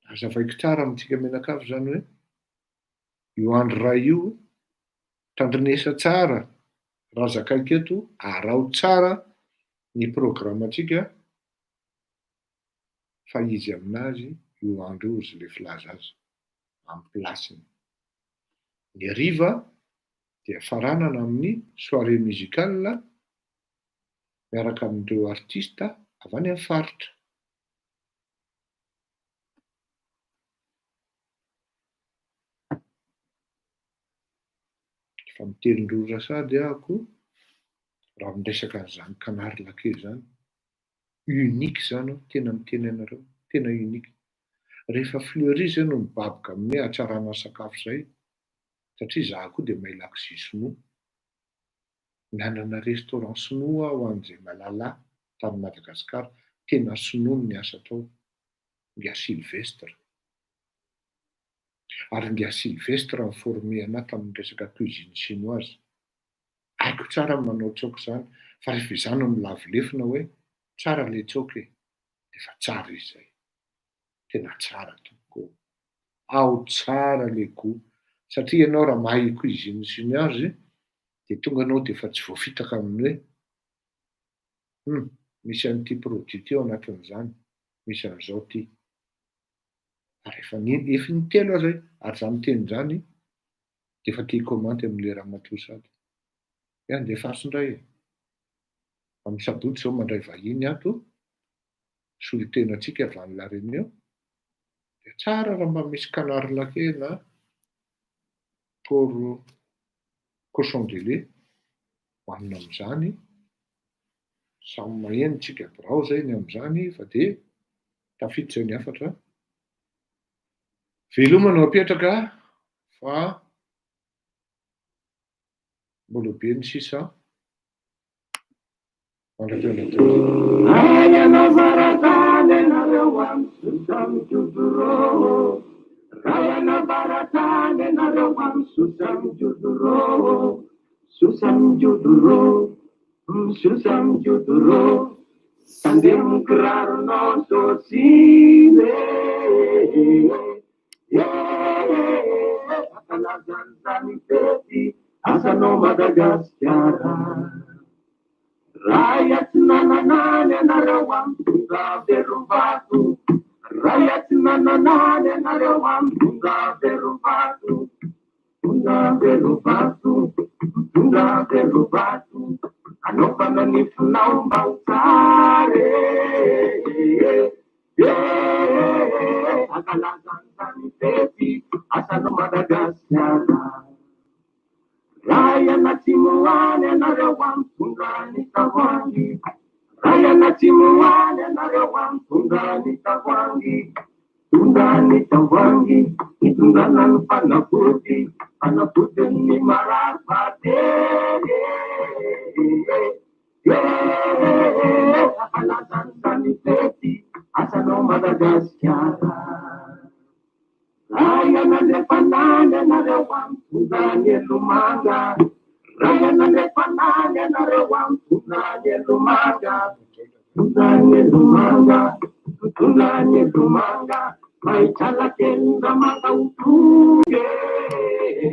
Azavaiko tsara amintsika menakavy zany hoe io andro iray io tandrinesa tsara, raha zakaiko eto, arao tsara ny programantsika fa izy aminazy io andro io izy le filaza azy amin'ny plasiny. Ny hariva dia faranana amin'ny soirée musicale miaraka amin'ireo artista avy any amin'ny faritra. fa mitelindrora sady ahako raha miresaka an'izany Canard laqué zany. Unique zany aho, tena miteny anareo, tena unique. Rehefa fleury zay no mibaboka amin'ny hoe hatsarana sakafo zay, satria izaho koa dia mahay lakozia sinoa. Nanana restaurant sinoa aho an'izay Malala tany Madagasikara, tena sinoa ny asa tao, Ngia Sylvestre. Ary Ngia Sylvestre mi-former anahy tamin'ny resaka cuisine chinoise. Haiko tsara ny manao tsaoka zany, fa rehefa izany no milavolefina hoe tsara le tsaoka e, dia efa tsara izy zay. Tena tsara tokoa. Ao tsara le goût, satria ianao raha mahay cuisine chinoise dia tonga anao dia efa tsy voafitaka amin'ny hoe misy an'ity produit ty ao anatin'izany, misy an'izao ty. Ary efa nitelo aho zay, ary za miteny izany dia efa te hikomandy amin'ilay ramatoa sady. Andefa indray e. Amin'ny sabotsy zao mandray vahiny ato, solitenantsika avy any La Réunion. Dia tsara raha mba misy Canard laqué na cochon de lait hohanina amin'izany. Samy maheno tsika birao zay ny amin'izany fa dia tafiditra zay ny hafatra. Velomana ao apetraka fa mbola be ny sisa. Ayana baratane nareo amsusa mjuduro. Ayana baratane nareo amsusa mjuduro. Susa mjuduro. Susa mjuduro. Tandem kiraro no sosile. Akala zanzani peti. Asano Madagaskara. Rayat nananane narawam tunga berubatu. Rayat nananane narawam tunga berubatu. Tunga berubatu. Tunga berubatu. Anopana nifunau mautare. Akalazanzani peti. Asano Madagaskara. Raya na timuane na rewam tungani tawangi. Raya na timuane na rewam tungani tawangi. Tungani tawangi. Itungana panaputi. Panaputi ni marapate. Akalazanzani peti. Asano Madagaskara. Raya na lepanane na rewam tungani lumanga. Raya na lepanane na rewam tungani lumanga. Tungani lumanga. Tungani lumanga. Maichala kenda maka utuge.